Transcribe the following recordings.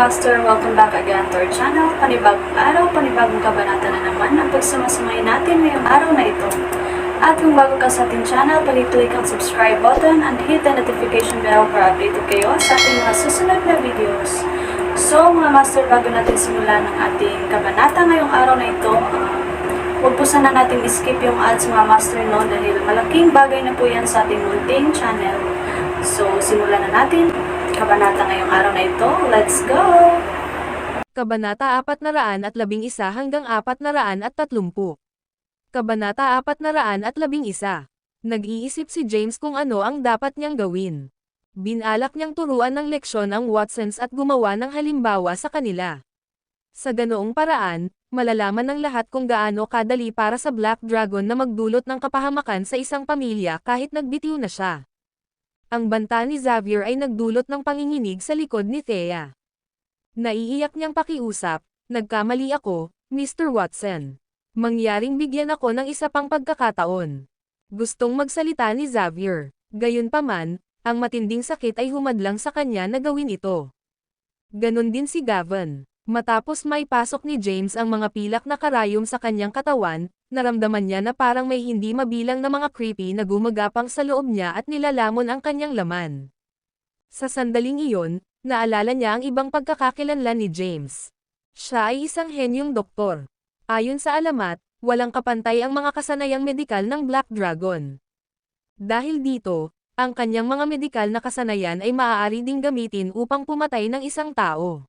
Master, welcome back again to our channel. Panibagong araw, panibagong kabanata na naman ang pagsamasamahin natin ngayong araw na ito. At kung bago ka sa ating channel, pag-click ang subscribe button and hit the notification bell para updated kayo sa ating mga susunod na videos. So mga Master, bago natin simulan ang ating kabanata ngayong araw na ito, huwag po sana natin skip yung ads mga Master, no, dahil malaking bagay na po yan sa ating munting channel. So simulan na natin kabanata ngayong araw na ito. Let's go! Kabanata 411 hanggang 430. Kabanata 411. Nag-iisip si James kung ano ang dapat niyang gawin. Binalak niyang turuan ng leksyon ang Watsons at gumawa ng halimbawa sa kanila. Sa ganoong paraan, malalaman ng lahat kung gaano kadali para sa Black Dragon na magdulot ng kapahamakan sa isang pamilya kahit nagbitiw na siya. Ang banta ni Xavier ay nagdulot ng panginginig sa likod ni Thea. Naiiyak niyang pakiusap, "Nagkamali ako, Mr. Watson. Mangyaring bigyan ako ng isa pang pagkakataon." Gustong magsalita ni Xavier. Gayunpaman, ang matinding sakit ay humadlang sa kanya na gawin ito. Ganon din si Gavin. Matapos may pasok ni James ang mga pilak na karayom sa kanyang katawan, naramdaman niya na parang may hindi mabilang na mga creepy na gumagapang sa loob niya at nilalamon ang kanyang laman. Sa sandaling iyon, naalala niya ang ibang pagkakakilanlan ni James. Siya ay isang henyong doktor. Ayon sa alamat, walang kapantay ang mga kasanayang medikal ng Black Dragon. Dahil dito, ang kanyang mga medikal na kasanayan ay maaari ding gamitin upang pumatay ng isang tao.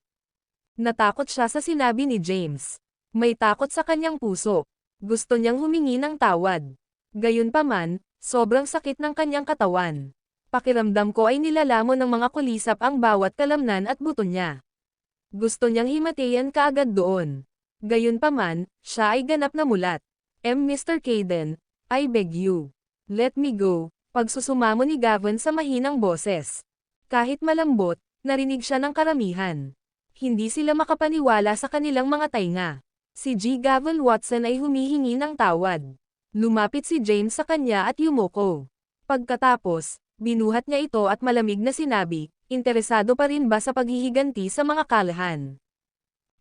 Natakot siya sa sinabi ni James. May takot sa kanyang puso. Gusto niyang humingi ng tawad. Gayunpaman, sobrang sakit ng kanyang katawan. Pakiramdam ko ay nilalamon ng mga kulisap ang bawat kalamnan at buto niya. Gusto niyang himatayan kaagad doon. Gayunpaman, siya ay ganap na mulat. Mr. Caden, I beg you. Let me go. Pagsusumamo ni Gavin sa mahinang boses. Kahit malambot, narinig siya ng karamihan. Hindi sila makapaniwala sa kanilang mga tainga. Si G. Gavin Watson ay humihingi ng tawad. Lumapit si James sa kanya at yumuko. Pagkatapos, binuhat niya ito at malamig na sinabi, "Interesado pa rin ba sa paghihiganti sa mga kalahan?"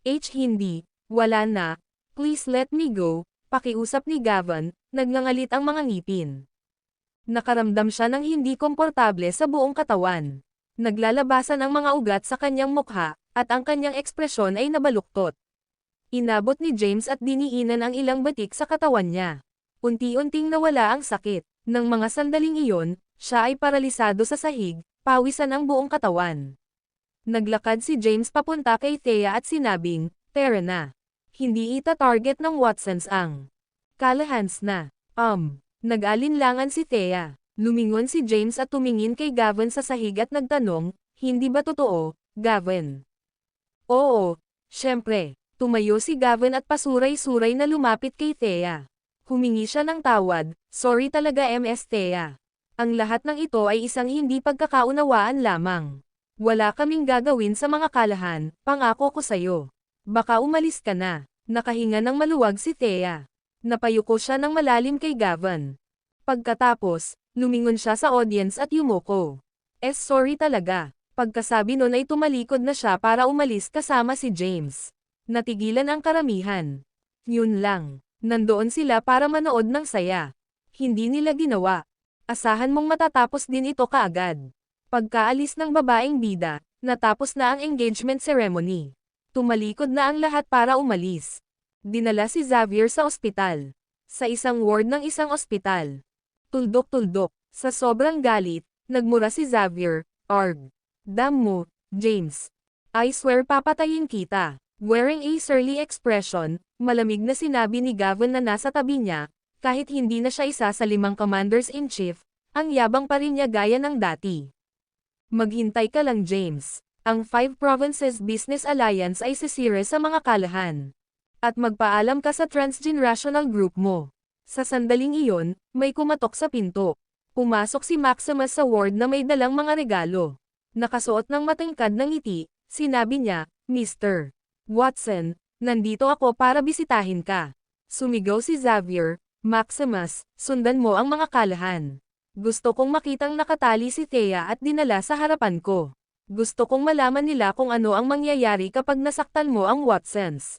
Hindi, wala na, please let me go, pakiusap ni Gavin, nagngangalit ang mga ngipin. Nakaramdam siya ng hindi komportable sa buong katawan. Naglalabasan ang mga ugat sa kanyang mukha, at ang kanyang ekspresyon ay nabaluktot. Inabot ni James at diniinan ang ilang batik sa katawan niya. Unti-unting nawala ang sakit. Nang mga sandaling iyon, siya ay paralisado sa sahig, pawisan ang buong katawan. Naglakad si James papunta kay Thea at sinabing, "Tara na. Hindi ita-target ng Watsons ang kalahans na." Nag-alinlangan si Thea. Lumingon si James at tumingin kay Gavin sa sahig at nagtanong, "Hindi ba totoo, Gavin?" "Oo, syempre." Tumayo si Gavin at pasuray-suray na lumapit kay Thea. Humingi siya ng tawad, "Sorry talaga Ms. Thea. Ang lahat ng ito ay isang hindi pagkakaunawaan lamang. Wala kaming gagawin sa mga kalahan, pangako ko sayo. Baka umalis ka na." Nakahinga ng maluwag si Thea. Napayuko siya ng malalim kay Gavin. Pagkatapos, lumingon siya sa audience at yumuko. Sorry talaga." Pagkasabi nun ay tumalikod na siya para umalis kasama si James. Natigilan ang karamihan. Yun lang. Nandoon sila para manood ng saya. Hindi nila ginawa. Asahan mong matatapos din ito kaagad. Pagkaalis ng babaeng bida, natapos na ang engagement ceremony. Tumalikod na ang lahat para umalis. Dinala si Xavier sa ospital. Sa isang ward ng isang ospital. Tuldok-tuldok. Sa sobrang galit, nagmura si Xavier, "Arg. Damn mo, James. I swear papatayin kita." Wearing a surly expression, malamig na sinabi ni Gavin na nasa tabi niya, kahit hindi na siya isa sa 5 commanders-in-chief, ang yabang pa rin niya gaya ng dati. "Maghintay ka lang James. Ang 5 Provinces Business Alliance ay sisire sa mga kalahan. At magpaalam ka sa transgenerational group mo." Sa sandaling iyon, may kumatok sa pinto. Pumasok si Maximus sa ward na may dalang mga regalo. Nakasuot ng matingkad na ngiti, sinabi niya, "Mr. Watson, nandito ako para bisitahin ka." Sumigaw si Xavier, "Maximus, sundan mo ang mga kalahan. Gusto kong makitang nakatali si Thea at dinala sa harapan ko." Gusto kong malaman nila kung ano ang mangyayari kapag nasaktan mo ang Watsons.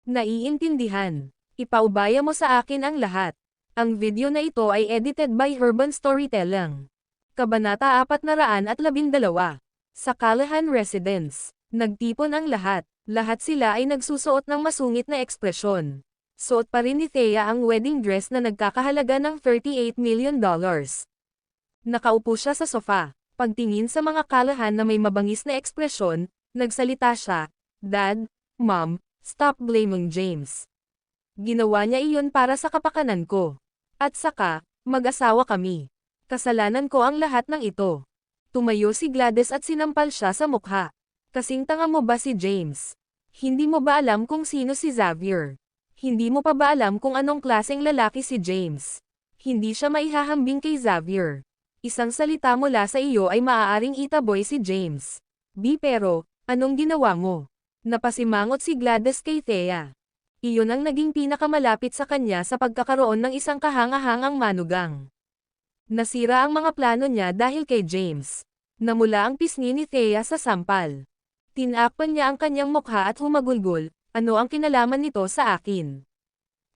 Naiintindihan. Ipaubaya mo sa akin ang lahat. Ang video na ito ay edited by Urban Storytelling. Kabanata 412. Sa Callahan Residence. Nagtipon ang lahat. Lahat sila ay nagsusuot ng masungit na ekspresyon. Suot pa rin ni Thea ang wedding dress na nagkakahalaga ng $38 million. Nakaupo siya sa sofa. Pagtingin sa mga Callahan na may mabangis na ekspresyon, nagsalita siya, "Dad, Mom, stop blaming James. Ginawa niya iyon para sa kapakanan ko. At saka, mag-asawa kami. Kasalanan ko ang lahat ng ito." Tumayo si Gladys at sinampal siya sa mukha. "Kasing tanga mo ba si James? Hindi mo ba alam kung sino si Xavier? Hindi mo pa ba alam kung anong klaseng lalaki si James? Hindi siya maihahambing kay Xavier. Isang salita mula sa iyo ay maaaring itaboy si James. Pero, anong ginawa mo?" Napasimangot si Gladys kay Thea. Iyon ang naging pinakamalapit sa kanya sa pagkakaroon ng isang kahangahangang manugang. Nasira ang mga plano niya dahil kay James. Namula ang pisngi ni Thea sa sampal. Tinakpan niya ang kanyang mukha at humagulgol, "Ano ang kinalaman nito sa akin?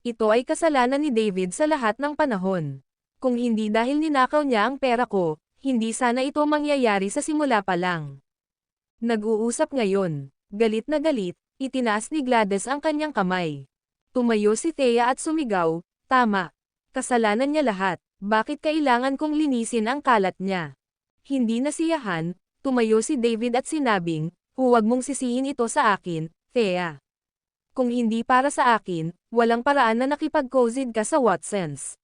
Ito ay kasalanan ni David sa lahat ng panahon. Kung hindi dahil ninakaw niya ang pera ko, hindi sana ito mangyayari sa simula pa lang." Nag-uusap ngayon. Galit na galit, itinaas ni Gladys ang kanyang kamay. Tumayo si Thea at sumigaw, "Tama. Kasalanan niya lahat. Bakit kailangan kong linisin ang kalat niya?" Hindi nasiyahan, tumayo si David at sinabing, "Huwag mong sisihin ito sa akin, Thea. Kung hindi para sa akin, walang paraan na nakipag-cozy ka sa Watsons.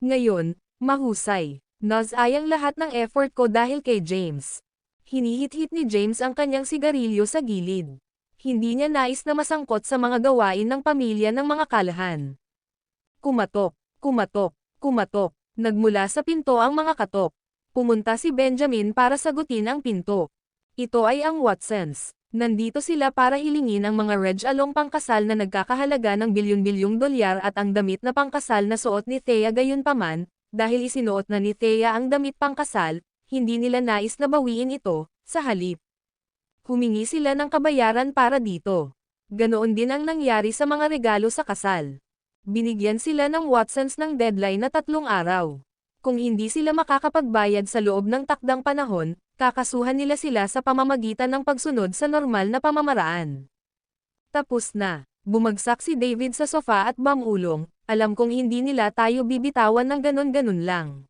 Ngayon, mahusay. Nasayang lahat ng effort ko dahil kay James." Hinihit-hit ni James ang kanyang sigarilyo sa gilid. Hindi niya nais na masangkot sa mga gawain ng pamilya ng mga Callahan. Kumatok, kumatok, kumatok. Nagmula sa pinto ang mga katok. Pumunta si Benjamin para sagutin ang pinto. Ito ay ang Watsons. Nandito sila para hilingin ang mga reg-along pangkasal na nagkakahalaga ng bilyon-bilyong dolyar at ang damit na pangkasal na suot ni Thea. Gayunpaman, dahil isinuot na ni Thea ang damit pangkasal, hindi nila nais na bawiin ito. Sa halip, humingi sila ng kabayaran para dito. Ganoon din ang nangyari sa mga regalo sa kasal. Binigyan sila ng Watsons ng deadline na 3 araw. Kung hindi sila makakapagbayad sa loob ng takdang panahon, kakasuhan nila sila sa pamamagitan ng pagsunod sa normal na pamamaraan. Tapos na. Bumagsak si David sa sofa at bamulong, "Alam kong hindi nila tayo bibitawan ng ganon-ganon lang.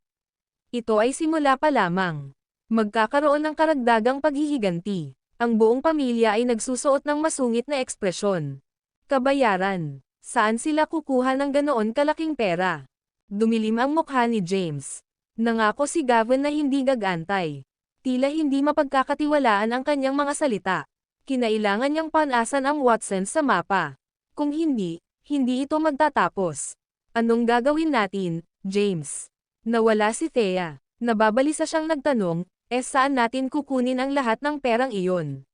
Ito ay simula pa lamang. Magkakaroon ng karagdagang paghihiganti. Ang buong pamilya ay nagsusuot ng masungit na ekspresyon. Kabayaran. Saan sila kukuha ng ganoon kalaking pera?" Dumilim ang mukha ni James. Nangako si Gavin na hindi gagantay. Tila hindi mapagkakatiwalaan ang kanyang mga salita. Kinailangan niyang panasan ang Watsons sa mapa. Kung hindi, hindi ito magtatapos. "Anong gagawin natin, James?" Nawala si Thea. Nababalisa siyang nagtanong, "Saan natin kukunin ang lahat ng perang iyon?"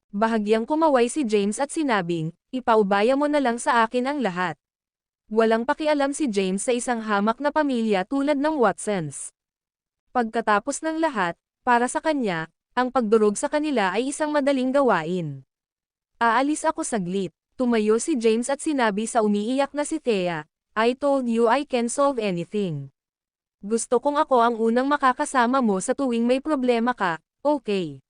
Bahagyang kumaway si James at sinabing, "Ipaubaya mo na lang sa akin ang lahat." Walang pakialam si James sa isang hamak na pamilya tulad ng Watsons. Pagkatapos ng lahat, para sa kanya, ang pagdurog sa kanila ay isang madaling gawain. "Aalis ako saglit." Tumayo si James at sinabi sa umiiyak na si Thea, "I told you I can solve anything. Gusto kong ako ang unang makakasama mo sa tuwing may problema ka, okay?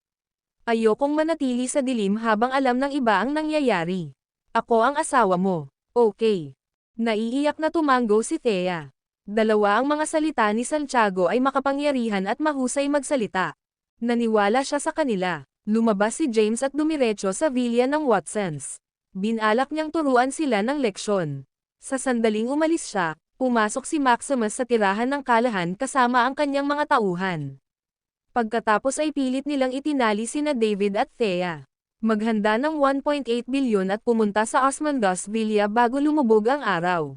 Ayokong manatili sa dilim habang alam ng iba ang nangyayari. Ako ang asawa mo, okay?" Naiiyak na tumango si Thea. Dalawa ang mga salita ni Santiago ay makapangyarihan at mahusay magsalita. Naniwala siya sa kanila. Lumabas si James at dumiretso sa villa ng Watsons. Binalak niyang turuan sila ng leksyon. Sa sandaling umalis siya, pumasok si Maximus sa tirahan ng Callahan kasama ang kanyang mga tauhan. Pagkatapos ay pilit nilang itinali sina David at Thea. Maghanda ng 1.8 bilyon at pumunta sa Osmondos Villa bago lumubog ang araw.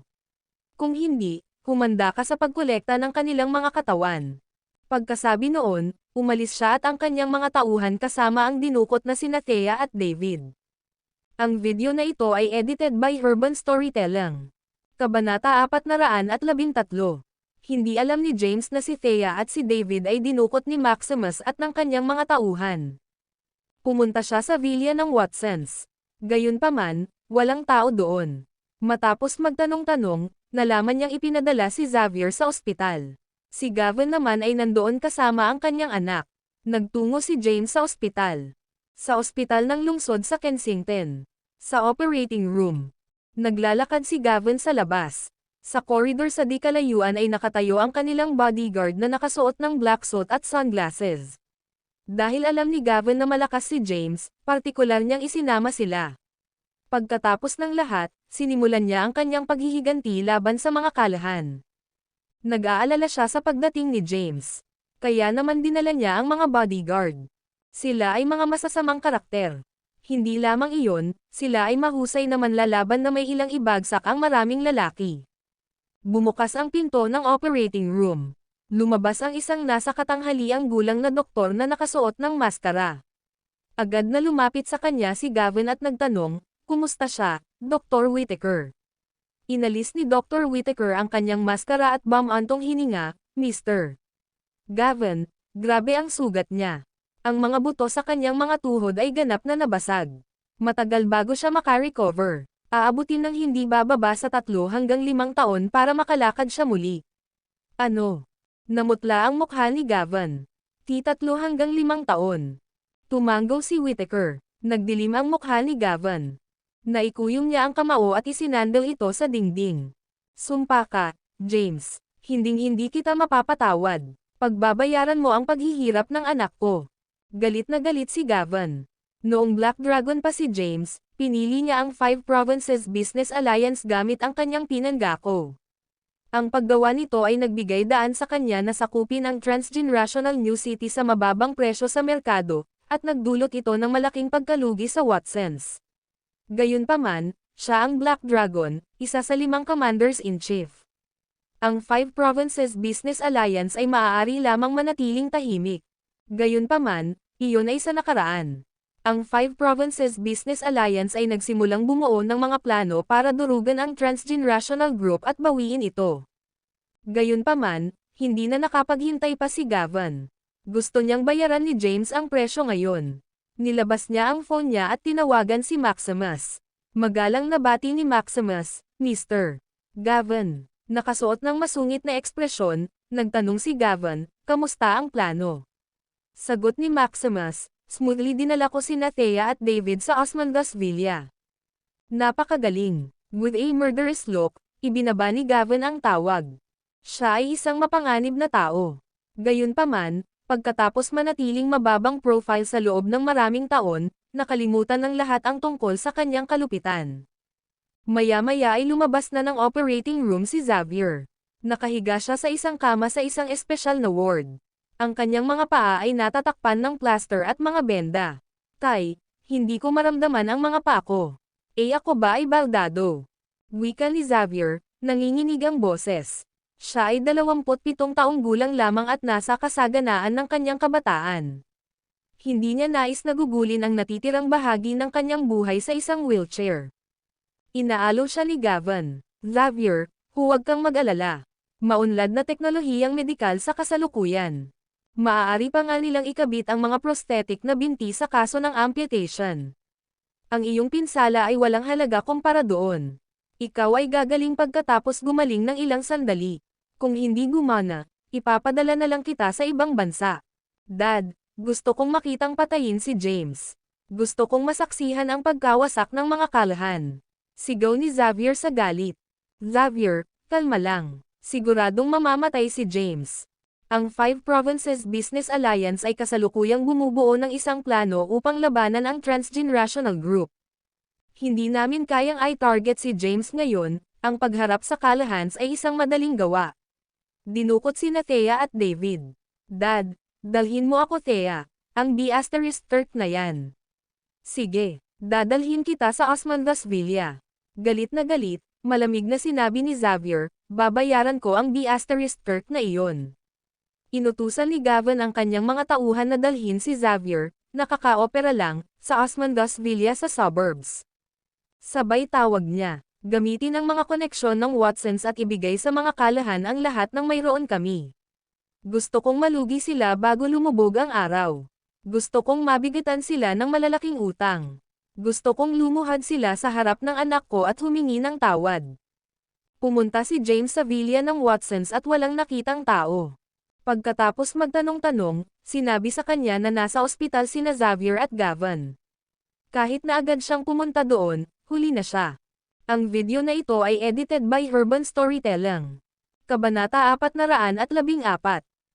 Kung hindi, humanda ka sa pagkolekta ng kanilang mga katawan. Pagkasabi noon, umalis siya at ang kanyang mga tauhan kasama ang dinukot na sina Thea at David. Ang video na ito ay edited by Urban Storytelling. Kabanata 413. Hindi alam ni James na si Thea at si David ay dinukot ni Maximus at ng kanyang mga tauhan. Pumunta siya sa villa ng Watsons. Gayunpaman, walang tao doon. Matapos magtanong-tanong, nalaman niyang ipinadala si Xavier sa ospital. Si Gavin naman ay nandoon kasama ang kanyang anak. Nagtungo si James sa ospital. Sa ospital ng lungsod sa Kensington. Sa operating room. Naglalakad si Gavin sa labas. Sa koridor sa di kalayuan ay nakatayo ang kanilang bodyguard na nakasuot ng black suit at sunglasses. Dahil alam ni Gavin na malakas si James, partikular niyang isinama sila. Pagkatapos ng lahat, sinimulan niya ang kanyang paghihiganti laban sa mga kalahan. Nag-aalala siya sa pagdating ni James. Kaya naman dinala niya ang mga bodyguard. Sila ay mga masasamang karakter. Hindi lamang iyon, sila ay mahusay na manlalaban na may ilang ibagsak ang maraming lalaki. Bumukas ang pinto ng operating room. Lumabas ang isang nasa katanghaliang gulang na doktor na nakasuot ng maskara. Agad na lumapit sa kanya si Gavin at nagtanong, "Kumusta siya, Dr. Whittaker?" Inalis ni Dr. Whittaker ang kanyang maskara at bumantong hininga, "Mr. Gavin, grabe ang sugat niya. Ang mga buto sa kanyang mga tuhod ay ganap na nabasag. Matagal bago siya makarecover. Aabutin ng hindi bababa sa 3 hanggang 5 taon para makalakad siya muli." "Ano?" Namutla ang mukha ni Gavin. "3 hanggang 5 taon. Tumanggaw si Whittaker. Nagdilim ang mukha ni Gavin. Naikuyong niya ang kamao at isinandal ito sa dingding. "Sumpa ka, James. Hinding-hindi kita mapapatawad. Pagbabayaran mo ang paghihirap ng anak ko." Galit na galit si Gavin. Noong Black Dragon pa si James, pinili niya ang 5 Provinces Business Alliance gamit ang kanyang pinanggako. Ang paggawa nito ay nagbigay daan sa kanya na sakupin ang transgenerational New City sa mababang presyo sa merkado, at nagdulot ito ng malaking pagkalugi sa Watsons. Gayunpaman, siya ang Black Dragon, isa sa 5 commanders-in-chief. Ang 5 Provinces Business Alliance ay maaari lamang manatiling tahimik. Gayunpaman, iyon ay sa nakaraan. Ang 5 Provinces Business Alliance ay nagsimulang bumuo ng mga plano para durugan ang transgenerational group at bawiin ito. Gayunpaman, hindi na nakapaghintay pa si Gavin. Gusto niyang bayaran ni James ang presyo ngayon. Nilabas niya ang phone niya at tinawagan si Maximus. Magalang na bati ni Maximus, "Mr. Gavin." Nakasuot ng masungit na ekspresyon, nagtanong si Gavin, "Kamusta ang plano?" Sagot ni Maximus, "Smoothly dinala ko sina Thea at David sa Osmondas Villa. Napakagaling." With a murderous look, ibinaba ni Gavin ang tawag. Siya ay isang mapanganib na tao. Gayunpaman, pagkatapos manatiling mababang profile sa loob ng maraming taon, nakalimutan ng lahat ang tungkol sa kanyang kalupitan. Maya-maya ay lumabas na ng operating room si Xavier. Nakahiga siya sa isang kama sa isang espesyal na ward. Ang kanyang mga paa ay natatakpan ng plaster at mga benda. "Tay, hindi ko maramdaman ang mga paa ko. Ako ba ay baldado?" Wika ni Xavier, nanginginig ang boses. Siya ay 27 taong gulang lamang at nasa kasaganaan ng kanyang kabataan. Hindi niya nais na gugulin ang natitirang bahagi ng kanyang buhay sa isang wheelchair. Inaalo siya ni Gavin. "Xavier, huwag kang mag-alala. Maunlad na teknolohiyang medikal sa kasalukuyan. Maaari pa nga nilang ikabit ang mga prosthetic na binti sa kaso ng amputation. Ang iyong pinsala ay walang halaga kumpara doon. Ikaw ay gagaling pagkatapos gumaling ng ilang sandali. Kung hindi gumana, ipapadala na lang kita sa ibang bansa. Dad, gusto kong makitang patayin si James. Gusto kong masaksihan ang pagkawasak ng mga kalahan." Sigaw ni Xavier sa galit. "Xavier, kalma lang. Siguradong mamamatay si James. Ang 5 Provinces Business Alliance ay kasalukuyang bumubuo ng isang plano upang labanan ang transgenerational group. Hindi namin kayang i-target si James ngayon, ang pagharap sa kalahans ay isang madaling gawa." Dinukot sina Thea at David. "Dad, dalhin mo ako Thea, ang B*30 na yan." "Sige, dadalhin kita sa Osmondas Villa." Galit na galit, malamig na sinabi ni Xavier, "Babayaran ko ang B*30 na iyon." Inutusan ni Gavin ang kanyang mga tauhan na dalhin si Xavier, nakaka-opera lang, sa Osmondas Villa sa suburbs. Sabay tawag niya, Gamitin ang mga koneksyon ng Watsons at ibigay sa mga kalahan ang lahat ng mayroon kami. Gusto kong malugi sila bago lumubog ang araw. Gusto kong mabigatan sila ng malalaking utang. Gusto kong lumuhad sila sa harap ng anak ko at humingi ng tawad. Pumunta si James sa villa ng Watsons at walang nakitang tao. Pagkatapos magtanong-tanong, sinabi sa kanya na nasa ospital sina Xavier at Gavin. Kahit na agad siyang pumunta doon, huli na siya. Ang video na ito ay edited by Urban Storytelling. Kabanata 414.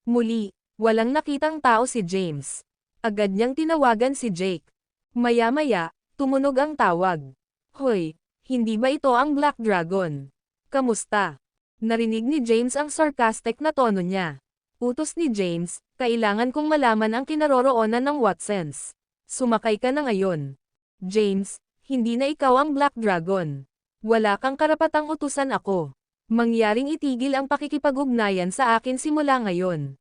Muli, walang nakitang tao si James. Agad niyang tinawagan si Jake. Maya-maya, tumunog ang tawag. Hoy, hindi ba ito ang Black Dragon? Kamusta? Narinig ni James ang sarcastic na tono niya. Utos ni James, kailangan kong malaman ang kinaroroonan ng Watsons. Sumakay ka na ngayon. James, hindi na ikaw ang Black Dragon. Wala kang karapatang utusan ako. Mangyaring itigil ang pakikipag-ugnayan sa akin simula ngayon.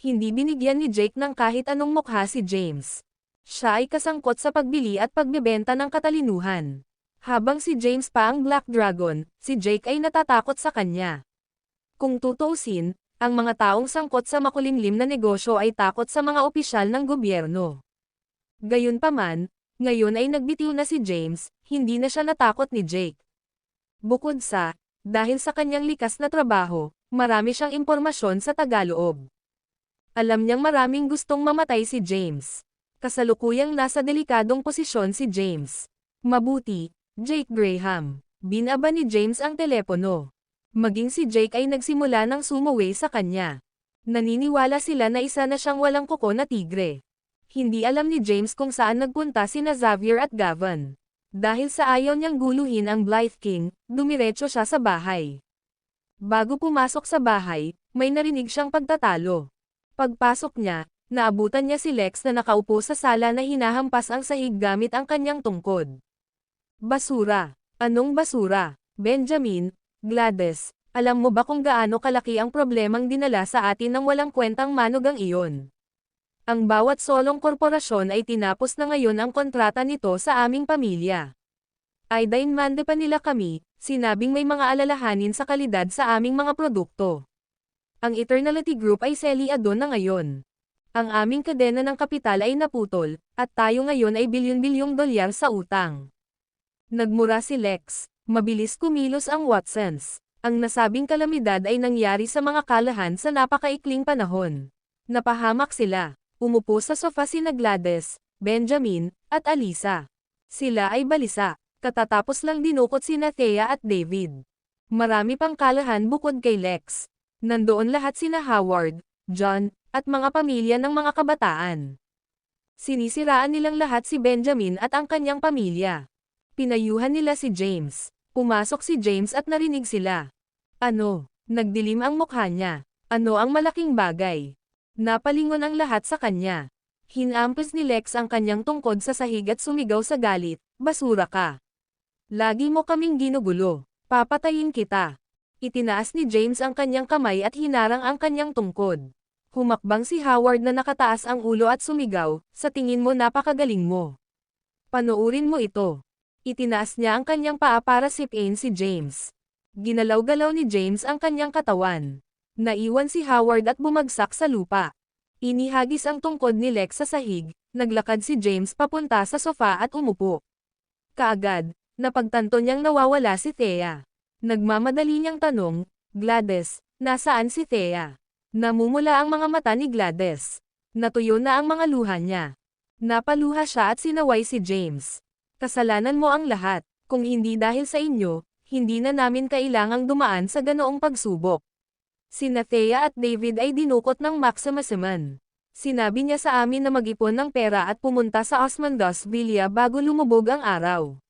Hindi binigyan ni Jake ng kahit anong mukha si James. Siya ay kasangkot sa pagbili at pagbebenta ng katalinuhan. Habang si James pa ang Black Dragon, si Jake ay natatakot sa kanya. Kung tutuusin, ang mga taong sangkot sa makulimlim na negosyo ay takot sa mga opisyal ng gobyerno. Gayunpaman, ngayon ay nagbitiw na si James, hindi na siya natakot ni Jake. Bukod sa, dahil sa kanyang likas na trabaho, marami siyang impormasyon sa tagaloob. Alam niyang maraming gustong mamatay si James. Kasalukuyang nasa delikadong posisyon si James. Mabuti, Jake Graham. Binaba ni James ang telepono. Maging si Jake ay nagsimula ng sumuwi sa kanya. Naniniwala sila na isa na siyang walang kuko na tigre. Hindi alam ni James kung saan nagpunta sina Xavier at Gavin. Dahil sa ayaw niyang guluhin ang Blythe King, dumiretso siya sa bahay. Bago pumasok sa bahay, may narinig siyang pagtatalo. Pagpasok niya, naabutan niya si Lex na nakaupo sa sala na hinahampas ang sahig gamit ang kanyang tungkod. Basura. Anong basura? Benjamin, Gladys, alam mo ba kung gaano kalaki ang problemang dinala sa atin ng walang kwentang manugang iyon? Ang bawat solong korporasyon ay tinapos na ngayon ang kontrata nito sa aming pamilya. Ay dainmande pa nila kami, sinabing may mga alalahanin sa kalidad sa aming mga produkto. Ang Eternality Group ay seliado na ngayon. Ang aming kadena ng kapital ay naputol, at tayo ngayon ay bilyon-bilyong dolyar sa utang. Nagmura si Lex. Mabilis kumilos ang Watsons. Ang nasabing kalamidad ay nangyari sa mga kalahan sa napakaikling panahon. Napahamak sila. Umupo sa sofa sina Gladys, Benjamin, at Alisa. Sila ay balisa. Katatapos lang dinukot sina Thea at David. Marami pang kalahan bukod kay Lex. Nandoon lahat sina Howard, John, at mga pamilya ng mga kabataan. Sinisiraan nilang lahat si Benjamin at ang kanyang pamilya. Pinayuhan nila si James. Pumasok si James at narinig sila. Ano? Nagdilim ang mukha niya. Ano ang malaking bagay? Napalingon ang lahat sa kanya. Hinampes ni Lex ang kanyang tungkod sa sahig at sumigaw sa galit, basura ka. Lagi mo kaming ginugulo. Papatayin kita. Itinaas ni James ang kanyang kamay at hinarang ang kanyang tungkod. Humakbang si Howard na nakataas ang ulo at sumigaw, sa tingin mo napakagaling mo. Panoorin mo ito. Itinaas niya ang kanyang paa para sipain si James. Ginalaw-galaw ni James ang kanyang katawan. Naiwan si Howard at bumagsak sa lupa. Inihagis ang tungkod ni Lex sa sahig, naglakad si James papunta sa sofa at umupo. Kaagad, napagtanto niyang nawawala si Thea. Nagmamadali niyang tanong, Gladys, nasaan si Thea? Namumula ang mga mata ni Gladys. Natuyo na ang mga luha niya. Napaluha siya at sinaway si James. Kasalanan mo ang lahat, kung hindi dahil sa inyo, hindi na namin kailangang dumaan sa ganoong pagsubok. Sina Thea at David ay dinukot ng Maximasiman. Sinabi niya sa amin na mag-ipon ng pera at pumunta sa Osmondos Villa bago lumubog ang araw.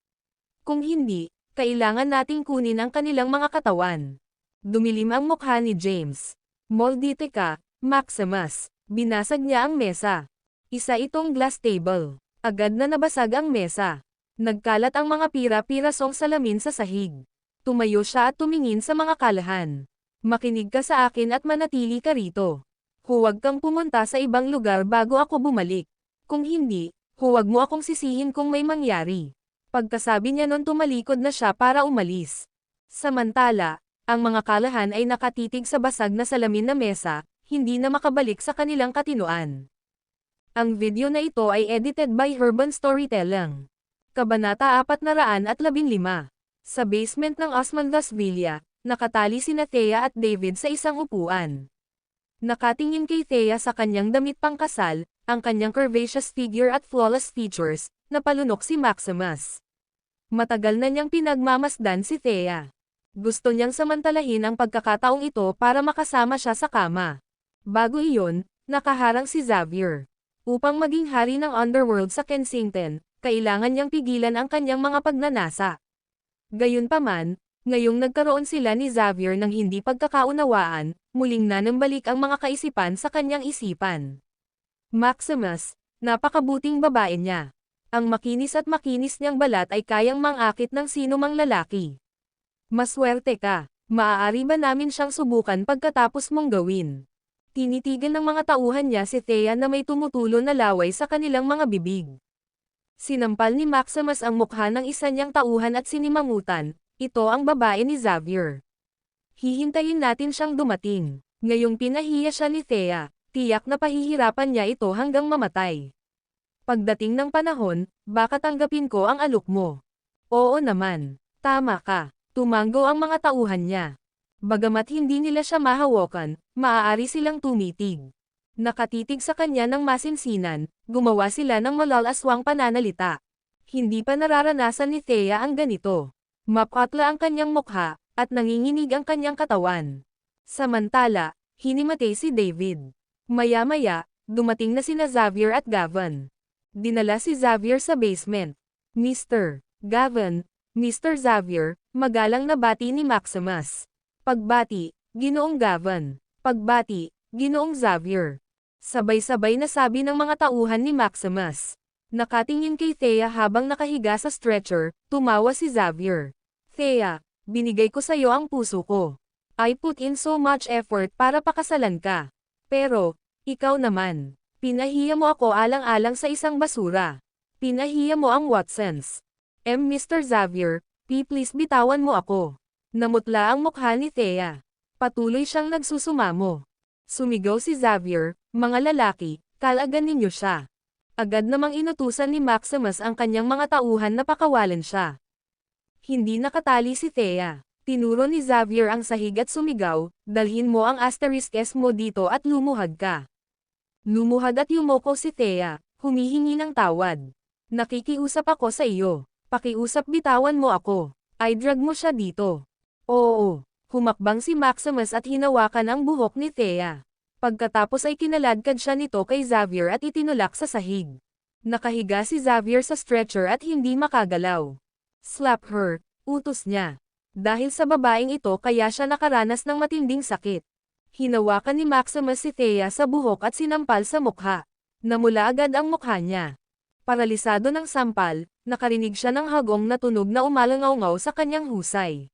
Kung hindi, kailangan nating kunin ang kanilang mga katawan. Dumilim ang mukha ni James. Moldite ka, Maximus. Binasag niya ang mesa. Isa itong glass table. Agad na nabasag ang mesa. Nagkalat ang mga pira-pirasong salamin sa sahig. Tumayo siya at tumingin sa mga kalahan. Makinig ka sa akin at manatili ka rito. Huwag kang pumunta sa ibang lugar bago ako bumalik. Kung hindi, huwag mo akong sisihin kung may mangyari. Pagkasabi niya nun tumalikod na siya para umalis. Samantala, ang mga kalahan ay nakatitig sa basag na salamin na mesa, hindi na makabalik sa kanilang katinuan. Ang video na ito ay edited by Herban Storytelling. Kabanata 415. Sa basement ng Osmandas Villa, nakatali sina Thea at David sa isang upuan. Nakatingin kay Thea sa kanyang damit pangkasal, ang kanyang curvaceous figure at flawless features, napalunok si Maximus. Matagal na niyang pinagmamasdan si Thea. Gusto niyang samantalahin ang pagkakataong ito para makasama siya sa kama. Bago iyon, nakaharang si Xavier. Upang maging hari ng underworld sa Kensington, kailangan niyang pigilan ang kanyang mga pagnanasa. Gayunpaman, ngayong nagkaroon sila ni Xavier ng hindi pagkakaunawaan, muling nanambalik ang mga kaisipan sa kanyang isipan. Maximus, napakabuting babae niya. Ang makinis at makinis niyang balat ay kayang mangakit ng sino mang lalaki. Maswerte ka, maaari ba namin siyang subukan pagkatapos mong gawin? Tinitigan ng mga tauhan niya si Thea na may tumutulo na laway sa kanilang mga bibig. Sinampal ni Maximus ang mukha ng isa niyang tauhan at sinimangutan, ito ang babae ni Xavier. Hihintayin natin siyang dumating. Ngayong pinahiya siya ni Thea, tiyak na pahihirapan niya ito hanggang mamatay. Pagdating ng panahon, baka tanggapin ko ang alok mo. Oo naman, tama ka, tumango ang mga tauhan niya. Bagamat hindi nila siya mahawakan, maaari silang tumitig. Nakatitig sa kanya ng masinsinan, gumawa sila ng malalaswang pananalita. Hindi pa nararanasan ni Thea ang ganito. Mapatla ang kanyang mukha, at nanginginig ang kanyang katawan. Samantala, hinimatay si David. Maya-maya, dumating na sina Xavier at Gavin. Dinala si Xavier sa basement. Mr. Gavin, Mr. Xavier, magalang na bati ni Maximus. Pagbati, Ginoong Gavin. Pagbati, Ginoong Xavier. Sabay-sabay na sabi ng mga tauhan ni Maximus. Nakatingin kay Thea habang nakahiga sa stretcher, tumawa si Xavier. Thea, binigay ko sa iyo ang puso ko. I put in so much effort para pakasalan ka. Pero, ikaw naman, pinahiya mo ako alang-alang sa isang basura. Pinahiya mo ang Watsons. Mr. Xavier, please bitawan mo ako. Namutla ang mukha ni Thea. Patuloy siyang nagsusumamo. Sumigaw si Xavier, mga lalaki, kalagan ninyo siya. Agad namang inutusan ni Maximus ang kanyang mga tauhan na pakawalan siya. Hindi nakatali si Thea. Tinuro ni Xavier ang sahig at sumigaw, dalhin mo ang asterisk S mo dito at lumuhad ka. Lumuhad at yumoko si Thea, humihingi ng tawad. Nakikiusap ako sa iyo. Pakiusap bitawan mo ako. I-drag mo siya dito. Oo, humakbang si Maximus at hinawakan ang buhok ni Thea. Pagkatapos ay kinaladkad siya nito kay Xavier at itinulak sa sahig. Nakahiga si Xavier sa stretcher at hindi makagalaw. Slap her, utos niya. Dahil sa babaeng ito kaya siya nakaranas ng matinding sakit. Hinawakan ni Maximus si Thea sa buhok at sinampal sa mukha. Namula agad ang mukha niya. Paralisado ng sampal, nakarinig siya ng hagong na tunog na umalangaw-ngaw sa kanyang husay.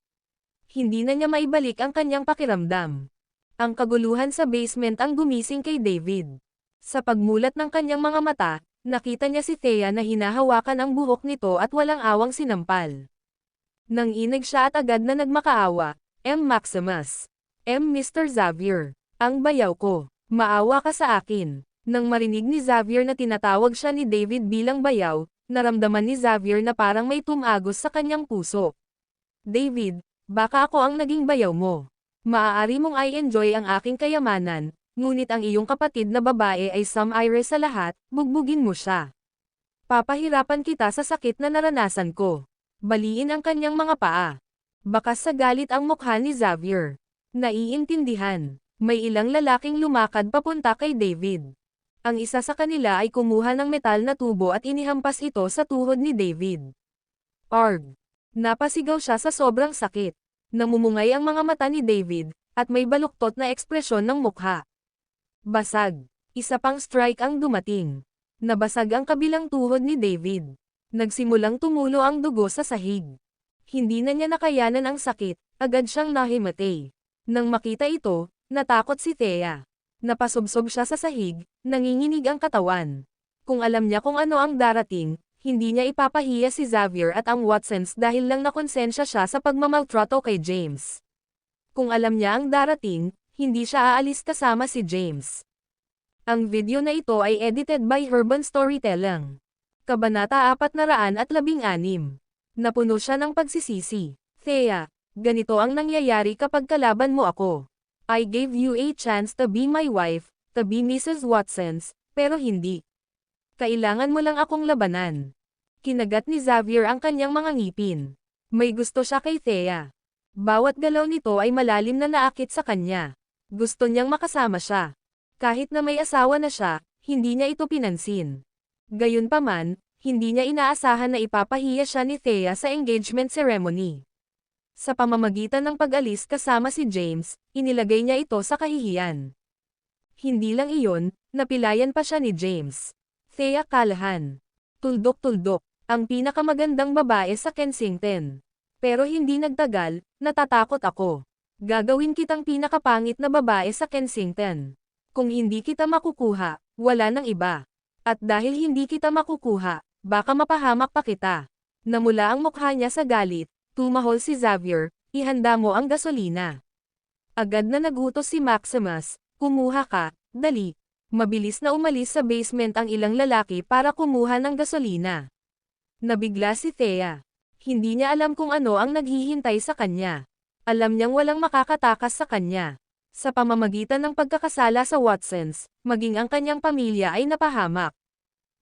Hindi na niya maibalik ang kanyang pakiramdam. Ang kaguluhan sa basement ang gumising kay David. Sa pagmulat ng kanyang mga mata, nakita niya si Thea na hinahawakan ang buhok nito at walang awang sinampal. Nanginig siya at agad na nagmakaawa, Maximus. Mr. Xavier, ang bayaw ko, maawa ka sa akin. Nang marinig ni Xavier na tinatawag siya ni David bilang bayaw, naramdaman ni Xavier na parang may tumagos sa kanyang puso. David, baka ako ang naging bayaw mo. Maaari mong i-enjoy ang aking kayamanan, ngunit ang iyong kapatid na babae ay some-ire sa lahat, bugbugin mo siya. Papahirapan kita sa sakit na naranasan ko. Baliin ang kanyang mga paa. Bakas sa galit ang mukha ni Xavier. Naiintindihan. May ilang lalaking lumakad papunta kay David. Ang isa sa kanila ay kumuha ng metal na tubo at inihampas ito sa tuhod ni David. Arg! Napasigaw siya sa sobrang sakit. Namumungay ang mga mata ni David, at may baluktot na ekspresyon ng mukha. Basag. Isa pang strike ang dumating. Nabasag ang kabilang tuhod ni David. Nagsimulang tumulo ang dugo sa sahig. Hindi na niya nakayanan ang sakit, agad siyang nahimatay. Nang makita ito, natakot si Thea. Napasubsob siya sa sahig, nanginginig ang katawan. Kung alam niya kung ano ang darating, Hindi niya ipapahiya si Xavier at ang Watsons dahil lang nakonsensya siya sa pagmamaltrato kay James. Kung alam niya ang darating, hindi siya aalis kasama si James. Ang video na ito ay edited by Urban Storytelling. Kabanata 416. Napuno siya ng pagsisisi. Thea, ganito ang nangyayari kapag kalaban mo ako. I gave you a chance to be my wife, to be Mrs. Watsons, pero hindi. Kailangan mo lang akong labanan. Kinagat ni Xavier ang kanyang mga ngipin. May gusto siya kay Thea. Bawat galaw nito ay malalim na naakit sa kanya. Gusto niyang makasama siya. Kahit na may asawa na siya, hindi niya ito pinansin. Gayunpaman, hindi niya inaasahan na ipapahiya siya ni Thea sa engagement ceremony. Sa pamamagitan ng pag-alis kasama si James, inilagay niya ito sa kahihiyan. Hindi lang iyon, napilayan pa siya ni James. Thea Callahan. Tuldok-tuldok, ang pinakamagandang babae sa Kensington. Pero hindi nagtagal, natatakot ako. Gagawin kitang pinakapangit na babae sa Kensington. Kung hindi kita makukuha, wala nang iba. At dahil hindi kita makukuha, baka mapahamak pa kita. Namula ang mukha niya sa galit, tumahol si Xavier, ihanda mo ang gasolina. Agad na nagutos si Maximus, kumuha ka, dali. Mabilis na umalis sa basement ang ilang lalaki para kumuha ng gasolina. Nabigla si Thea. Hindi niya alam kung ano ang naghihintay sa kanya. Alam niyang walang makakatakas sa kanya. Sa pamamagitan ng pagkakasala sa Watsons, maging ang kanyang pamilya ay napahamak.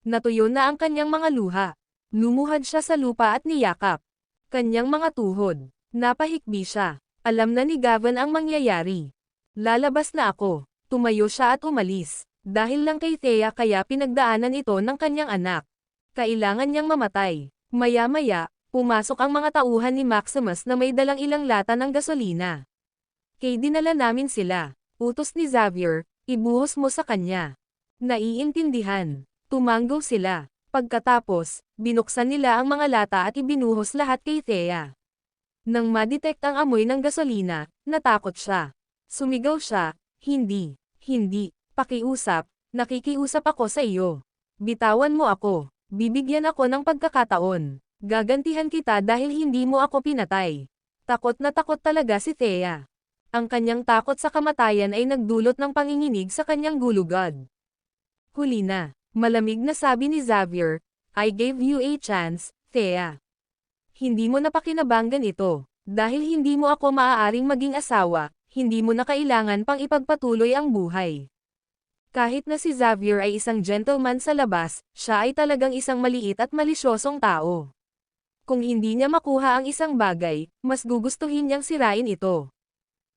Natuyo na ang kanyang mga luha. Lumuhad siya sa lupa at niyakap. Kanyang mga tuhod. Napahikbi siya. Alam na ni Gavin ang mangyayari. Lalabas na ako. Tumayo siya at umalis. Dahil lang kay Thea kaya pinagdaanan ito ng kanyang anak. Kailangan niyang mamatay. Maya-maya, pumasok ang mga tauhan ni Maximus na may dalang ilang lata ng gasolina. Kay dinala namin sila. Utos ni Xavier, ibuhos mo sa kanya. Naiintindihan. Tumanggo sila. Pagkatapos, binuksan nila ang mga lata at ibinuhos lahat kay Thea. Nang madetect ang amoy ng gasolina, natakot siya. Sumigaw siya, hindi, pakiusap, nakikiusap ako sa iyo. Bitawan mo ako, bibigyan ako ng pagkakataon. Gagantihan kita dahil hindi mo ako pinatay. Takot na takot talaga si Thea. Ang kanyang takot sa kamatayan ay nagdulot ng panginginig sa kanyang gulugod. Huli na, malamig na sabi ni Xavier, I gave you a chance, Thea. Hindi mo napakinabangan ito. Dahil hindi mo ako maaaring maging asawa, hindi mo na kailangan pang ipagpatuloy ang buhay. Kahit na si Xavier ay isang gentleman sa labas, siya ay talagang isang maliit at malisyosong tao. Kung hindi niya makuha ang isang bagay, mas gugustuhin niyang sirain ito.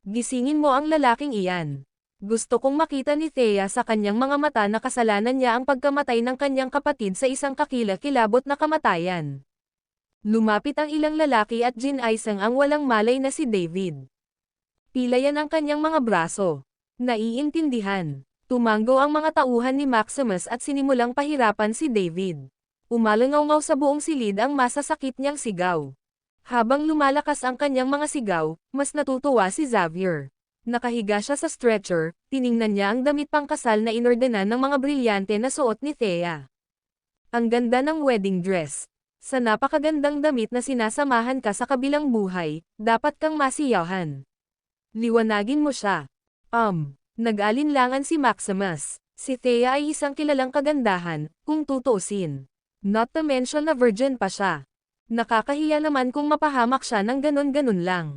Gisingin mo ang lalaking iyan. Gusto kong makita ni Thea sa kanyang mga mata na kasalanan niya ang pagkamatay ng kanyang kapatid sa isang kakilakilabot na kamatayan. Lumapit ang ilang lalaki at ginaisang ang walang malay na si David. Pilayan ang kanyang mga braso. Naiintindihan. Tumanggo ang mga tauhan ni Maximus at sinimulang pahirapan si David. Umalangaw-ngaw sa buong silid ang masasakit niyang sigaw. Habang lumalakas ang kanyang mga sigaw, mas natutuwa si Xavier. Nakahiga siya sa stretcher, tiningnan niya ang damit pangkasal na inordenan ng mga brilyante na suot ni Thea. Ang ganda ng wedding dress. Sa napakagandang damit na sinasamahan ka sa kabilang buhay, dapat kang masiyahan. Liwanagin mo siya. Nag-alinlangan si Maximus. Si Thea ay isang kilalang kagandahan, kung tutuusin. Not to mention na virgin pa siya. Nakakahiya naman kung mapahamak siya ng ganon-ganon lang.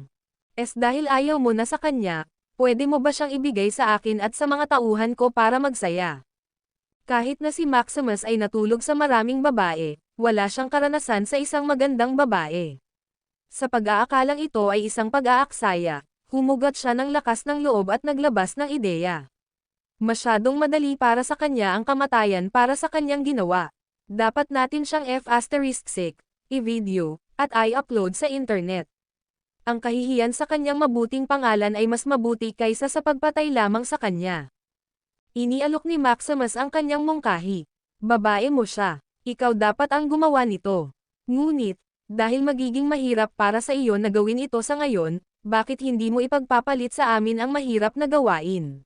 Dahil ayaw mo na sa kanya, pwede mo ba siyang ibigay sa akin at sa mga tauhan ko para magsaya? Kahit na si Maximus ay natulog sa maraming babae, wala siyang karanasan sa isang magandang babae. Sa pag-aakalang ito ay isang pag-aaksaya, humugot siya ng lakas ng loob at naglabas ng ideya. Masyadong madali para sa kanya ang kamatayan para sa kanyang ginawa. Dapat natin siyang f***, i-video, at i-upload sa internet. Ang kahihiyan sa kanyang mabuting pangalan ay mas mabuti kaysa sa pagpatay lamang sa kanya. Inialok ni Maximus ang kanyang mungkahi. Babae mo siya. Ikaw dapat ang gumawa nito. Ngunit, dahil magiging mahirap para sa iyo na gawin ito sa ngayon, bakit hindi mo ipagpapalit sa amin ang mahirap na gawain?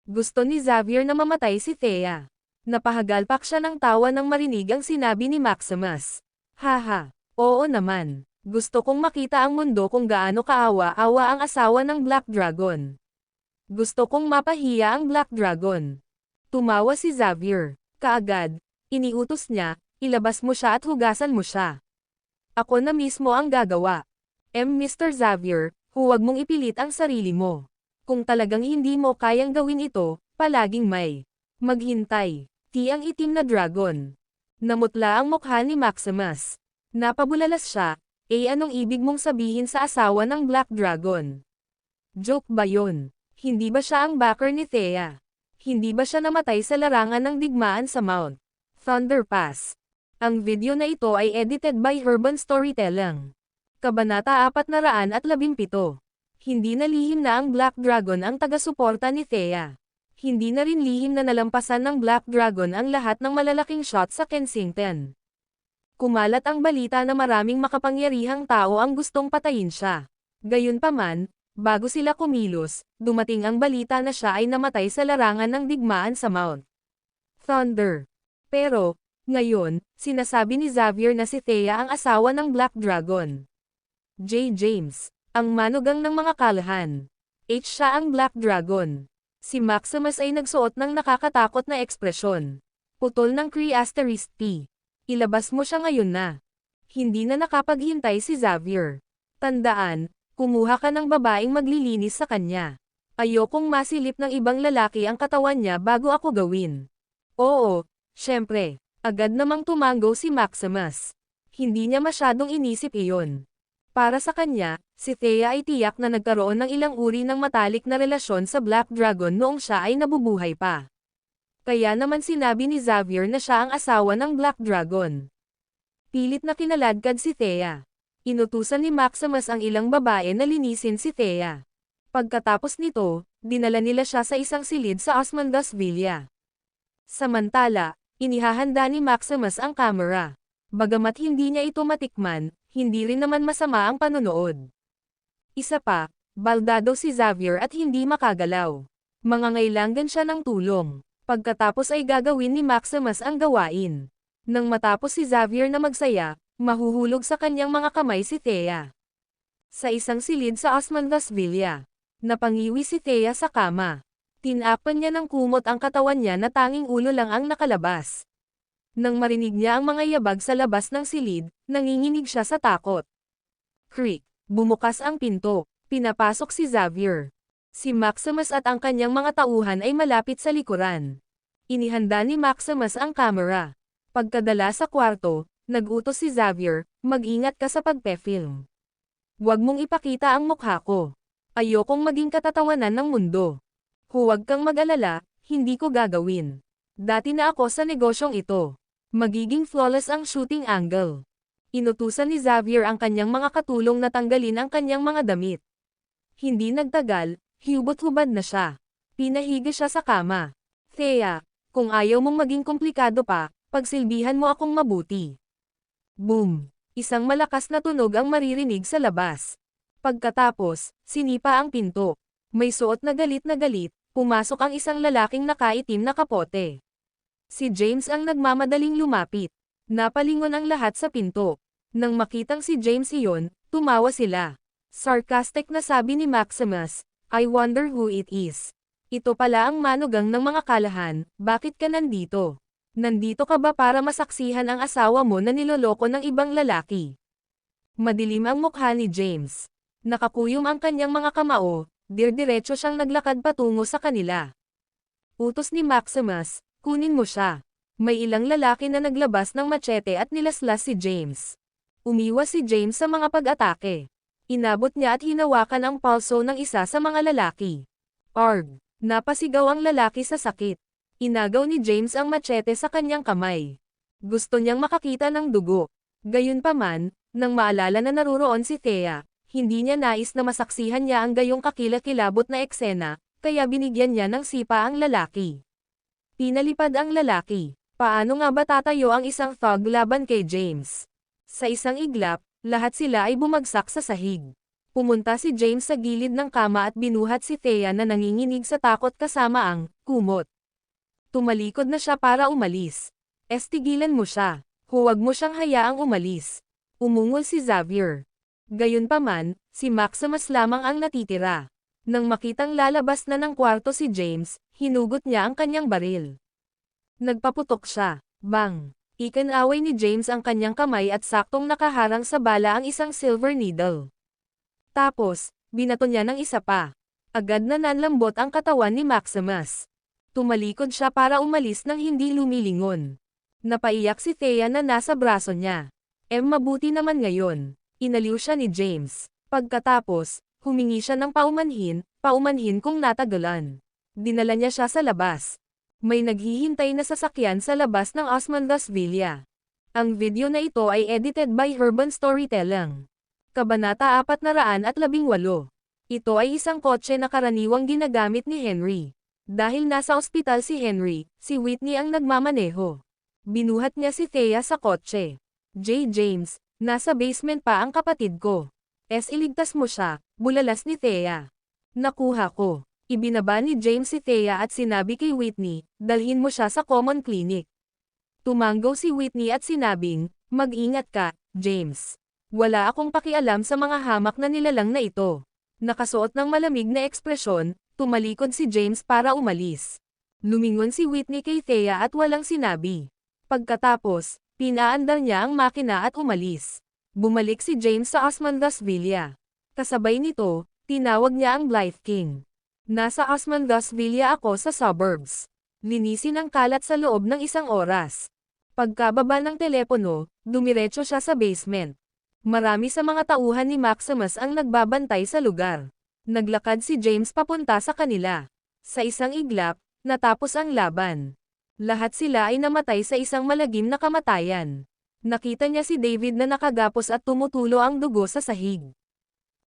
Gusto ni Xavier na mamatay si Thea. Napahagalpak siya ng tawa nang marinig ang sinabi ni Maximus. Haha, oo naman. Gusto kong makita ang mundo kung gaano kaawa-awa ang asawa ng Black Dragon. Gusto kong mapahiya ang Black Dragon. Tumawa si Xavier. Kaagad, iniutos niya, ilabas mo siya at hugasan mo siya. Ako na mismo ang gagawa. Mr. Xavier, huwag mong ipilit ang sarili mo. Kung talagang hindi mo kayang gawin ito, palaging may maghintay. Tiang itim na dragon. Namutla ang mukha ni Maximus. Napabulalas siya, anong ibig mong sabihin sa asawa ng Black Dragon? Joke ba yun? Hindi ba siya ang backer ni Thea? Hindi ba siya namatay sa larangan ng digmaan sa Mount Thunder Pass? Ang video na ito ay edited by Urban Storytelling. Kabanata 417. Hindi na lihim na ang Black Dragon ang taga-suporta ni Thea. Hindi na rin lihim na nalampasan ng Black Dragon ang lahat ng malalaking shot sa Kensington. Kumalat ang balita na maraming makapangyarihang tao ang gustong patayin siya. Gayunpaman, bago sila kumilos, dumating ang balita na siya ay namatay sa larangan ng digmaan sa Mount Thunder. Pero, ngayon, sinasabi ni Xavier na si Thea ang asawa ng Black Dragon. J. James, ang manugang ng mga kalahan. H. Siya ang Black Dragon. Si Maximus ay nagsuot ng nakakatakot na ekspresyon. Putol ng Cree *P. Ilabas mo siya ngayon na. Hindi na nakapaghintay si Xavier. Tandaan, kumuha ka ng babaeng maglilinis sa kanya. Ayokong masilip ng ibang lalaki ang katawan niya bago ako gawin. Oo, syempre, agad namang tumango si Maximus. Hindi niya masyadong inisip iyon. Para sa kanya, si Thea ay tiyak na nagkaroon ng ilang uri ng matalik na relasyon sa Black Dragon noong siya ay nabubuhay pa. Kaya naman sinabi ni Xavier na siya ang asawa ng Black Dragon. Pilit na kinaladkad si Thea. Inutusan ni Maximus ang ilang babae na linisin si Thea. Pagkatapos nito, dinala nila siya sa isang silid sa Osmandas Villa. Samantala, inihahanda ni Maximus ang kamera. Bagamat hindi niya ito matikman, hindi rin naman masama ang panonood. Isa pa, baldado si Xavier at hindi makagalaw. Mangangailangan siya ng tulong. Pagkatapos ay gagawin ni Maximus ang gawain. Nang matapos si Xavier na magsaya, mahuhulog sa kanyang mga kamay si Thea. Sa isang silid sa Osmandas Villa, napangiwi si Thea sa kama. Tinapan niya ng kumot ang katawan niya na tanging ulo lang ang nakalabas. Nang marinig niya ang mga yabag sa labas ng silid, nanginginig siya sa takot. Creak, bumukas ang pinto. Pinapasok si Xavier. Si Maximus at ang kanyang mga tauhan ay malapit sa likuran. Inihanda ni Maximus ang kamera. Pagkadala sa kwarto, nag-utos si Xavier, mag-ingat ka sa pagpe-film. Huwag mong ipakita ang mukha ko. Ayokong maging katatawanan ng mundo. Huwag kang mag-alala, hindi ko gagawin. Dati na ako sa negosyong ito. Magiging flawless ang shooting angle. Inutusan ni Xavier ang kanyang mga katulong na tanggalin ang kanyang mga damit. Hindi nagtagal, hubot-hubad na siya. Pinahiga siya sa kama. Thea, kung ayaw mong maging komplikado pa, pagsilbihan mo akong mabuti. Boom! Isang malakas na tunog ang maririnig sa labas. Pagkatapos, sinipa ang pinto. May suot na galit, pumasok ang isang lalaking nakaitim na kapote. Si James ang nagmamadaling lumapit. Napalingon ang lahat sa pinto. Nang makitang si James iyon, tumawa sila. Sarcastic na sabi ni Maximus, I wonder who it is. Ito pala ang manugang ng mga kalahan, bakit ka nandito? Nandito ka ba para masaksihan ang asawa mo na niloloko ng ibang lalaki? Madilim ang mukha ni James. Nakakuyom ang kanyang mga kamao, dir-diretso siyang naglakad patungo sa kanila. Utos ni Maximus, kunin mo siya. May ilang lalaki na naglabas ng machete at nilaslas si James. Umiwas si James sa mga pag-atake. Inabot niya at hinawakan ang palso ng isa sa mga lalaki. Arg! Napasigaw ang lalaki sa sakit. Inagaw ni James ang machete sa kanyang kamay. Gusto niyang makakita ng dugo. Gayunpaman, nang maalala na naruroon si Thea, hindi niya nais na masaksihan niya ang gayong kakilakilabot na eksena, kaya binigyan niya ng sipa ang lalaki. Pinalipad ang lalaki. Paano nga ba tatayo ang isang thug laban kay James? Sa isang iglap, lahat sila ay bumagsak sa sahig. Pumunta si James sa gilid ng kama at binuhat si Thea na nanginginig sa takot kasama ang kumot. Tumalikod na siya para umalis. Tigilan mo siya. Huwag mo siyang hayaang umalis. Umungol si Xavier. Gayunpaman, si Maximus lamang ang natitira. Nang makitang lalabas na ng kwarto si James, hinugot niya ang kanyang baril. Nagpaputok siya. Bang! Ikinaway ni James ang kanyang kamay at saktong nakaharang sa bala ang isang silver needle. Tapos, binato niya ng isa pa. Agad na nanlambot ang katawan ni Maximus. Tumalikod siya para umalis nang hindi lumilingon. Napaiyak si Thea na nasa braso niya. Mabuti naman ngayon. Inaliw siya ni James. Pagkatapos, humingi siya ng paumanhin kung natagalan. Dinala niya siya sa labas. May naghihintay na sasakyan sa labas ng Osmandas Villa. Ang video na ito ay edited by Urban Storytelling. Kabanata 418. Ito ay isang kotse na karaniwang ginagamit ni Henry. Dahil nasa ospital si Henry, si Whitney ang nagmamaneho. Binuhat niya si Thea sa kotse. James, nasa basement pa ang kapatid ko. Iligtas mo siya, bulalas ni Thea. Nakuha ko. Ibinaba ni James si Thea at sinabi kay Whitney, dalhin mo siya sa common clinic. Tumanggaw si Whitney at sinabing, mag-ingat ka, James. Wala akong pakialam sa mga hamak na nilalang na ito. Nakasuot ng malamig na ekspresyon, tumalikod si James para umalis. Lumingon si Whitney kay Thea at walang sinabi. Pagkatapos, pinaandar niya ang makina at umalis. Bumalik si James sa Osmandas Villa. Kasabay nito, tinawag niya ang Blythe King. Nasa Osmandas Villa ako sa suburbs. Linisin ang kalat sa loob ng 1 oras. Pagkababa ng telepono, dumiretso siya sa basement. Marami sa mga tauhan ni Maximus ang nagbabantay sa lugar. Naglakad si James papunta sa kanila. Sa isang iglap, natapos ang laban. Lahat sila ay namatay sa isang malagim na kamatayan. Nakita niya si David na nakagapos at tumutulo ang dugo sa sahig.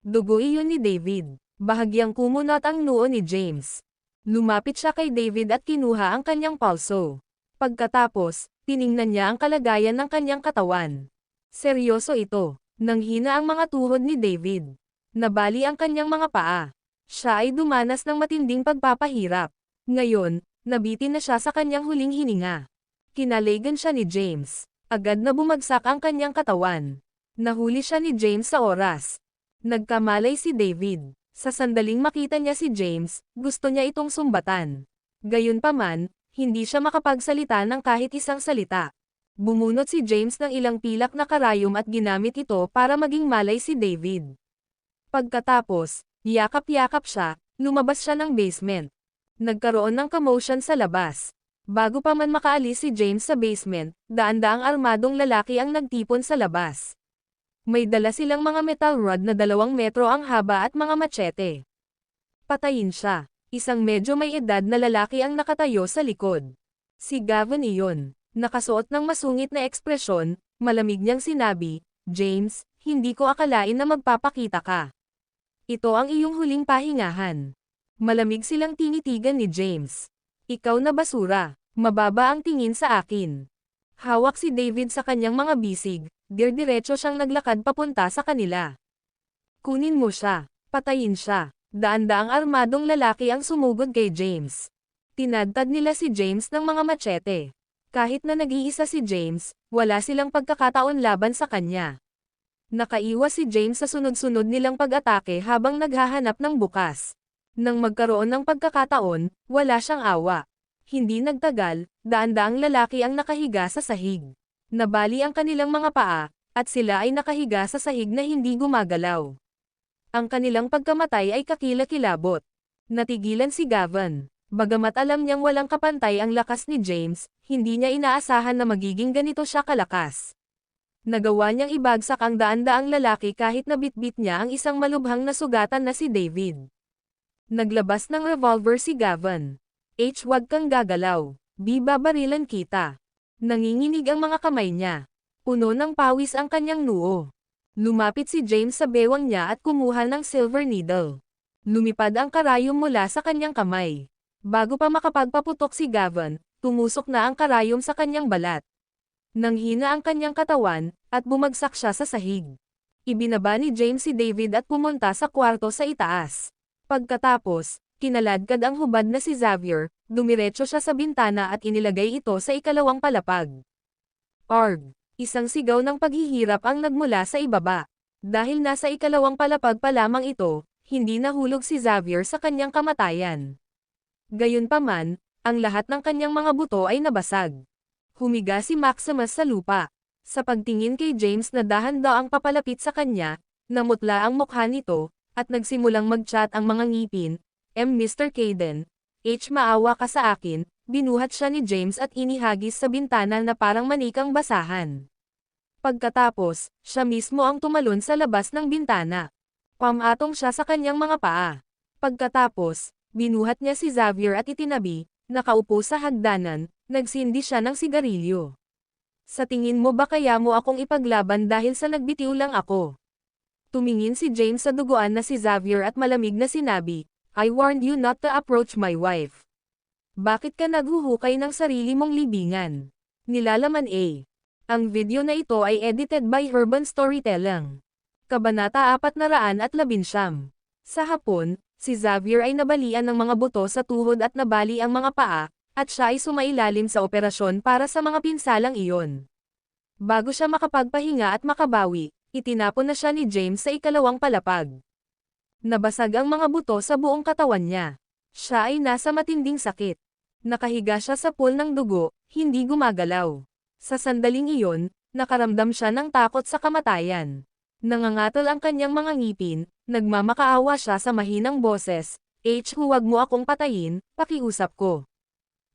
Dugo iyon ni David. Bahagyang kumunot ang noo ni James. Lumapit siya kay David at kinuha ang kanyang pulso. Pagkatapos, tiningnan niya ang kalagayan ng kanyang katawan. Seryoso ito. Nanghina ang mga tuhod ni David. Nabali ang kanyang mga paa. Siya ay dumanas ng matinding pagpapahirap. Ngayon, nabitin na siya sa kanyang huling hininga. Kinaligan siya ni James. Agad na bumagsak ang kanyang katawan. Nahuli siya ni James sa oras. Nagkamalay si David. Sa sandaling makita niya si James, gusto niya itong sumbatan. Gayunpaman, hindi siya makapagsalita ng kahit isang salita. Bumunot si James ng ilang pilak na karayom at ginamit ito para maging malay si David. Pagkatapos, yakap-yakap siya, lumabas siya ng basement. Nagkaroon ng commotion sa labas. Bago pa man makaalis si James sa basement, daan-daang armadong lalaki ang nagtipon sa labas. May dala silang mga metal rod na 2 metro ang haba at mga machete. Patayin siya. Isang medyo may edad na lalaki ang nakatayo sa likod. Si Gavin iyon. Nakasuot ng masungit na ekspresyon, malamig niyang sinabi, James, hindi ko akalain na magpapakita ka. Ito ang iyong huling pahingahan. Malamig silang tinitigan ni James. Ikaw na basura, mababa ang tingin sa akin. Hawak si David sa kanyang mga bisig, diretso siyang naglakad papunta sa kanila. Kunin mo siya, patayin siya. Daan-daang armadong lalaki ang sumugod kay James. Tinadtad nila si James ng mga machete. Kahit na nag-iisa si James, wala silang pagkakataon laban sa kanya. Nakaiwas si James sa sunod-sunod nilang pag-atake habang naghahanap ng bukas. Nang magkaroon ng pagkakataon, wala siyang awa. Hindi nagtagal, daan-daang lalaki ang nakahiga sa sahig. Nabali ang kanilang mga paa, at sila ay nakahiga sa sahig na hindi gumagalaw. Ang kanilang pagkamatay ay kakilakilabot. Natigilan si Gavin. Bagamat alam niyang walang kapantay ang lakas ni James, hindi niya inaasahan na magiging ganito siya kalakas. Nagawa niyang ibagsak ang daan-daang lalaki kahit nabitbit niya ang isang malubhang na sugatan na si David. Naglabas ng revolver si Gavin. Huwag kang gagalaw. Babarilan kita. Nanginginig ang mga kamay niya. Puno ng pawis ang kanyang noo. Lumapit si James sa bewang niya at kumuha ng silver needle. Lumipad ang karayom mula sa kanyang kamay. Bago pa makapagpaputok si Gavin, tumusok na ang karayom sa kanyang balat. Nanghina ang kanyang katawan, at bumagsak siya sa sahig. Ibinaba ni James si David at pumunta sa kwarto sa itaas. Pagkatapos, kinaladkad ang hubad na si Xavier, Dumiretso siya sa bintana at inilagay ito sa ikalawang palapag. Arg! Isang sigaw ng paghihirap ang nagmula sa ibaba. Dahil nasa ikalawang palapag pa lamang ito, hindi nahulog si Xavier sa kanyang kamatayan. Gayunpaman, ang lahat ng kanyang mga buto ay nabasag. Humiga si Maximus sa lupa. Sa pagtingin kay James na dahan-daang papalapit sa kanya, namutla ang mukha nito, at nagsimulang mag-chat ang mga ngipin. Mr. Caden, maawa ka sa akin, binuhat siya ni James at inihagis sa bintana na parang manikang basahan. Pagkatapos, siya mismo ang tumalon sa labas ng bintana. Pamatong siya sa kanyang mga paa. Pagkatapos, binuhat niya si Xavier at itinabi, nakaupo sa hagdanan, nagsindi siya ng sigarilyo. Sa tingin mo ba kaya mo akong ipaglaban dahil sa nagbitiw lang ako? Tumingin si James sa duguan na si Xavier at malamig na sinabi, I warned you not to approach my wife. Bakit ka naghuhukay ng sarili mong libingan? Nilalaman A. Ang video na ito ay edited by Urban Storytelling. Kabanata 419. Sa hapon, si Xavier ay nabalian ng mga buto sa tuhod at nabali ang mga paa, at siya ay sumailalim sa operasyon para sa mga pinsalang iyon. Bago siya makapagpahinga at makabawi, itinapon na siya ni James sa ikalawang palapag. Nabasag ang mga buto sa buong katawan niya. Siya ay nasa matinding sakit. Nakahiga siya sa pool ng dugo, hindi gumagalaw. Sa sandaling iyon, nakaramdam siya ng takot sa kamatayan. Nangangatol ang kanyang mga ngipin, nagmamakaawa siya sa mahinang boses, huwag mo akong patayin, pakiusap ko.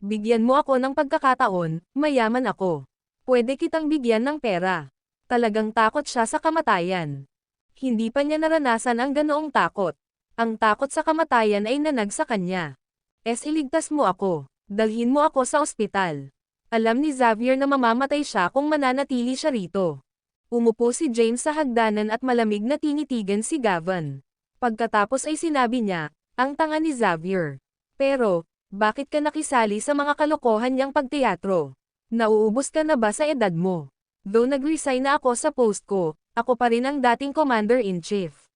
Bigyan mo ako ng pagkakataon, mayaman ako. Pwede kitang bigyan ng pera. Talagang takot siya sa kamatayan. Hindi pa niya naranasan ang ganoong takot. Ang takot sa kamatayan ay nanag sa kanya. Iligtas mo ako. Dalhin mo ako sa ospital. Alam ni Xavier na mamamatay siya kung mananatili siya rito. Umupo si James sa hagdanan at malamig na tinitigan si Gavin. Pagkatapos ay sinabi niya, ang tanga ni Xavier. Pero, bakit ka nakisali sa mga kalokohan niyang pagteatro? Nauubos ka na ba sa edad mo? Though nag-resign na ako sa post ko, ako pa rin ang dating commander-in-chief.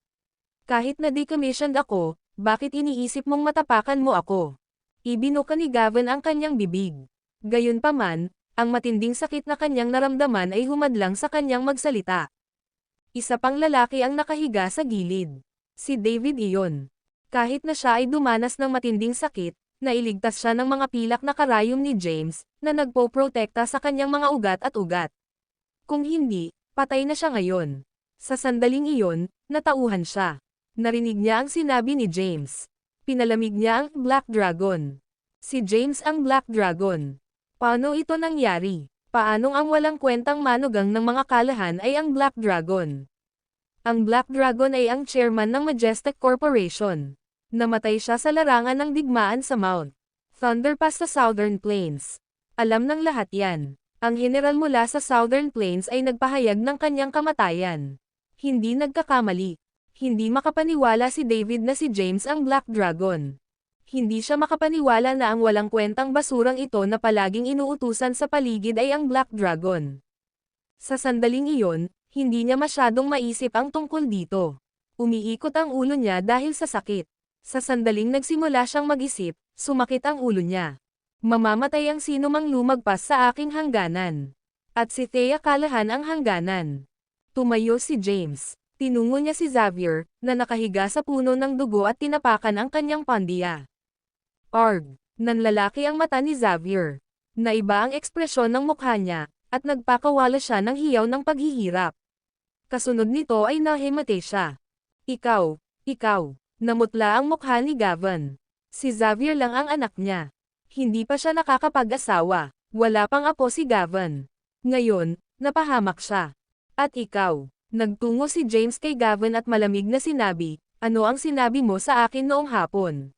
Kahit na decommissioned ako, bakit iniisip mong matapakan mo ako? Ibinuka ni Gavin ang kanyang bibig. Gayunpaman, ang matinding sakit na kanyang naramdaman ay humadlang sa kanyang magsalita. Isa pang lalaki ang nakahiga sa gilid. Si David iyon. Kahit na siya ay dumanas ng matinding sakit, nailigtas siya ng mga pilak na karayom ni James, na nagpo-protekta sa kanyang mga ugat at ugat. Kung hindi, patay na siya ngayon. Sa sandaling iyon, natauhan siya. Narinig niya ang sinabi ni James. Pinalamig niya ang Black Dragon. Si James ang Black Dragon. Paano ito nangyari? Paanong ang walang kwentang manugang ng mga kalahan ay ang Black Dragon? Ang Black Dragon ay ang chairman ng Majestic Corporation. Namatay siya sa larangan ng digmaan sa Mount Thunderpass sa Southern Plains. Alam ng lahat yan. Ang general mula sa Southern Plains ay nagpahayag ng kanyang kamatayan. Hindi nagkakamali. Hindi makapaniwala si David na si James ang Black Dragon. Hindi siya makapaniwala na ang walang kwentang basurang ito na palaging inuutusan sa paligid ay ang Black Dragon. Sa sandaling iyon, hindi niya masyadong maisip ang tungkol dito. Umiikot ang ulo niya dahil sa sakit. Sa sandaling nagsimula siyang mag-isip, sumakit ang ulo niya. Mamamatay ang sino mang lumagpas sa aking hangganan. At si Thea Callahan ang hangganan. Tumayo si James. Tinungo niya si Xavier, na nakahiga sa puno ng dugo at tinapakan ang kanyang pandiya. Arg! Nanlalaki ang mata ni Xavier. Naiba ang ekspresyon ng mukha niya, at nagpakawala siya ng hiyaw ng paghihirap. Kasunod nito ay nahimate siya. Ikaw. Namutla ang mukha ni Gavin. Si Xavier lang ang anak niya. Hindi pa siya nakakapag-asawa. Wala pang apo si Gavin. Ngayon, napahamak siya. At ikaw. Nagtungo si James kay Gavin at malamig na sinabi, ano ang sinabi mo sa akin noong hapon?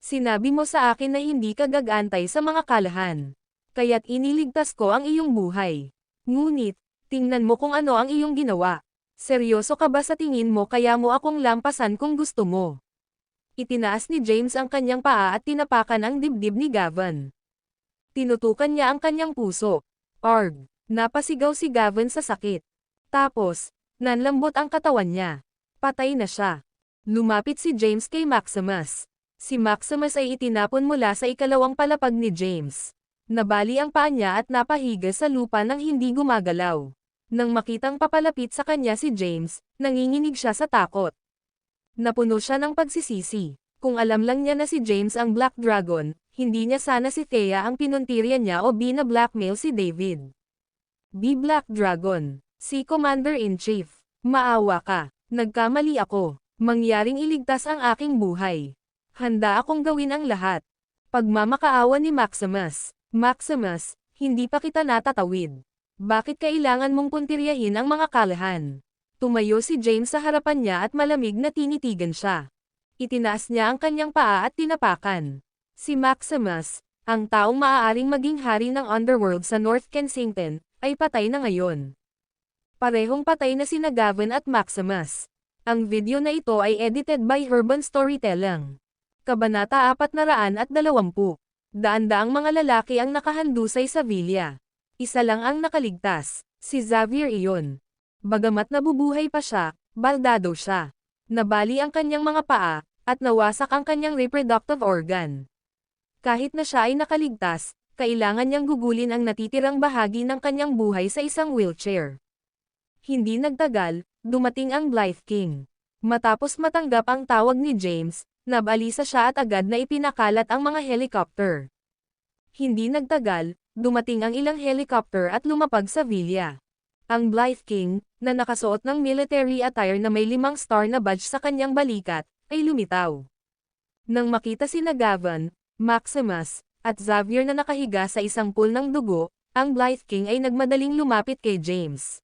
Sinabi mo sa akin na hindi ka gagantay sa mga kalahan. Kaya't iniligtas ko ang iyong buhay. Ngunit, tingnan mo kung ano ang iyong ginawa. Seryoso ka ba sa tingin mo kaya mo akong lampasan kung gusto mo? Itinaas ni James ang kanyang paa at tinapakan ang dibdib ni Gavin. Tinutukan niya ang kanyang puso. Arg! Napasigaw si Gavin sa sakit. Tapos, nanlambot ang katawan niya. Patay na siya. Lumapit si James kay Maximus. Si Maximus ay itinapon mula sa ikalawang palapag ni James. Nabali ang paa niya at napahiga sa lupa nang hindi gumagalaw. Nang makitang papalapit sa kanya si James, nanginginig siya sa takot. Napuno siya ng pagsisisi. Kung alam lang niya na si James ang Black Dragon, hindi niya sana si Thea ang pinuntirya niya o bina-blackmail si David. B. Black Dragon. Si Commander-in-Chief. Maawa ka. Nagkamali ako. Mangyaring iligtas ang aking buhay. Handa akong gawin ang lahat. Pagmamakaawa ni Maximus. Maximus, hindi pa kita natatawid. Bakit kailangan mong puntiryahin ang mga kalahan? Tumayo si James sa harapan niya at malamig na tinitigan siya. Itinaas niya ang kanyang paa at tinapakan. Si Maximus, ang taong maaaring maging hari ng underworld sa North Kensington, ay patay na ngayon. Parehong patay na sina Gavin at Maximus. Ang video na ito ay edited by Urban Storytelling. Kabanata 420. Daan-daang mga lalaki ang nakahandusay sa villa. Isa lang ang nakaligtas, si Xavier iyon. Bagamat nabubuhay pa siya, baldado siya. Nabali ang kanyang mga paa, at nawasak ang kanyang reproductive organ. Kahit na siya ay nakaligtas, kailangan niyang gugulin ang natitirang bahagi ng kanyang buhay sa isang wheelchair. Hindi nagtagal, dumating ang Blythe King. Matapos matanggap ang tawag ni James, nabalisa siya at agad na ipinakalat ang mga helicopter. Hindi nagtagal, dumating ang ilang helicopter at lumapag sa villa. Ang Blythe King, na nakasuot ng military attire na may 5 star na badge sa kanyang balikat, ay lumitaw. Nang makita sina Gavin, Maximus, at Xavier na nakahiga sa isang pool ng dugo, ang Blythe King ay nagmadaling lumapit kay James.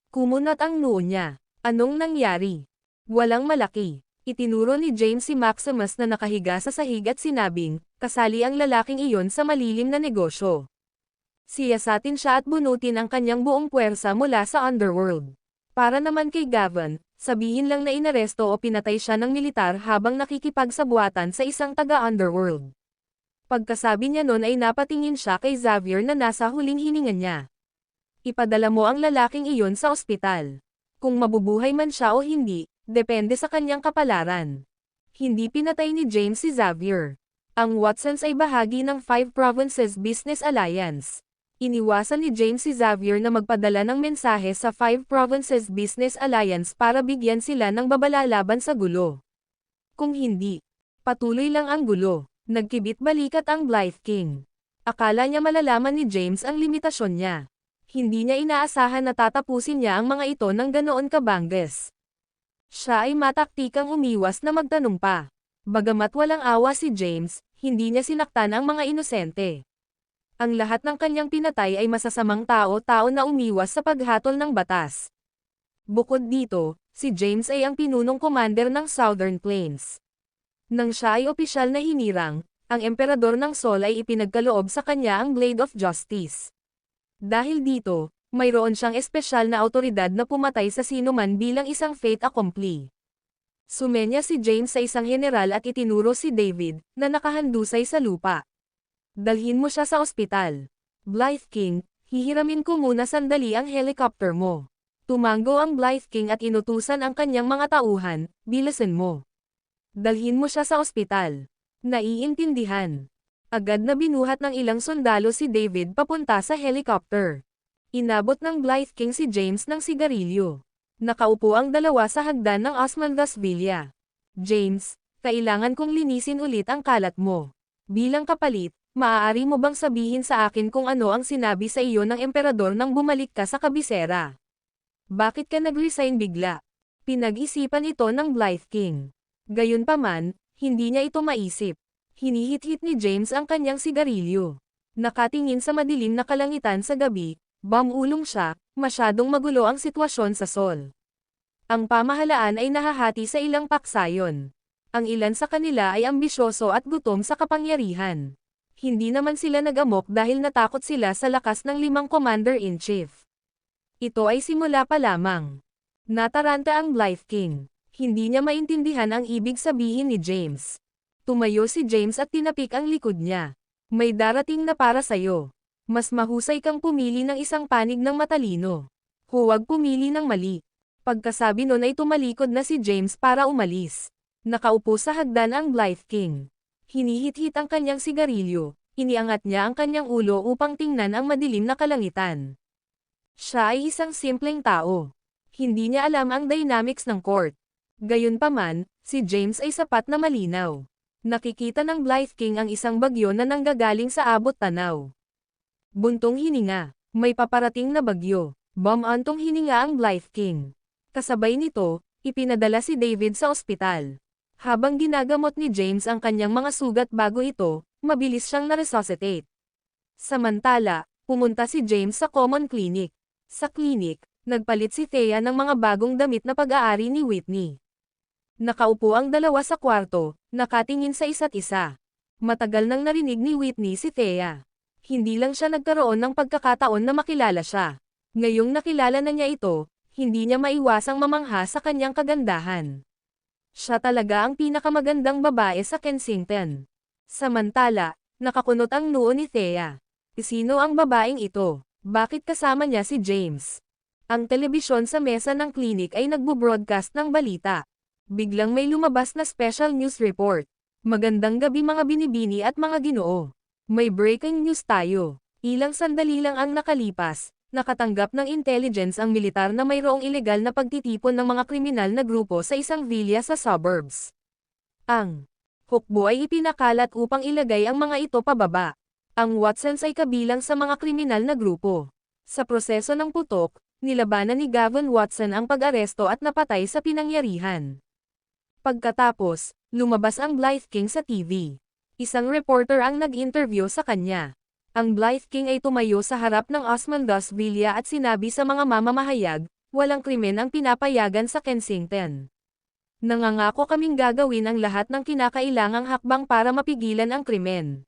Kumunat ang noo niya. Anong nangyari? Walang malaki. Itinuro ni James si Maximus na nakahiga sa sahig at sinabing, kasali ang lalaking iyon sa malilim na negosyo. Siyasatin siya at bunutin ang kanyang buong puwersa mula sa underworld. Para naman kay Gavin, sabihin lang na inaresto o pinatay siya ng militar habang nakikipagsabuatan sa isang taga-underworld. Pagkasabi niya nun ay napatingin siya kay Xavier na nasa huling hininga niya. Ipadala mo ang lalaking iyon sa ospital. Kung mabubuhay man siya o hindi, depende sa kanyang kapalaran. Hindi pinatay ni James si Xavier. Ang Watsons ay bahagi ng 5 Provinces Business Alliance. Iniwasan ni James si Xavier na magpadala ng mensahe sa 5 Provinces Business Alliance para bigyan sila ng babala laban sa gulo. Kung hindi, patuloy lang ang gulo. Nagkibit-balikat ang Blythe King. Akala niya malalaman ni James ang limitasyon niya. Hindi niya inaasahan na tatapusin niya ang mga ito ng ganoon kabangges. Siya ay mataktikang umiwas na magtanong pa. Bagamat walang awa si James, hindi niya sinaktan ang mga inosente. Ang lahat ng kanyang pinatay ay masasamang tao na umiwas sa paghatol ng batas. Bukod dito, si James ay ang pinunong commander ng Southern Plains. Nang siya ay opisyal na hinirang, ang emperador ng Sol ay ipinagkaloob sa kanya ang Blade of Justice. Dahil dito, mayroon siyang espesyal na awtoridad na pumatay sa sinuman bilang isang fait accompli. Sumenya si James sa isang general at itinuro si David, na nakahandusay sa lupa. Dalhin mo siya sa ospital. Blythe King, hihiramin ko muna sandali ang helicopter mo. Tumango ang Blythe King at inutusan ang kanyang mga tauhan, bilisan mo. Dalhin mo siya sa ospital. Naiintindihan. Agad na binuhat ng ilang sundalo si David papunta sa helicopter. Inabot ng Blythe King si James ng sigarilyo. Nakaupo ang dalawa sa hagdan ng Osmanthus Villa. James, kailangan kong linisin ulit ang kalat mo. Bilang kapalit, maaari mo bang sabihin sa akin kung ano ang sinabi sa iyo ng emperador nang bumalik ka sa kabisera? Bakit ka nag-resign bigla? Pinag-isipan ito ng Blythe King. Gayunpaman, hindi niya ito maisip. Hinihit-hit ni James ang kanyang sigarilyo. Nakatingin sa madilim na kalangitan sa gabi, bamulong siya, masyadong magulo ang sitwasyon sa Sol. Ang pamahalaan ay nahahati sa ilang paksayon. Ang ilan sa kanila ay ambisyoso at gutom sa kapangyarihan. Hindi naman sila nag-amok dahil natakot sila sa lakas ng 5 commander-in-chief. Ito ay simula pa lamang. Nataranta ang Blythe King. Hindi niya maintindihan ang ibig sabihin ni James. Tumayo si James at tinapik ang likod niya. May darating na para sayo. Mas mahusay kang pumili ng isang panig ng matalino. Huwag pumili ng mali. Pagkasabi nun ay tumalikod na si James para umalis. Nakaupo sa hagdan ang Blythe King. Hinihit-hit ang kanyang sigarilyo, iniangat niya ang kanyang ulo upang tingnan ang madilim na kalangitan. Siya ay isang simpleng tao. Hindi niya alam ang dynamics ng court. Gayunpaman, si James ay sapat na malinaw. Nakikita ng Blythe King ang isang bagyo na nanggagaling sa abot tanaw. Buntong hininga, may paparating na bagyo. Bumantong hininga ang Blythe King. Kasabay nito, ipinadala si David sa ospital. Habang ginagamot ni James ang kanyang mga sugat bago ito, mabilis siyang na-resuscitate. Samantala, pumunta si James sa common clinic. Sa clinic, nagpalit si Thea ng mga bagong damit na pag-aari ni Whitney. Nakaupo ang dalawa sa kwarto, nakatingin sa isa't isa. Matagal nang narinig ni Whitney si Thea. Hindi lang siya nagkaroon ng pagkakataon na makilala siya. Ngayong nakilala na niya ito, hindi niya maiwasang mamangha sa kanyang kagandahan. Siya talaga ang pinakamagandang babae sa Kensington. Samantala, nakakunot ang noo ni Thea. Sino ang babaeng ito? Bakit kasama niya si James? Ang telebisyon sa mesa ng klinik ay nagbo-broadcast ng balita. Biglang may lumabas na special news report. Magandang gabi mga binibini at mga ginoo. May breaking news tayo. Ilang sandali lang ang nakalipas. Nakatanggap ng intelligence ang militar na mayroong ilegal na pagtitipon ng mga kriminal na grupo sa isang villa sa suburbs. Ang hukbo ay ipinakalat upang ilagay ang mga ito pababa. Ang Watsons ay kabilang sa mga kriminal na grupo. Sa proseso ng putok, nilabanan ni Gavin Watson ang pag-aresto at napatay sa pinangyarihan. Pagkatapos, lumabas ang Blythe King sa TV. Isang reporter ang nag-interview sa kanya. Ang Blythe King ay tumayo sa harap ng Osmondos Villa at sinabi sa mga mamamahayag, walang krimen ang pinapayagan sa Kensington. Nangangako kaming gagawin ang lahat ng kinakailangang hakbang para mapigilan ang krimen.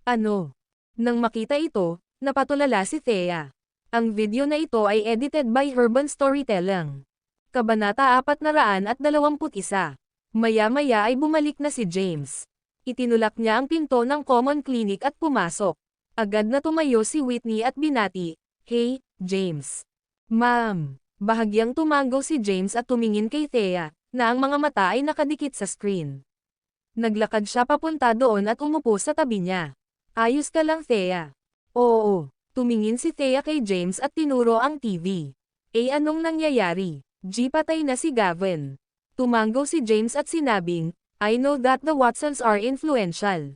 Ano? Nang makita ito, napatulala si Thea. Ang video na ito ay edited by Urban Storytelling. Kabanata 421. Maya-maya ay bumalik na si James. Itinulak niya ang pinto ng common clinic at pumasok. Agad na tumayo si Whitney at binati, "Hey, James." "Ma'am." Bahagyang tumango si James at tumingin kay Thea, na ang mga mata ay nakadikit sa screen. Naglakad siya papunta doon at umupo sa tabi niya. "Ayos ka lang Thea?" "Oo." Tumingin si Thea kay James at tinuro ang TV. Anong nangyayari?" Patay na si Gavin." Tumango si James at sinabing, "I know that the Watsons are influential.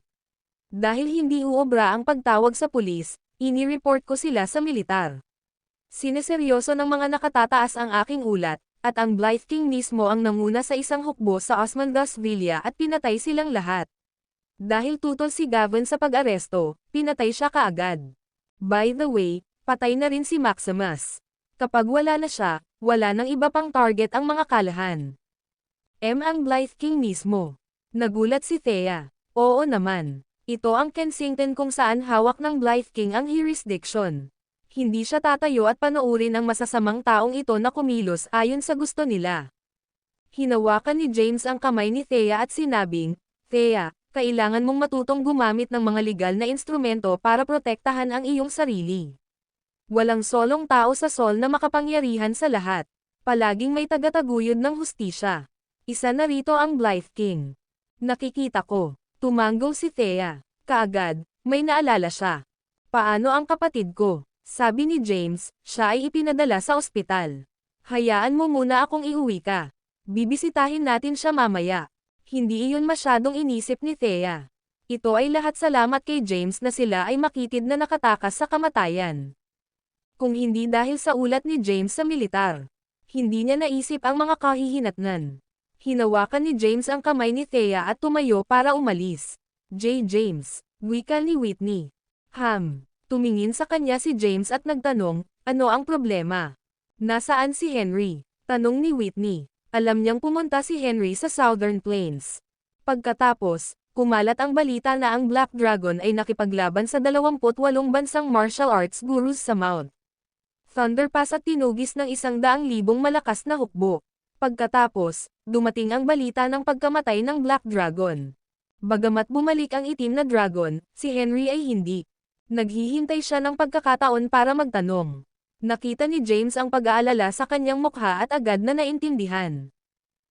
Dahil hindi uobra ang pagtawag sa pulis, ini-report ko sila sa militar." Sineseryoso ng mga nakatataas ang aking ulat, at ang Blythe King mismo ang nanguna sa isang hukbo sa Osmondos Villa at pinatay silang lahat. Dahil tutol si Gavin sa pag-aresto, pinatay siya kaagad. By the way, patay na rin si Maximus. Kapag wala na siya, wala nang iba pang target ang mga kalahan. Ang Blythe King mismo. Nagulat si Thea. "Oo naman. Ito ang Kensington kung saan hawak ng Blythe King ang jurisdiction. Hindi siya tatayo at panoorin ang masasamang taong ito na kumilos ayon sa gusto nila." Hinawakan ni James ang kamay ni Thea at sinabing, "Thea, kailangan mong matutong gumamit ng mga legal na instrumento para protektahan ang iyong sarili. Walang solong tao sa sol na makapangyarihan sa lahat. Palaging may tagataguyod ng hustisya. Isa na rito ang Blythe King." "Nakikita ko." Tumango si Thea. Kaagad, may naalala siya. "Paano ang kapatid ko?" Sabi ni James, "Siya ay ipinadala sa ospital. Hayaan mo muna akong iuwi ka. Bibisitahin natin siya mamaya." Hindi iyon masyadong inisip ni Thea. Ito ay lahat salamat kay James na sila ay makitid na nakatakas sa kamatayan. Kung hindi dahil sa ulat ni James sa militar, hindi niya naisip ang mga kahihinatnan. Hinawakan ni James ang kamay ni Thea at tumayo para umalis. James," wika ni Whitney. Tumingin sa kanya si James at nagtanong, "Ano ang problema?" "Nasaan si Henry?" tanong ni Whitney. Alam niyang pumunta si Henry sa Southern Plains. Pagkatapos, kumalat ang balita na ang Black Dragon ay nakipaglaban sa 28 bansang martial arts gurus sa Mount Thunderpass at tinugis ng 100,000 malakas na hukbo. Pagkatapos, dumating ang balita ng pagkamatay ng Black Dragon. Bagamat bumalik ang itim na dragon, si Henry ay hindi. Naghihintay siya ng pagkakataon para magtanong. Nakita ni James ang pag-aalala sa kanyang mukha at agad na naintindihan.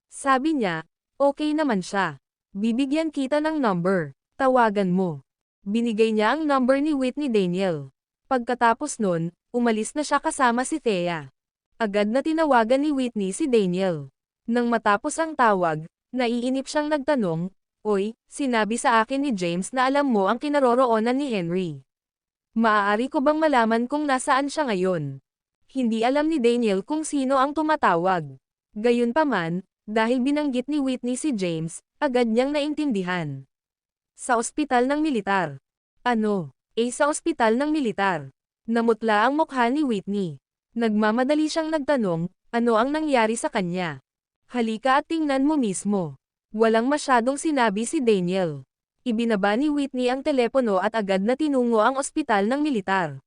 Sabi niya, Okay naman siya. Bibigyan kita ng number. Tawagan mo. Binigay niya ang number ni Whitney Daniel. Pagkatapos nun, umalis na siya kasama si Thea. Agad na tinawagan ni Whitney si Daniel. Nang matapos ang tawag, naiinip siyang nagtanong, "Oy, sinabi sa akin ni James na alam mo ang kinaroroonan ni Henry. Maaari ko bang malaman kung nasaan siya ngayon?" Hindi alam ni Daniel kung sino ang tumatawag. Gayunpaman, dahil binanggit ni Whitney si James, agad niyang naintindihan. Sa ospital ng militar. Ano? Sa ospital ng militar. Namutla ang mukha ni Whitney. Nagmamadali siyang nagtanong, ano ang nangyari sa kanya? Halika at tingnan mo mismo. Walang masyadong sinabi si Daniel. Ibinaba ni Whitney ang telepono at agad na tinungo ang ospital ng militar.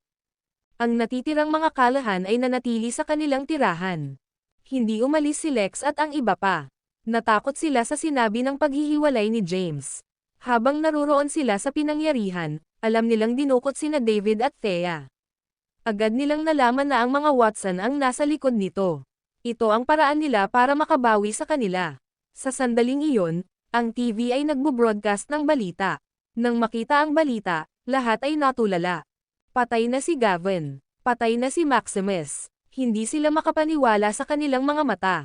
Ang natitirang mga kalahan ay nanatili sa kanilang tirahan. Hindi umalis si Lex at ang iba pa. Natakot sila sa sinabi ng paghihiwalay ni James. Habang naruroon sila sa pinangyarihan, alam nilang dinukot sina David at Thea. Agad nilang nalaman na ang mga Watson ang nasa likod nito. Ito ang paraan nila para makabawi sa kanila. Sa sandaling iyon, ang TV ay nagbo-broadcast ng balita. Nang makita ang balita, lahat ay natulala. Patay na si Gavin. Patay na si Maximus. Hindi sila makapaniwala sa kanilang mga mata.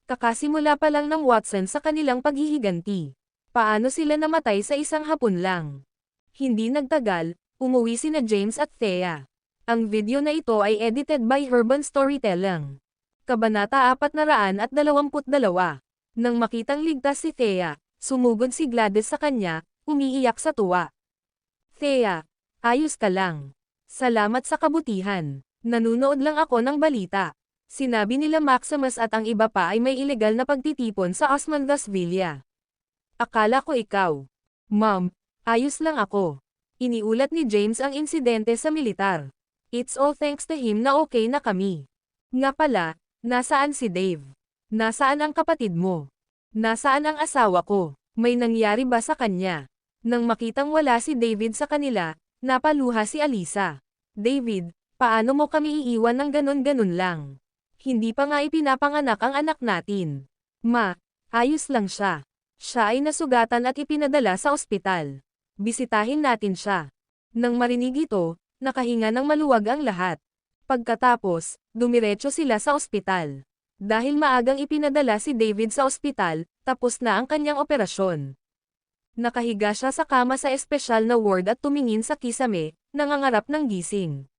Kakasimula pa lang ng Watson sa kanilang paghihiganti. Paano sila namatay sa isang hapon lang? Hindi nagtagal, umuwi sina James at Thea. Ang video na ito ay edited by Urban Storytelling. Kabanata 422. Nang makitang ligtas si Thea, sumugod si Gladys sa kanya, umiiyak sa tuwa. "Thea, ayos ka lang. Salamat sa kabutihan. Nanunood lang ako ng balita." Sinabi nila Maximus at ang iba pa ay may ilegal na pagtitipon sa Osmanthus Villa. "Akala ko ikaw." "Mom, ayos lang ako." Iniulat ni James ang insidente sa militar. "It's all thanks to him na okay na kami." "Nga pala, nasaan si Dave? Nasaan ang kapatid mo? Nasaan ang asawa ko? May nangyari ba sa kanya?" Nang makitang wala si David sa kanila, napaluha si Alisa. "David, paano mo kami iiwan ng ganon-ganon lang? Hindi pa nga ipinapanganak ang anak natin." "Ma, ayos lang siya. Siya ay nasugatan at ipinadala sa ospital. Bisitahin natin siya." Nang marinig ito, nakahinga ng maluwag ang lahat. Pagkatapos, dumiretso sila sa ospital. Dahil maagang ipinadala si David sa ospital, tapos na ang kanyang operasyon. Nakahiga siya sa kama sa espesyal na ward at tumingin sa kisame, nangangarap ng gising.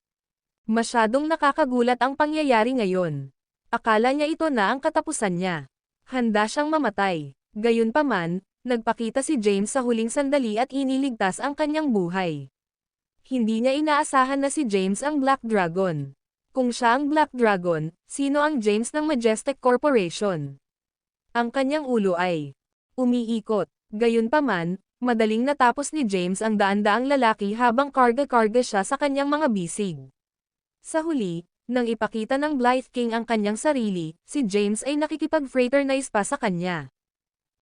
Masyadong nakakagulat ang pangyayari ngayon. Akala niya ito na ang katapusan niya. Handa siyang mamatay. Gayunpaman, nagpakita si James sa huling sandali at iniligtas ang kanyang buhay. Hindi niya inaasahan na si James ang Black Dragon. Kung siya ang Black Dragon, sino ang James ng Majestic Corporation? Ang kanyang ulo ay umiikot. Gayunpaman, madaling natapos ni James ang daan-daang lalaki habang karga-karga siya sa kanyang mga bisig. Sa huli, nang ipakita ng Blythe King ang kanyang sarili, si James ay nakikipag-fraternize pa sa kanya.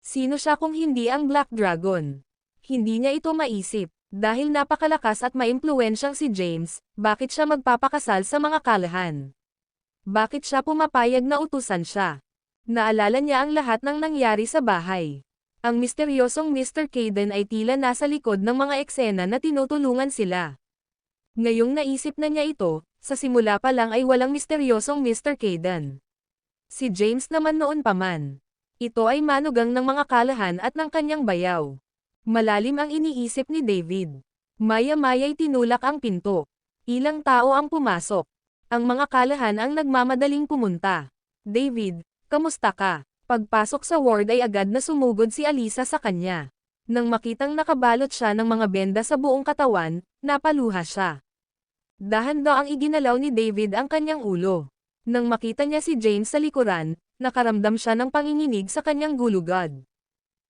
Sino siya kung hindi ang Black Dragon? Hindi niya ito maisip. Dahil napakalakas at maimpluwensyang si James, bakit siya magpapakasal sa mga kalahan? Bakit siya pumapayag na utusan siya? Naalala niya ang lahat ng nangyari sa bahay. Ang misteryosong Mr. Caden ay tila nasa likod ng mga eksena na tinutulungan sila. Ngayong naisip na niya ito, sa simula pa lang ay walang misteryosong Mr. Caden. Si James naman noon pa man. Ito ay manugang ng mga kalahan at ng kanyang bayaw. Malalim ang iniisip ni David. Maya-maya'y tinulak ang pinto. Ilang tao ang pumasok. Ang mga kalahan ang nagmamadaling pumunta. "David, kamusta ka?" Pagpasok sa ward ay agad na sumugod si Alisa sa kanya. Nang makitang nakabalot siya ng mga benda sa buong katawan, napaluha siya. Dahan-dahan ang iginalaw ni David ang kanyang ulo. Nang makita niya si James sa likuran, nakaramdam siya ng panginginig sa kanyang gulugod.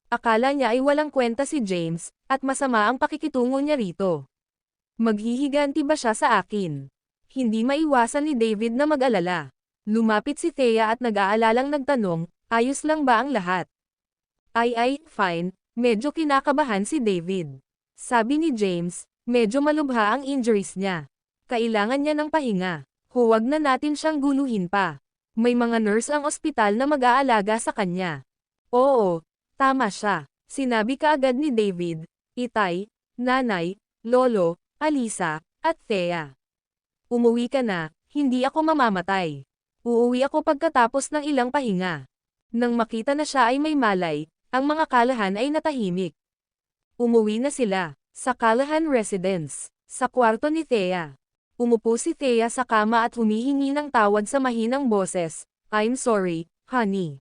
Akala niya ay walang kwenta si James, at masama ang pakikitungo niya rito. Maghihiganti ba siya sa akin? Hindi maiwasan ni David na mag-alala. Lumapit si Thea at nag-aalalang nagtanong, ayos lang ba ang lahat? Ay, fine, medyo kinakabahan si David. Sabi ni James, medyo malubha ang injuries niya. Kailangan niya ng pahinga. Huwag na natin siyang guluhin pa. May mga nurse ang ospital na mag-aalaga sa kanya. Oo, Tama siya. Sinabi kaagad ni David, Itay, Nanay, Lolo, Alisa, at Thea. Umuwi ka na, hindi ako mamamatay. Uuwi ako pagkatapos ng ilang pahinga. Nang makita na siya ay may malay, ang mga Callahan ay natahimik. Umuwi na sila, sa Callahan residence, sa kwarto ni Thea. Umupo si Thea sa kama at humihingi ng tawad sa mahinang boses, I'm sorry, honey.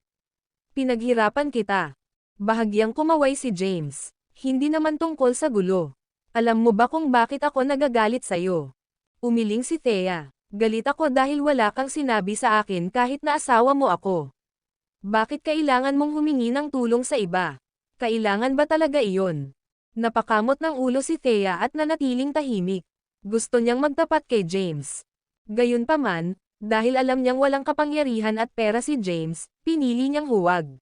Pinaghirapan kita. Bahagyang kumaway si James. Hindi naman tungkol sa gulo. Alam mo ba kung bakit ako nagagalit sa'yo? Umiling si Thea. Galit ako dahil wala kang sinabi sa akin kahit na asawa mo ako. Bakit kailangan mong humingi ng tulong sa iba? Kailangan ba talaga iyon? Napakamot ng ulo si Thea at nanatiling tahimik. Gusto niyang magtapat kay James. Gayunpaman, dahil alam niyang walang kapangyarihan at pera si James, pinili niyang huwag.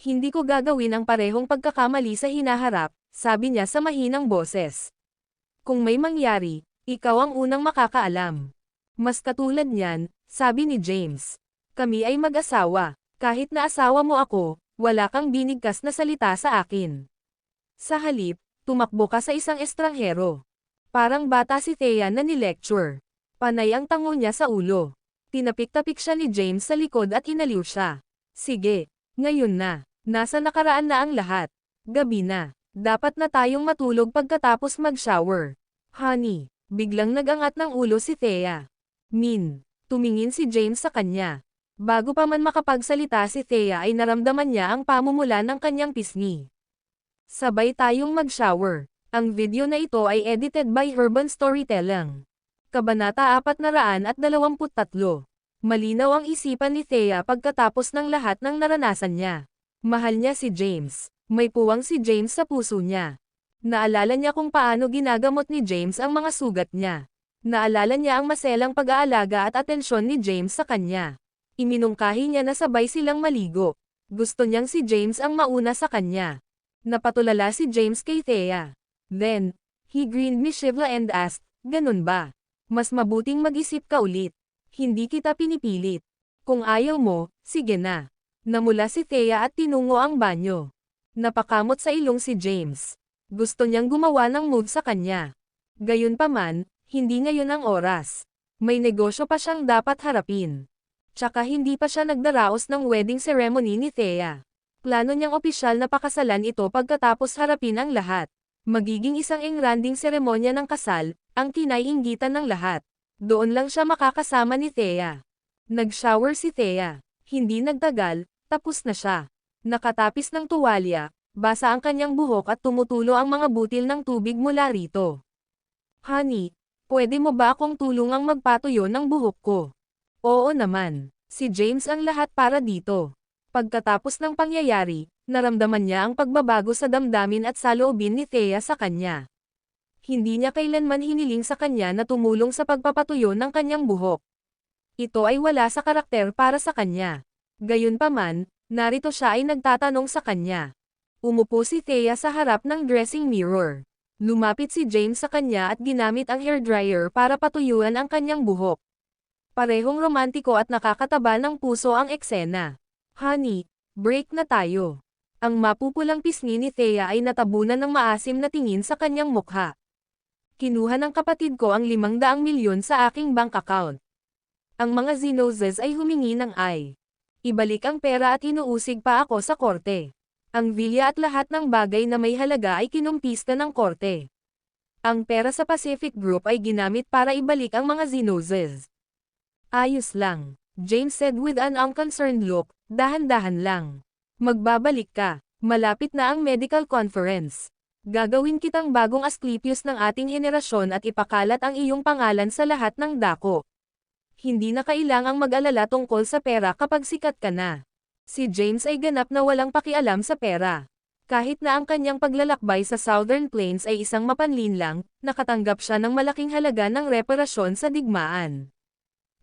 Hindi ko gagawin ang parehong pagkakamali sa hinaharap, sabi niya sa mahinang boses. Kung may mangyari, ikaw ang unang makakaalam. Mas katulad niyan, sabi ni James. Kami ay mag-asawa. Kahit na asawa mo ako, wala kang binigkas na salita sa akin. Sa halip, tumakbo ka sa isang estranghero. Parang bata si Thea na ni-lecture. Panay ang tango niya sa ulo. Tinapik-tapik siya ni James sa likod at inaliw siya. Sige, ngayon na. Nasa nakaraan na ang lahat. Gabi na. Dapat na tayong matulog pagkatapos mag-shower. Honey, biglang nag-angat ng ulo si Thea. Tumingin si James sa kanya. Bago pa man makapagsalita si Thea ay naramdaman niya ang pamumula ng kanyang pisngi. Sabay tayong mag-shower. Ang video na ito ay edited by Urban Storytelling. Kabanata 423. Malinaw ang isipan ni Thea pagkatapos ng lahat ng naranasan niya. Mahal niya si James. May puwang si James sa puso niya. Naalala niya kung paano ginagamot ni James ang mga sugat niya. Naalala niya ang maselang pag-aalaga at atensyon ni James sa kanya. Iminungkahi niya na sabay silang maligo. Gusto niyang si James ang mauna sa kanya. Napatulala si James kay Thea. Then, he grinned mischievously and asked, ganun ba? Mas mabuting mag-isip ka ulit. Hindi kita pinipilit. Kung ayaw mo, sige na. Namula si Thea at tinungo ang banyo. Napakamot sa ilong si James. Gusto niyang gumawa ng move sa kanya. Gayunpaman, hindi ngayon ang oras. May negosyo pa siyang dapat harapin. Tsaka hindi pa siya nagdaraos ng wedding ceremony ni Thea. Plano niyang opisyal na pakasalan ito pagkatapos harapin ang lahat. Magiging isang engranding seremonya ng kasal, ang kinaiinggitan ng lahat. Doon lang siya makakasama ni Thea. Nag-shower si Thea. Hindi nagtagal, tapos na siya. Nakatapis ng tuwalya, basa ang kanyang buhok at tumutulo ang mga butil ng tubig mula rito. Honey, pwede mo ba akong tulungang magpatuyo ng buhok ko? Oo naman. Si James ang lahat para dito. Pagkatapos ng pangyayari, naramdaman niya ang pagbabago sa damdamin at saloobin ni Thea sa kanya. Hindi niya kailanman hiniling sa kanya na tumulong sa pagpapatuyo ng kanyang buhok. Ito ay wala sa karakter para sa kanya. Gayunpaman, narito siya ay nagtatanong sa kanya. Umupo si Thea sa harap ng dressing mirror. Lumapit si James sa kanya at ginamit ang hairdryer para patuyuan ang kanyang buhok. Parehong romantiko at nakakataba ng puso ang eksena. Honey, break na tayo. Ang mapupulang pisngi ni Thea ay natabunan ng maasim na tingin sa kanyang mukha. Kinuha ng kapatid ko ang 500 milyon sa aking bank account. Ang mga Zinoses ay humingi ng ay. Ibalik ang pera at inuusig pa ako sa korte. Ang villa at lahat ng bagay na may halaga ay kinumpista ng korte. Ang pera sa Pacific Group ay ginamit para ibalik ang mga Zinoses. Ayos lang, James said with an unconcerned look, dahan-dahan lang. Magbabalik ka, malapit na ang medical conference. Gagawin kitang bagong Asclepius ng ating henerasyon at ipakalat ang iyong pangalan sa lahat ng dako. Hindi na kailangang mag-alala tungkol sa pera kapag sikat ka na. Si James ay ganap na walang pakialam sa pera. Kahit na ang kanyang paglalakbay sa Southern Plains ay isang mapanlinlang, nakatanggap siya ng malaking halaga ng reparasyon sa digmaan.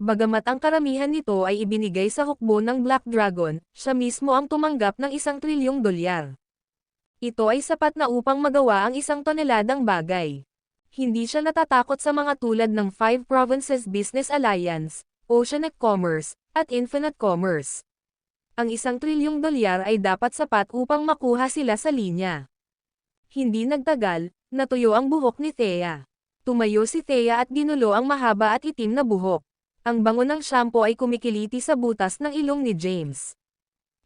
Bagamat ang karamihan nito ay ibinigay sa hukbo ng Black Dragon, siya mismo ang tumanggap ng $1 trilyong. Ito ay sapat na upang magawa ang 1 toneladang bagay. Hindi siya natatakot sa mga tulad ng 5 Provinces Business Alliance, Oceanic Commerce, at Infinite Commerce. Ang $1 trilyon ay dapat sapat upang makuha sila sa linya. Hindi nagtagal, natuyo ang buhok ni Thea. Tumayo si Thea at ginulo ang mahaba at itim na buhok. Ang bango ng shampoo ay kumikiliti sa butas ng ilong ni James.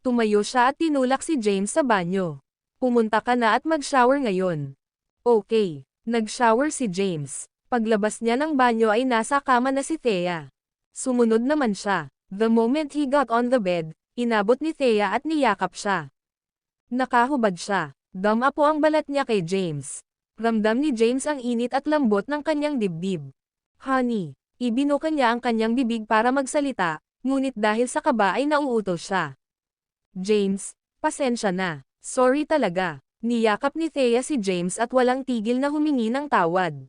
Tumayo siya at tinulak si James sa banyo. Pumunta ka na at mag-shower ngayon. Okay, nag-shower si James. Paglabas niya ng banyo ay nasa kama na si Thea. Sumunod naman siya. The moment he got on the bed, inabot ni Thea at niyakap siya. Nakahubad siya. Dama po ang balat niya kay James. Ramdam ni James ang init at lambot ng kanyang dibdib. Honey, ibinuka niya ang kanyang bibig para magsalita, ngunit dahil sa kaba ay nauutos siya. James, pasensya na. Sorry talaga. Niyakap ni Thea si James at walang tigil na humingi ng tawad.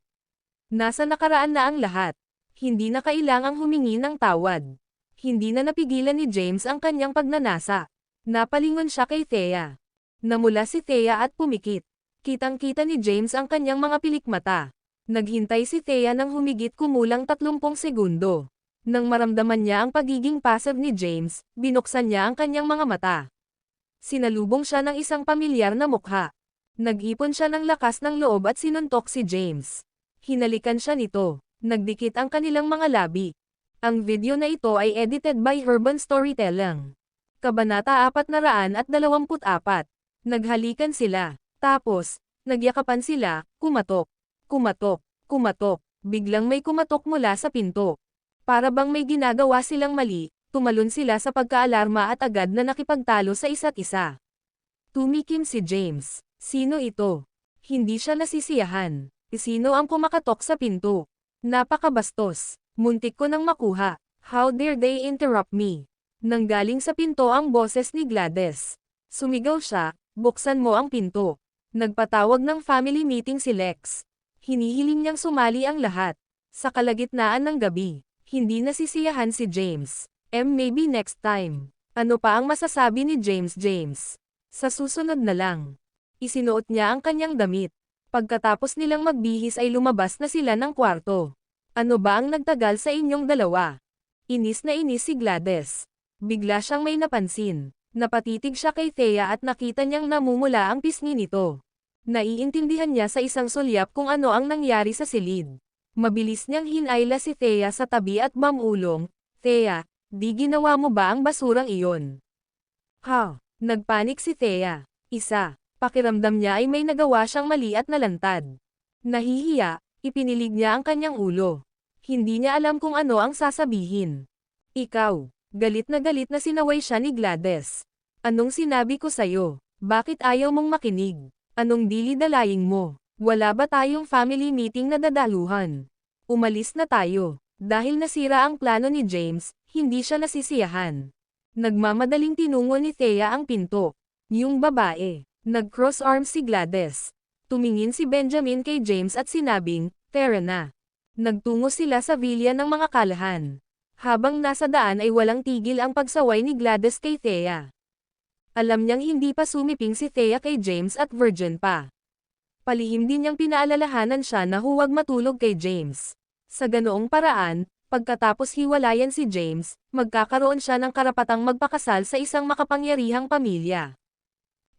Nasa nakaraan na ang lahat. Hindi na kailangang humingi ng tawad. Hindi na napigilan ni James ang kanyang pagnanasa. Napalingon siya kay Thea. Namula si Thea at pumikit. Kitang-kita ni James ang kanyang mga pilikmata. Naghintay si Thea ng humigit kumulang 30 segundo. Nang maramdaman niya ang pagiging passive ni James, binuksan niya ang kanyang mga mata. Sinalubong siya ng isang pamilyar na mukha. Nag-ipon siya ng lakas ng loob at sinuntok si James. Hinalikan siya nito. Nagdikit ang kanilang mga labi. Ang video na ito ay edited by Urban Storytelling. Kabanata 424. Naghalikan sila. Tapos, nagyakapan sila, kumatok. Kumatok. Kumatok. Biglang may kumatok mula sa pinto. Para bang may ginagawa silang mali, tumalon sila sa pagkaalarma at agad na nakipagtalo sa isa't isa. Tumikim si James. Sino ito? Hindi siya nasisiyahan. Sino ang kumakatok sa pinto? Napakabastos. Muntik ko nang makuha. How dare they interrupt me? Nanggaling sa pinto ang boses ni Gladys. Sumigaw siya, buksan mo ang pinto. Nagpatawag ng family meeting si Lex. Hinihiling niyang sumali ang lahat. Sa kalagitnaan ng gabi, hindi nasisiyahan si James. Maybe next time. Ano pa ang masasabi ni James? Sa susunod na lang. Isinuot niya ang kanyang damit. Pagkatapos nilang magbihis ay lumabas na sila ng kwarto. Ano ba ang nagtagal sa inyong dalawa? Inis na inis si Gladys. Bigla siyang may napansin. Napatitig siya kay Thea at nakita niyang namumula ang pisngi nito. Naiintindihan niya sa isang sulyap kung ano ang nangyari sa silid. Mabilis niyang hinayla si Thea sa tabi at mamulong, Thea, di ginawa mo ba ang basurang iyon? Ha? Nagpanik si Thea. Pakiramdam niya ay may nagawa siyang mali at nalantad. Nahihiya, ipinilig niya ang kanyang ulo. Hindi niya alam kung ano ang sasabihin. Ikaw, galit na sinaway siya ni Gladys. Anong sinabi ko sa'yo? Bakit ayaw mong makinig? Anong dili-dalaying mo? Wala ba tayong family meeting na dadaluhan? Umalis na tayo. Dahil nasira ang plano ni James, hindi siya nasisiyahan. Nagmamadaling tinungo ni Thea ang pinto. Yung babae. Nag-cross arms si Gladys. Tumingin si Benjamin kay James at sinabing, tara na. Nagtungo sila sa villa ng mga kalahan. Habang nasa daan ay walang tigil ang pagsaway ni Gladys kay Thea. Alam niyang hindi pa sumiping si Thea kay James at virgin pa. Palihim din niyang pinaalalahanan siya na huwag matulog kay James. Sa ganoong paraan, pagkatapos hiwalayan si James, magkakaroon siya ng karapatang magpakasal sa isang makapangyarihang pamilya.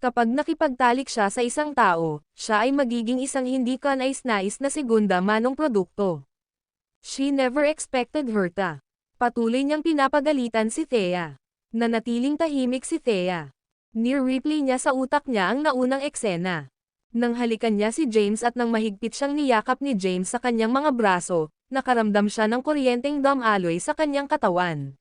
Kapag nakipagtalik siya sa isang tao, siya ay magiging isang hindi kanais-nais na segunda manong produkto. She never expected her to. Patuloy niyang pinapagalitan si Thea. Nanatiling tahimik si Thea. Near-replay niya sa utak niya ang naunang eksena. Nang halikan niya si James at nang mahigpit siyang niyakap ni James sa kanyang mga braso, nakaramdam siya ng kuryenteng damaloy sa kanyang katawan.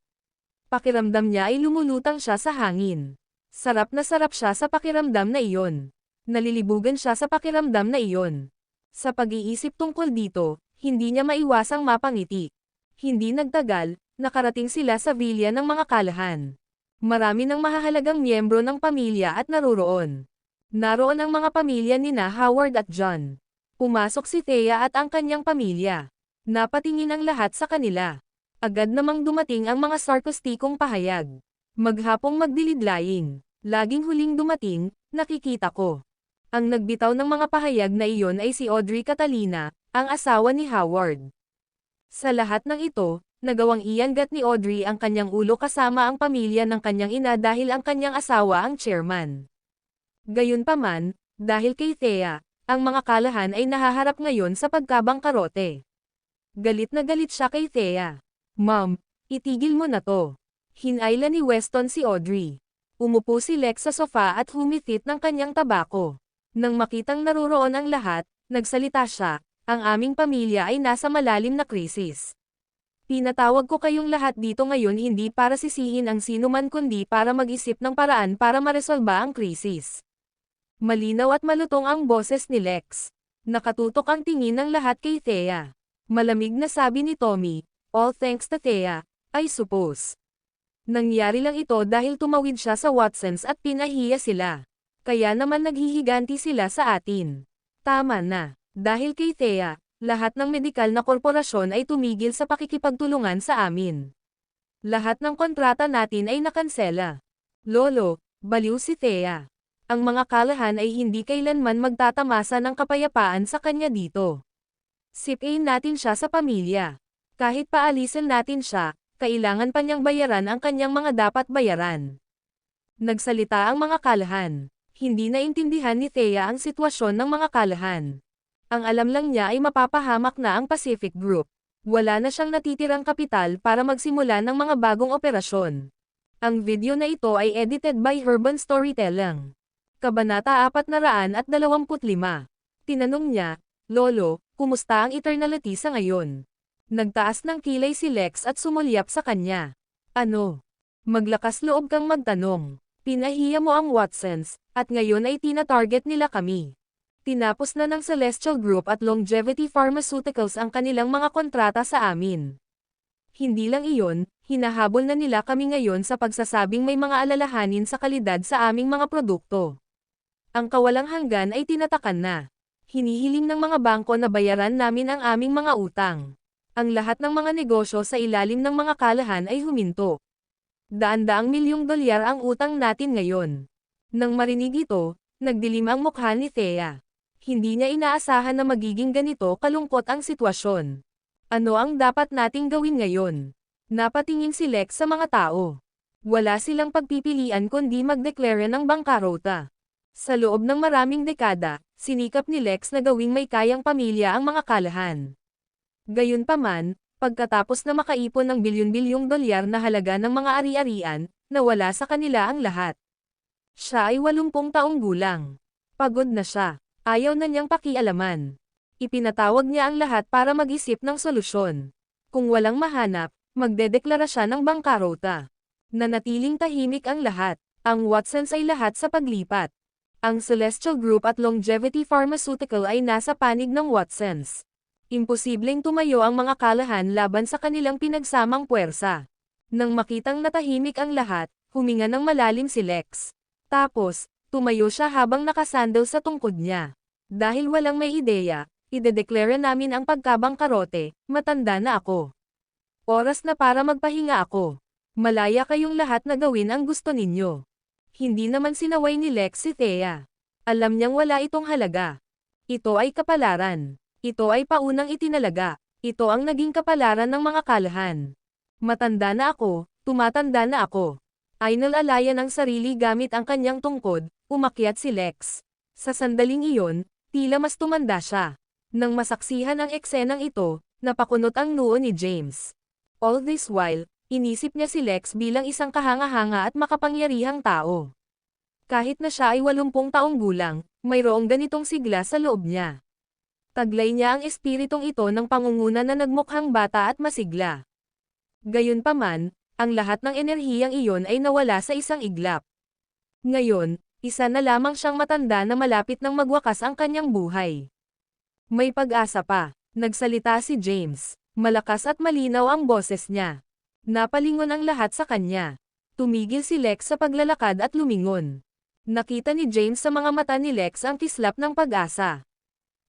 Pakiramdam niya ay lumulutang siya sa hangin. Sarap siya sa pakiramdam na iyon. Nalilibugan siya sa pakiramdam na iyon. Sa pag-iisip tungkol dito, hindi niya maiwasang mapangiti. Hindi nagtagal, nakarating sila sa villa ng mga kalahan. Marami ng mahahalagang miyembro ng pamilya at naruroon. Naroon ang mga pamilya nina Howard at John. Pumasok si Thea at ang kanyang pamilya. Napatingin ang lahat sa kanila. Agad namang dumating ang mga sarkastikong pahayag. Maghapong magdilidlaying. Laging huling dumating, nakikita ko. Ang nagbitaw ng mga pahayag na iyon ay si Audrey Catalina, ang asawa ni Howard. Sa lahat ng ito, nagawang iangat ni Audrey ang kanyang ulo kasama ang pamilya ng kanyang ina dahil ang kanyang asawa ang chairman. Gayunpaman, dahil kay Thea, ang mga kalahan ay nahaharap ngayon sa pagkabangkarote. Galit na galit siya kay Thea. Ma'am, itigil mo na to. Hinayla ni Weston si Audrey. Umupo si Lex sa sofa at humitit ng kanyang tabako. Nang makitang naruroon ang lahat, nagsalita siya, ang aming pamilya ay nasa malalim na krisis. Pinatawag ko kayong lahat dito ngayon hindi para sisihin ang sinuman kundi para mag-isip ng paraan para maresolba ang krisis. Malinaw at malutong ang boses ni Lex. Nakatutok ang tingin ng lahat kay Thea. Malamig na sabi ni Tommy, all thanks to Thea, I suppose. Nangyari lang ito dahil tumawid siya sa Watsons at pinahiya sila. Kaya naman naghihiganti sila sa atin. Tama na. Dahil kay Thea, lahat ng medikal na korporasyon ay tumigil sa pakikipagtulungan sa amin. Lahat ng kontrata natin ay nakansela. Lolo, baliw si Thea. Ang mga kalahan ay hindi kailanman magtatamasa ng kapayapaan sa kanya dito. Sipain natin siya sa pamilya. Kahit paalisin natin siya, kailangan pa niyang bayaran ang kanyang mga dapat bayaran. Nagsalita ang mga kalahan. Hindi naintindihan ni Thea ang sitwasyon ng mga kalahan. Ang alam lang niya ay mapapahamak na ang Pacific Group. Wala na siyang natitirang kapital para magsimula ng mga bagong operasyon. Ang video na ito ay edited by Urban Storytelling. Kabanata 425. Tinanong niya, Lolo, kumusta ang Eternality sa ngayon? Nagtaas ng kilay si Lex at sumulyap sa kanya. Ano? Maglakas loob kang magtanong. Pinahiya mo ang Watsons, at ngayon ay tina-target nila kami. Tinapos na ng Celestial Group at Longevity Pharmaceuticals ang kanilang mga kontrata sa amin. Hindi lang iyon, hinahabol na nila kami ngayon sa pagsasabing may mga alalahanin sa kalidad sa aming mga produkto. Ang kawalang hanggan ay tinatakan na. Hinihiling ng mga bangko na bayaran namin ang aming mga utang. Ang lahat ng mga negosyo sa ilalim ng mga kalahan ay huminto. Daan-daang milyong dolyar ang utang natin ngayon. Nang marinig ito, nagdilim ang mukha ni Thea. Hindi niya inaasahan na magiging ganito kalungkot ang sitwasyon. Ano ang dapat nating gawin ngayon? Napatingin si Lex sa mga tao. Wala silang pagpipilian kundi magdeklare ng bangkarota. Sa loob ng maraming dekada, sinikap ni Lex na gawing may kayang pamilya ang mga kalahan. Gayunpaman, pagkatapos na makaipon ng bilyon-bilyong dolyar na halaga ng mga ari-arian, nawala sa kanila ang lahat. Siya ay 80 taong gulang. Pagod na siya. Ayaw na niyang pakialaman. Ipinatawag niya ang lahat para mag-isip ng solusyon. Kung walang mahanap, magdedeklara siya ng bangkarota. Nanatiling tahimik ang lahat. Ang Watsons ay lahat sa paglipat. Ang Celestial Group at Longevity Pharmaceutical ay nasa panig ng Watsons. Imposibleng tumayo ang mga kalahan laban sa kanilang pinagsamang puwersa. Nang makitang natahimik ang lahat, huminga ng malalim si Lex. Tapos, tumayo siya habang nakasandal sa tungkod niya. Dahil walang may ideya, idedeklara namin ang pagkabangkarote, matanda na ako. Oras na para magpahinga ako. Malaya kayong lahat na gawin ang gusto ninyo. Hindi naman sinaway ni Lex si Thea. Alam niyang wala itong halaga. Ito ay kapalaran. Ito ay paunang itinalaga. Ito ang naging kapalaran ng mga kalahan. Matanda na ako, tumatanda na ako. Ay nalalaya ng sarili gamit ang kanyang tungkod, umakyat si Lex. Sa sandaling iyon, tila mas tumanda siya. Nang masaksihan ang eksenang ito, napakunot ang noo ni James. All this while, inisip niya si Lex bilang isang kahanga-hanga at makapangyarihang tao. Kahit na siya ay 80 taong gulang, mayroong ganitong sigla sa loob niya. Taglay niya ang espiritong ito ng pangunguna na nagmukhang bata at masigla. Gayunpaman, ang lahat ng enerhiyang iyon ay nawala sa isang iglap. Ngayon, isa na lamang siyang matanda na malapit nang magwakas ang kanyang buhay. May pag-asa pa, nagsalita si James. Malakas at malinaw ang boses niya. Napalingon ang lahat sa kanya. Tumigil si Lex sa paglalakad at lumingon. Nakita ni James sa mga mata ni Lex ang kislap ng pag-asa.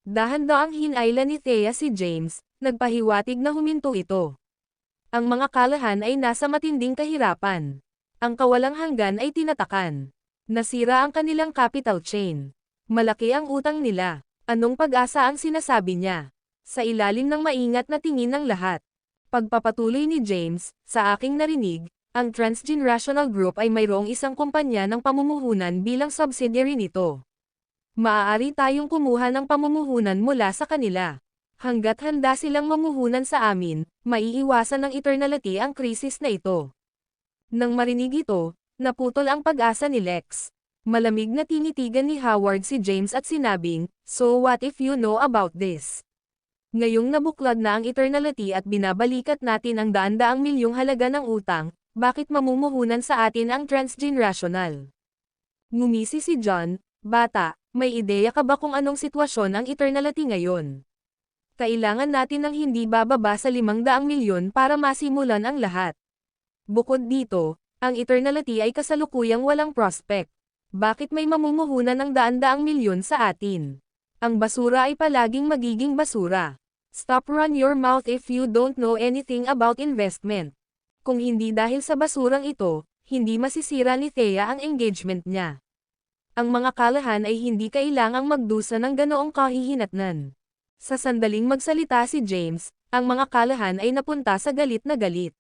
Dahan-daang hinayla ni Thea si James, nagpahiwatig na huminto ito. Ang mga kalahan ay nasa matinding kahirapan. Ang kawalang hanggan ay tinatakan. Nasira ang kanilang capital chain. Malaki ang utang nila. Anong pag-asa ang sinasabi niya? Sa ilalim ng maingat na tingin ng lahat, Pagpapatuloy ni James, sa aking narinig, ang Transgenerational Group ay mayroong isang kumpanya ng pamumuhunan bilang subsidiary nito. Maaari tayong kumuha ng pamumuhunan mula sa kanila. Hanggat handa silang mamuhunan sa amin, maiiwasan ng eternality ang krisis na ito. Nang marinig ito, naputol ang pag-asa ni Lex. Malamig na tinitigan ni Howard si James at sinabing, "So what if you know about this?" Ngayong nabuklod na ang eternality at binabalikat natin ang daan-daang milyong halaga ng utang, bakit mamumuhunan sa atin ang transgenerational? Ngumisi si John, "Bata, may ideya ka ba kung anong sitwasyon ang eternality ngayon? Kailangan natin ng hindi bababa sa 500 milyon para masimulan ang lahat. Bukod dito, ang eternality ay kasalukuyang walang prospect. Bakit may mamumuhunan ng daan-daang milyon sa atin? Ang basura ay palaging magiging basura. Stop run your mouth if you don't know anything about investment." Kung hindi dahil sa basurang ito, hindi masisira ni Thea ang engagement niya. Ang mga kalahan ay hindi kailangang magdusa ng ganoong kahihinatnan. Sa sandaling magsalita si James, ang mga kalahan ay napunta sa galit na galit.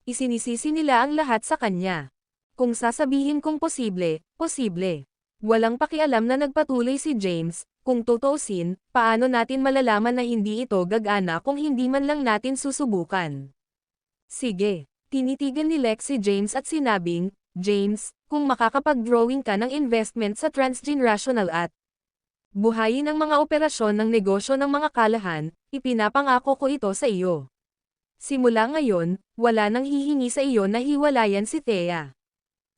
Isinisisi nila ang lahat sa kanya. Kung sasabihin kong posible, posible. Walang pakialam na nagpatuloy si James. Kung tutuusin, paano natin malalaman na hindi ito gagana kung hindi man lang natin susubukan? Sige, tinitigan ni Lex si James at sinabing, "James, kung makakapag-drawing ka ng investment sa transgenerational at buhayin ang mga operasyon ng negosyo ng mga kalahan, ipinapangako ko ito sa iyo. Simula ngayon, wala nang hihingi sa iyo na hiwalayan si Thea.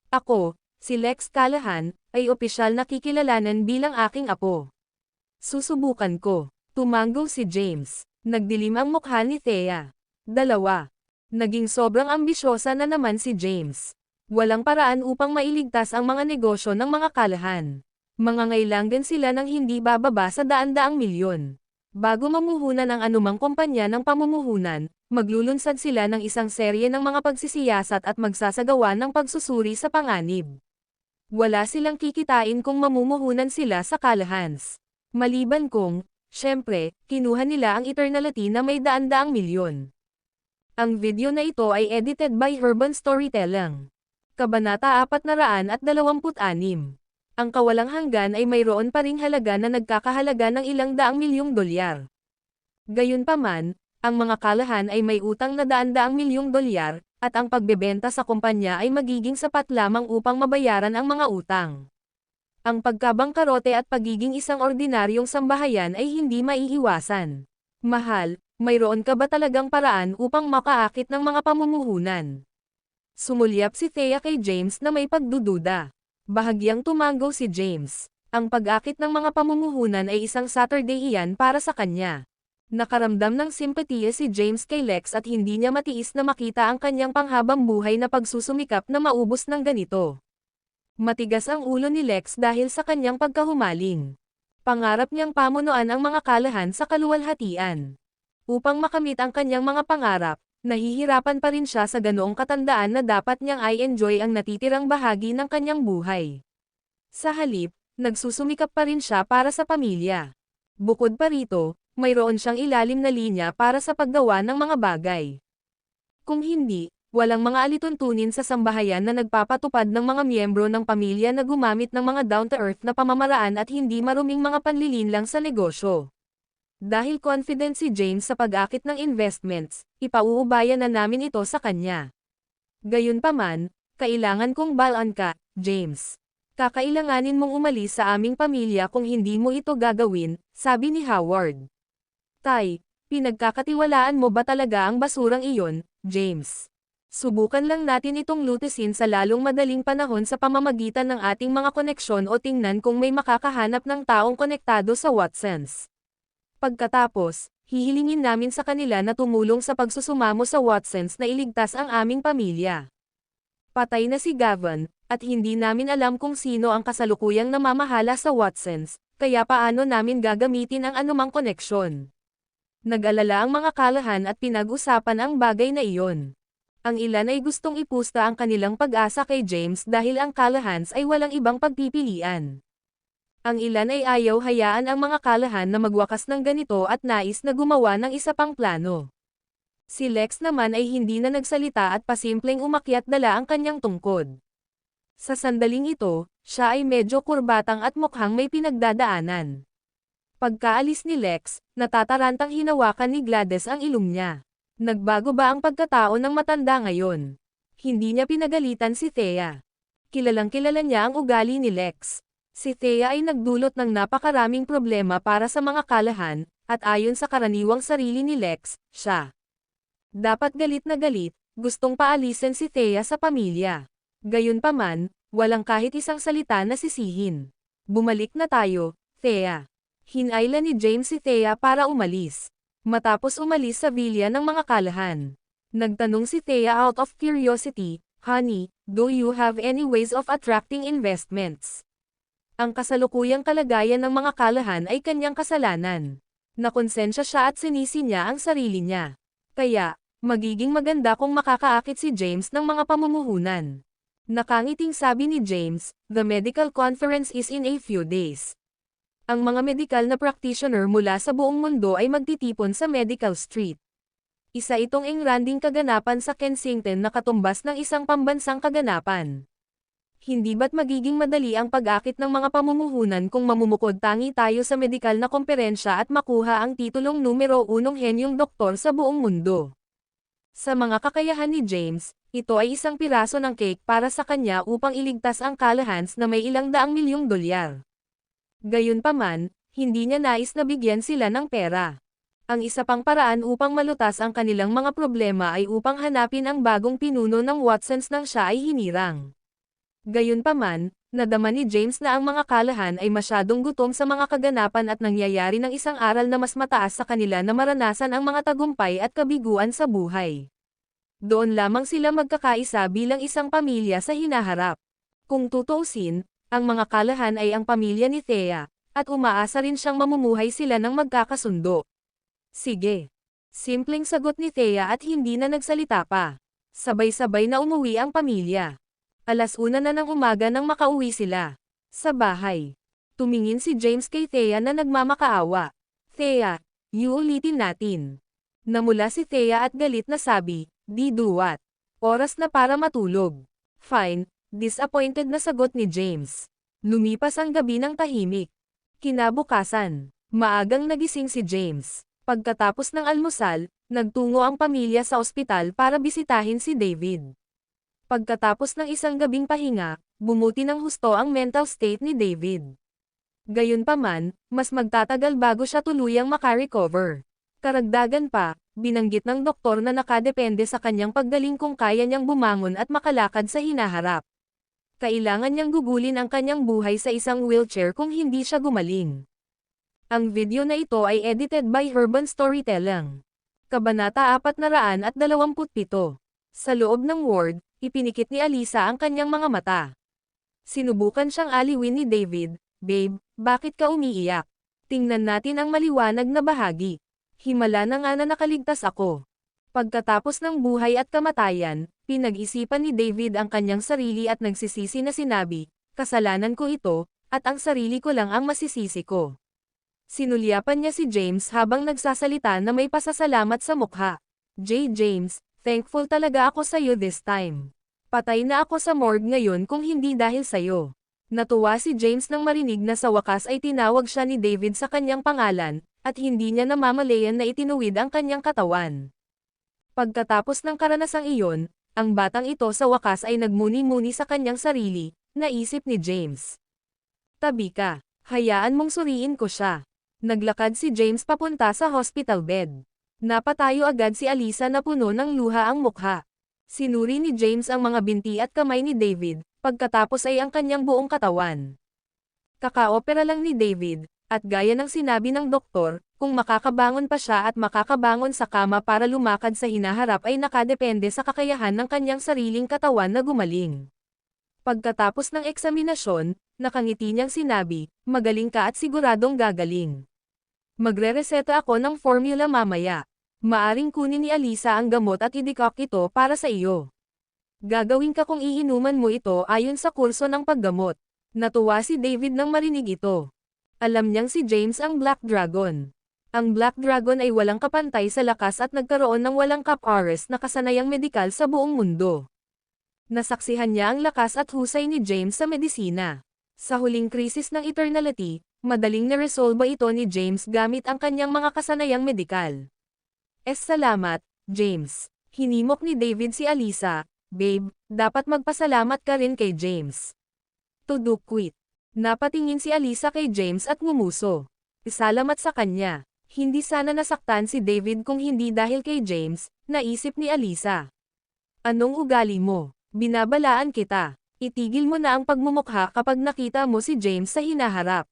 Ako, si Lex Callahan, ay opisyal na kikilalanan bilang aking apo. Susubukan ko." Tumanggo si James. Nagdilim ang mukha ni Thea. 2. Naging sobrang ambisyosa na naman si James. Walang paraan upang mailigtas ang mga negosyo ng mga kalahan. Mangangailangan sila ng hindi bababa sa daan-daang milyon. Bago mamuhunan ang anumang kumpanya ng pamumuhunan, maglulunsad sila ng isang serye ng mga pagsisiyasat at magsasagawa ng pagsusuri sa panganib. Wala silang kikitain kung mamumuhunan sila sa kalahans. Maliban kung, syempre, kinuha nila ang eternality na may daan-daang milyon. Ang video na ito ay edited by Urban Storytelling. Kabanata 426. Ang kawalang hanggan ay mayroon pa ring halaga na nagkakahalaga ng ilang daang milyong dolyar. Gayunpaman, ang mga kalahan ay may utang na daan-daang milyong dolyar, at ang pagbebenta sa kumpanya ay magiging sapat lamang upang mabayaran ang mga utang. Ang pagkabangkarote at pagiging isang ordinaryong sambahayan ay hindi maiiwasan. Mahal, mayroon ka ba talagang paraan upang makaakit ng mga pamumuhunan? Sumulyap si Thea kay James na may pagdududa. Bahagyang tumanggo si James. Ang pag-akit ng mga pamumuhunan ay isang Saturday iyan para sa kanya. Nakaramdam ng simpatiya si James kay Lex at hindi niya matiis na makita ang kanyang panghabang buhay na pagsusumikap na maubos ng ganito. Matigas ang ulo ni Lex dahil sa kanyang pagkahumaling. Pangarap niyang pamunuan ang mga kalahan sa kaluwalhatian. Upang makamit ang kanyang mga pangarap, nahihirapan pa rin siya sa ganoong katandaan na dapat niyang i-enjoy ang natitirang bahagi ng kanyang buhay. Sa halip, nagsusumikap pa rin siya para sa pamilya. Bukod pa rito, mayroon siyang ilalim na linya para sa paggawa ng mga bagay. Kung hindi, walang mga alituntunin sa sambahayan na nagpapatupad ng mga miyembro ng pamilya na gumamit ng mga down-to-earth na pamamaraan at hindi maruming mga panlilinlang sa negosyo. Dahil confident si James sa pag-akit ng investments, ipauubayan na namin ito sa kanya. Gayunpaman, kailangan kong balaan ka, James. Kakailanganin mong umalis sa aming pamilya kung hindi mo ito gagawin, sabi ni Howard. Tay, pinagkakatiwalaan mo ba talaga ang basurang iyon, James? Subukan lang natin itong lutesin sa lalong madaling panahon sa pamamagitan ng ating mga koneksyon o tingnan kung may makakahanap ng taong konektado sa Watsons. Pagkatapos, hihilingin namin sa kanila na tumulong sa pagsusumamo sa Watsons na iligtas ang aming pamilya. Patay na si Gavin, at hindi namin alam kung sino ang kasalukuyang namamahala sa Watsons, kaya paano namin gagamitin ang anumang koneksyon. Nag-alala ang mga kalahan at pinag-usapan ang bagay na iyon. Ang ilan ay gustong ipusta ang kanilang pag-asa kay James dahil ang kalahans ay walang ibang pagpipilian. Ang ilan ay ayaw hayaan ang mga kalahan na magwakas ng ganito at nais na gumawa ng isa pang plano. Si Lex naman ay hindi na nagsalita at pasimpleng umakyat dala ang kanyang tungkod. Sa sandaling ito, siya ay medyo kurbatang at mukhang may pinagdadaanan. Pagkaalis ni Lex, natatarantang hinawakan ni Gladys ang ilong niya. Nagbago ba ang pagkatao ng matanda ngayon? Hindi niya pinagalitan si Thea. Kilalang kilala niya ang ugali ni Lex. Si Thea ay nagdulot ng napakaraming problema para sa mga kalahan, at ayon sa karaniwang sarili ni Lex, siya dapat galit na galit, gustong paalisin si Thea sa pamilya. Gayunpaman, walang kahit isang salita na sisihin. Bumalik na tayo, Thea. Hinayla ni James si Thea para umalis. Matapos umalis sa villa ng mga kalahan, nagtanong si Thea out of curiosity, "Honey, do you have any ways of attracting investments?" Ang kasalukuyang kalagayan ng mga kalahan ay kanyang kasalanan. Nakonsensya siya at sinisi niya ang sarili niya. Kaya, magiging maganda kung makakaakit si James ng mga pamumuhunan. Nakangiting sabi ni James, "The medical conference is in a few days." Ang mga medical na practitioner mula sa buong mundo ay magtitipon sa Medical Street. Isa itong engranding kaganapan sa Kensington na katumbas ng isang pambansang kaganapan. Hindi ba't magiging madali ang pag-akit ng mga pamumuhunan kung mamumukod tangi tayo sa medikal na komperensya at makuha ang titulong numero 1 henyong doktor sa buong mundo? Sa mga kakayahan ni James, ito ay isang piraso ng cake para sa kanya upang iligtas ang kalahans na may ilang daang milyong dolyar. Gayunpaman, hindi niya nais na bigyan sila ng pera. Ang isa pang paraan upang malutas ang kanilang mga problema ay upang hanapin ang bagong pinuno ng Watsons nang siya ay hinirang. Gayunpaman, nadama ni James na ang mga kalahan ay masyadong gutom sa mga kaganapan at nangyayari ng isang aral na mas mataas sa kanila na maranasan ang mga tagumpay at kabiguan sa buhay. Doon lamang sila magkakaisa bilang isang pamilya sa hinaharap. Kung tutuusin, ang mga kalahan ay ang pamilya ni Thea, at umaasa rin siyang mamumuhay sila ng magkakasundo. Sige. Simpleng sagot ni Thea at hindi na nagsalita pa. Sabay-sabay na umuwi ang pamilya. 1:00 na ng umaga nang makauwi sila. Sa bahay. Tumingin si James kay Thea na nagmamakaawa. "Thea, ulitin natin." Namula si Thea at galit na sabi, "Di duwat. Oras na para matulog." "Fine," disappointed na sagot ni James. Lumipas ang gabi ng tahimik. Kinabukasan, maagang nagising si James. Pagkatapos ng almusal, nagtungo ang pamilya sa ospital para bisitahin si David. Pagkatapos ng isang gabing pahinga, bumuti ng husto ang mental state ni David. Gayunpaman, mas magtatagal bago siya tuluyang makarecover. Karagdagan pa, binanggit ng doktor na nakadepende sa kanyang paggaling kung kaya niyang bumangon at makalakad sa hinaharap. Kailangan niyang gugulin ang kanyang buhay sa isang wheelchair kung hindi siya gumaling. Ang video na ito ay edited by Urban Storytelling. Kabanata 427. Sa loob ng ward, ipinikit ni Alisa ang kanyang mga mata. Sinubukan siyang aliwin ni David, "Babe, bakit ka umiiyak? Tingnan natin ang maliwanag na bahagi. Himala na nga na nakaligtas ako." Pagkatapos ng buhay at kamatayan, pinag-isipan ni David ang kanyang sarili at nagsisisi na sinabi, "Kasalanan ko ito, at ang sarili ko lang ang masisisi ko." Sinulyapan niya si James habang nagsasalita na may pasasalamat sa mukha. James, thankful talaga ako sa'yo this time. Patay na ako sa morgue ngayon kung hindi dahil sa'yo." Natuwa si James nang marinig na sa wakas ay tinawag siya ni David sa kanyang pangalan, at hindi niya namamalayan na itinuwid ang kanyang katawan. Pagkatapos ng karanasang iyon, ang batang ito sa wakas ay nagmuni-muni sa kanyang sarili, naisip ni James. "Tabi ka, hayaan mong suriin ko siya." Naglakad si James papunta sa hospital bed. Napatayo agad si Alisa na puno ng luha ang mukha. Sinuri ni James ang mga binti at kamay ni David, pagkatapos ay ang kanyang buong katawan. Kakaopera lang ni David, at gaya ng sinabi ng doktor, kung makakabangon pa siya at makakabangon sa kama para lumakad sa hinaharap ay nakadepende sa kakayahan ng kanyang sariling katawan na gumaling. Pagkatapos ng eksaminasyon, nakangiti niyang sinabi, "Magaling ka at siguradong gagaling. Magre-reseta ako ng formula mamaya. Maaring kunin ni Alisa ang gamot at i-decoct ito para sa iyo. Gagawin ka kung iinuman mo ito ayon sa kurso ng paggamot." Natuwa si David nang marinig ito. Alam niyang si James ang Black Dragon. Ang Black Dragon ay walang kapantay sa lakas at nagkaroon ng walang kapares na kasanayang medikal sa buong mundo. Nasaksihan niya ang lakas at husay ni James sa medisina. Sa huling krisis ng Eternality, madaling naresolba ito ni James gamit ang kanyang mga kasanayang medikal. Salamat, James. Hinimok ni David si Alisa. Babe, dapat magpasalamat ka rin kay James. To quit. Napatingin si Alisa kay James at ngumuso. Isalamat sa kanya. Hindi sana nasaktan si David kung hindi dahil kay James, naisip ni Alisa. Anong ugali mo? Binabalaan kita. Itigil mo na ang pagmumukha kapag nakita mo si James sa hinaharap.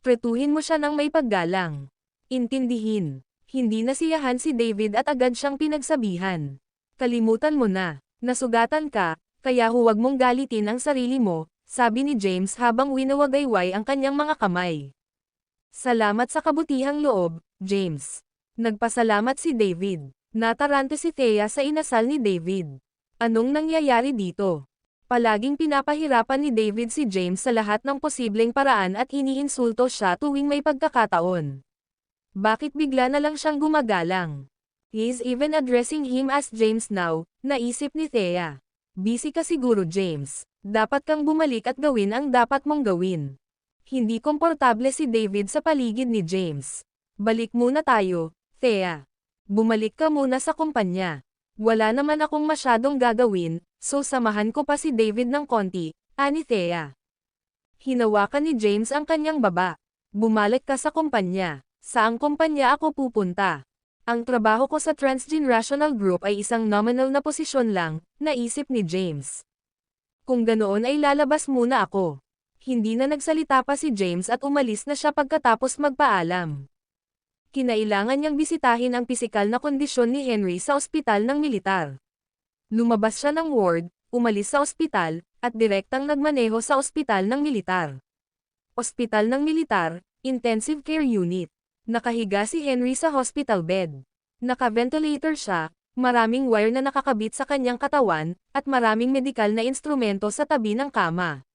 Tretuhin mo siya ng may paggalang. Intindihin. Hindi nasiyahan si David at agad siyang pinagsabihan. Kalimutan mo na. Nasugatan ka, kaya huwag mong galitin ang sarili mo, sabi ni James habang winawagayway ang kanyang mga kamay. Salamat sa kabutihang loob, James. Nagpasalamat si David. Natarante si Thea sa inasal ni David. Anong nangyayari dito? Palaging pinapahirapan ni David si James sa lahat ng posibleng paraan at iniinsulto siya tuwing may pagkakataon. Bakit bigla na lang siyang gumagalang? He's even addressing him as James now, naisip ni Thea. Busy ka siguro James. Dapat kang bumalik at gawin ang dapat mong gawin. Hindi komportable si David sa paligid ni James. Balik muna tayo, Thea. Bumalik ka muna sa kumpanya. Wala naman akong masyadong gagawin, so samahan ko pa si David ng konti, ani Thea. Hinawakan ni James ang kanyang baba. Bumalik ka sa kumpanya. Saang kumpanya ako pupunta? Ang trabaho ko sa Transgenerational Group ay isang nominal na posisyon lang, naisip ni James. Kung ganoon ay lalabas muna ako. Hindi na nagsalita pa si James at umalis na siya pagkatapos magpaalam. Kinailangan niyang bisitahin ang pisikal na kondisyon ni Henry sa ospital ng militar. Lumabas siya ng ward, umalis sa ospital, at direktang nagmaneho sa ospital ng militar. Ospital ng militar, Intensive Care Unit. Nakahiga si Henry sa hospital bed. Naka-ventilator siya, maraming wire na nakakabit sa kanyang katawan, at maraming medikal na instrumento sa tabi ng kama.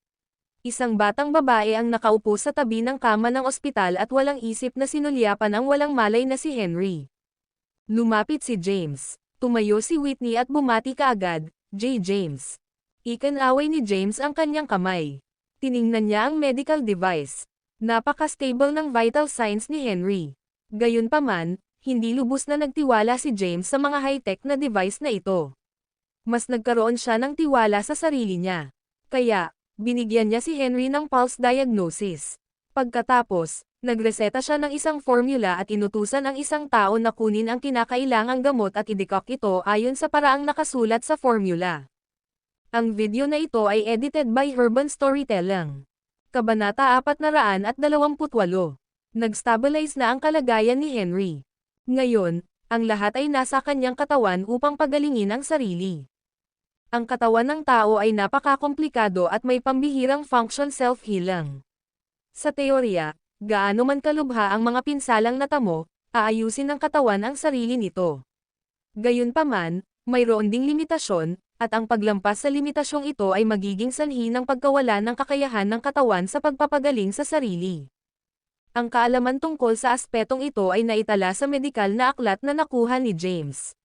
Isang batang babae ang nakaupo sa tabi ng kama ng ospital at walang isip na sinulyapan ang walang malay na si Henry. Lumapit si James. Tumayo si Whitney at bumati kaagad, J. James. Ikinaway ni James ang kanyang kamay. Tiningnan niya ang medical device. Napaka-stable ng vital signs ni Henry. Gayunpaman, hindi lubos na nagtiwala si James sa mga high-tech na device na ito. Mas nagkaroon siya ng tiwala sa sarili niya. Kaya, binigyan niya si Henry ng pulse diagnosis. Pagkatapos, nagreseta siya ng isang formula at inutusan ang isang tao na kunin ang kinakailangang gamot at idekok ito ayon sa paraang nakasulat sa formula. Ang video na ito ay edited by Urban Storytelling. Kabanata 428. Nag-stabilize na ang kalagayan ni Henry. Ngayon, ang lahat ay nasa kanyang katawan upang pagalingin ang sarili. Ang katawan ng tao ay napakakomplikado at may pambihirang function self-healing. Sa teorya, gaano man kalubha ang mga pinsalang natamo, aayusin ng katawan ang sarili nito. Gayunpaman, mayroon ding limitasyon, at ang paglampas sa limitasyong ito ay magiging sanhi ng pagkawala ng kakayahan ng katawan sa pagpapagaling sa sarili. Ang kaalaman tungkol sa aspetong ito ay naitala sa medikal na aklat na nakuha ni James.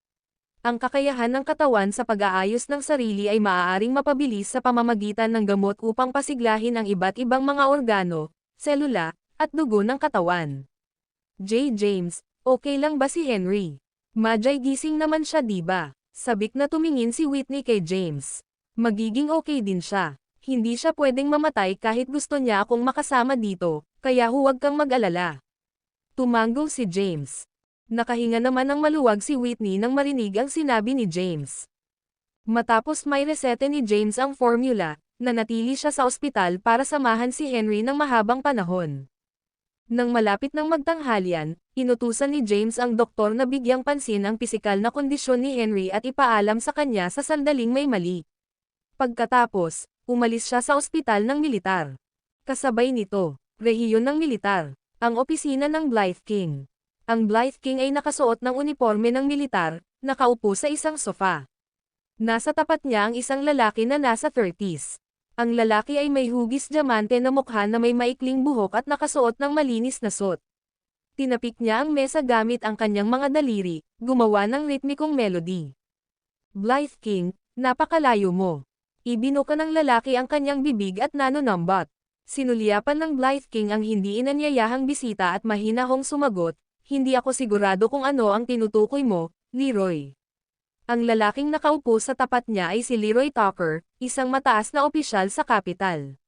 Ang kakayahan ng katawan sa pag-aayos ng sarili ay maaaring mapabilis sa pamamagitan ng gamot upang pasiglahin ang iba't ibang mga organo, selula, at dugo ng katawan. J. James, okay lang ba si Henry? Majay gising naman siya diba? Sabik na tumingin si Whitney kay James. Magiging okay din siya. Hindi siya pwedeng mamatay kahit gusto niya akong makasama dito, kaya huwag kang mag-alala. Tumango si James. Nakahinga naman ng maluwag si Whitney nang marinig ang sinabi ni James. Matapos may resete ni James ang formula, nanatili siya sa ospital para samahan si Henry ng mahabang panahon. Nang malapit ng magtanghalian, inutusan ni James ang doktor na bigyang pansin ang pisikal na kondisyon ni Henry at ipaalam sa kanya sa sandaling may mali. Pagkatapos, umalis siya sa ospital ng militar. Kasabay nito, rehiyon ng militar, ang opisina ng Blythe King. Ang Blythe King ay nakasuot ng uniforme ng militar, nakaupo sa isang sofa. Nasa tapat niya ang isang lalaki na nasa 30s. Ang lalaki ay may hugis diamante na mukha na may maikling buhok at nakasuot ng malinis na suot. Tinapik niya ang mesa gamit ang kanyang mga daliri, gumawa ng ritmikong melody. Blythe King, napakalayo mo. Ibinuka ng lalaki ang kanyang bibig at nanonambot. Sinulyapan ng Blythe King ang hindi inanyayahang bisita at mahinahong sumagot, hindi ako sigurado kung ano ang tinutukoy mo, Leroy. Ang lalaking nakaupo sa tapat niya ay si Leroy Tucker, isang mataas na opisyal sa kapital.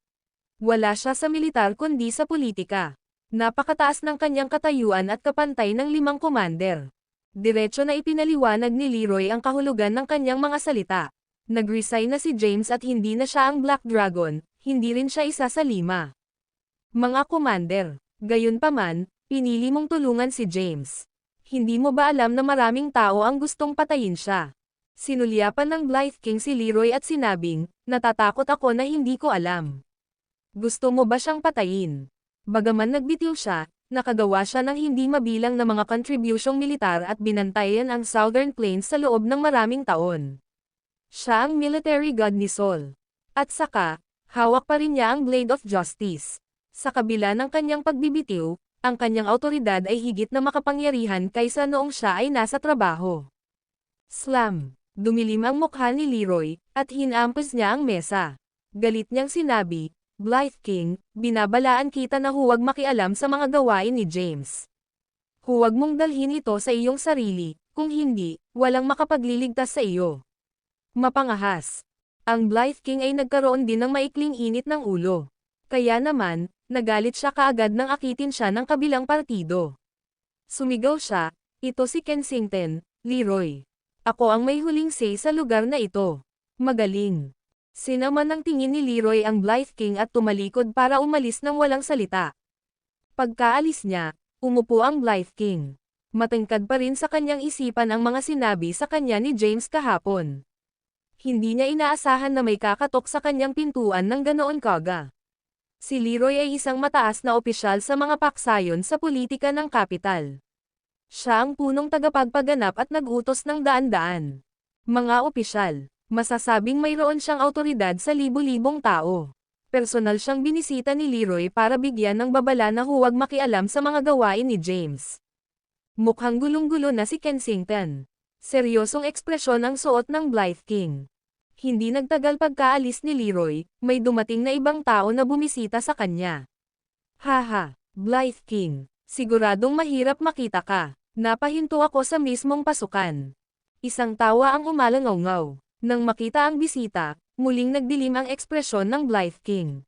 Wala siya sa militar kundi sa politika. Napakataas ng kanyang katayuan at kapantay ng 5 commander. Diretso na ipinaliwanag ni Leroy ang kahulugan ng kanyang mga salita. Nag-resign na si James at hindi na siya ang Black Dragon, hindi rin siya isa sa 5. Mga commander, gayunpaman, pinili mong tulungan si James. Hindi mo ba alam na maraming tao ang gustong patayin siya? Sinulyapan ng Blythe King si Leroy at sinabing, natatakot ako na hindi ko alam. Gusto mo ba siyang patayin? Bagaman nagbitiw siya, nakagawa siya ng hindi mabilang na mga kontribusyong militar at binantayan ang Southern Plains sa loob ng maraming taon. Siya ang military god ni Sol. At saka, hawak pa rin niya ang Blade of Justice. Sa kabila ng kanyang pagbibitiw, ang kanyang awtoridad ay higit na makapangyarihan kaysa noong siya ay nasa trabaho. Slam! Dumilim ang mukha ni Leroy, at hinampas niya ang mesa. Galit niyang sinabi, Blythe King, binabalaan kita na huwag makialam sa mga gawain ni James. Huwag mong dalhin ito sa iyong sarili, kung hindi, walang makapagliligtas sa iyo. Mapangahas. Ang Blythe King ay nagkaroon din ng maikling init ng ulo. Kaya naman, nagalit siya kaagad nang akitin siya ng kabilang partido. Sumigaw siya, ito si Kensington, Leroy. Ako ang may huling say sa lugar na ito. Magaling. Sinaman ng tingin ni Leroy ang Blythe King at tumalikod para umalis ng walang salita. Pagkaalis niya, umupo ang Blythe King. Matangkad pa rin sa kanyang isipan ang mga sinabi sa kanya ni James kahapon. Hindi niya inaasahan na may kakatok sa kanyang pintuan ng ganoon kaga. Si Leroy ay isang mataas na opisyal sa mga paksayon sa politika ng kapital. Siya ang punong tagapagpaganap at nag-utos ng daan-daan. Mga opisyal, masasabing mayroon siyang awtoridad sa libu-libong tao. Personal siyang binisita ni Leroy para bigyan ng babala na huwag makialam sa mga gawain ni James. Mukhang gulong-gulo na si Kensington. Seryosong ekspresyon ang suot ng Blythe King. Hindi nagtagal pagkaalis ni Leroy, may dumating na ibang tao na bumisita sa kanya. Haha, Blythe King, siguradong mahirap makita ka. Napahinto ako sa mismong pasukan. Isang tawa ang umalangaw-ngaw. Nang makita ang bisita, muling nagdilim ang ekspresyon ng Blythe King.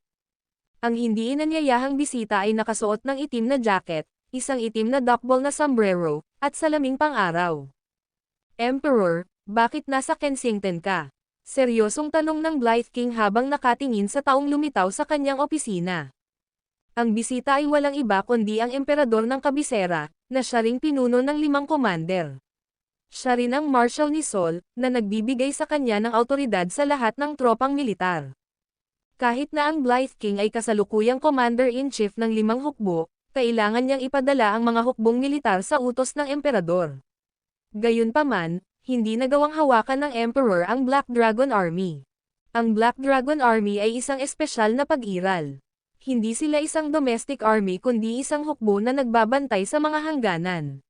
Ang hindi inanyayahang bisita ay nakasuot ng itim na jacket, isang itim na duckball na sombrero, at salaming pang-araw. Emperor, bakit nasa Kensington ka? Seryosong tanong ng Blythe King habang nakatingin sa taong lumitaw sa kanyang opisina. Ang bisita ay walang iba kundi ang emperador ng kabisera, na siya ring pinuno ng 5 commander. Siya rin ang marshal ni Sol, na nagbibigay sa kanya ng awtoridad sa lahat ng tropang militar. Kahit na ang Blythe King ay kasalukuyang commander-in-chief ng 5 hukbo, kailangan niyang ipadala ang mga hukbong militar sa utos ng emperador. Gayunpaman, hindi nagawang hawakan ng Emperor ang Black Dragon Army. Ang Black Dragon Army ay isang espesyal na pag-iral. Hindi sila isang domestic army kundi isang hukbo na nagbabantay sa mga hangganan.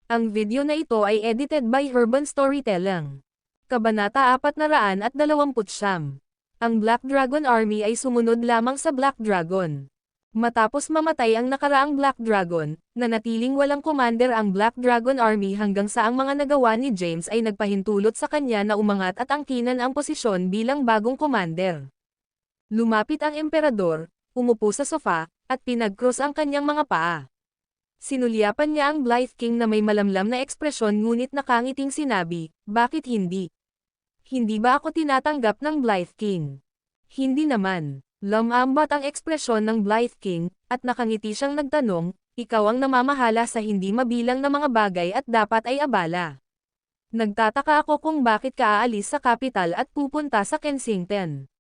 Ang video na ito ay edited by Urban Storytelling. Kabanata 429. Ang Black Dragon Army ay sumunod lamang sa Black Dragon. Matapos mamatay ang nakaraang Black Dragon, nanatiling walang commander ang Black Dragon Army hanggang sa ang mga nagawa ni James ay nagpahintulot sa kanya na umangat at angkinan ang posisyon bilang bagong commander. Lumapit ang emperador, umupo sa sofa, at pinag-cross ang kanyang mga paa. Sinulyapan niya ang Blythe King na may malamlam na ekspresyon ngunit nakangiting sinabi, bakit hindi? Hindi ba ako tinatanggap ng Blythe King? Hindi naman. Lumambot ang ekspresyon ng Blythe King, at nakangiti siyang nagtanong, ikaw ang namamahala sa hindi mabilang na mga bagay at dapat ay abala. Nagtataka ako kung bakit ka aalis sa kapital at pupunta sa Kensington.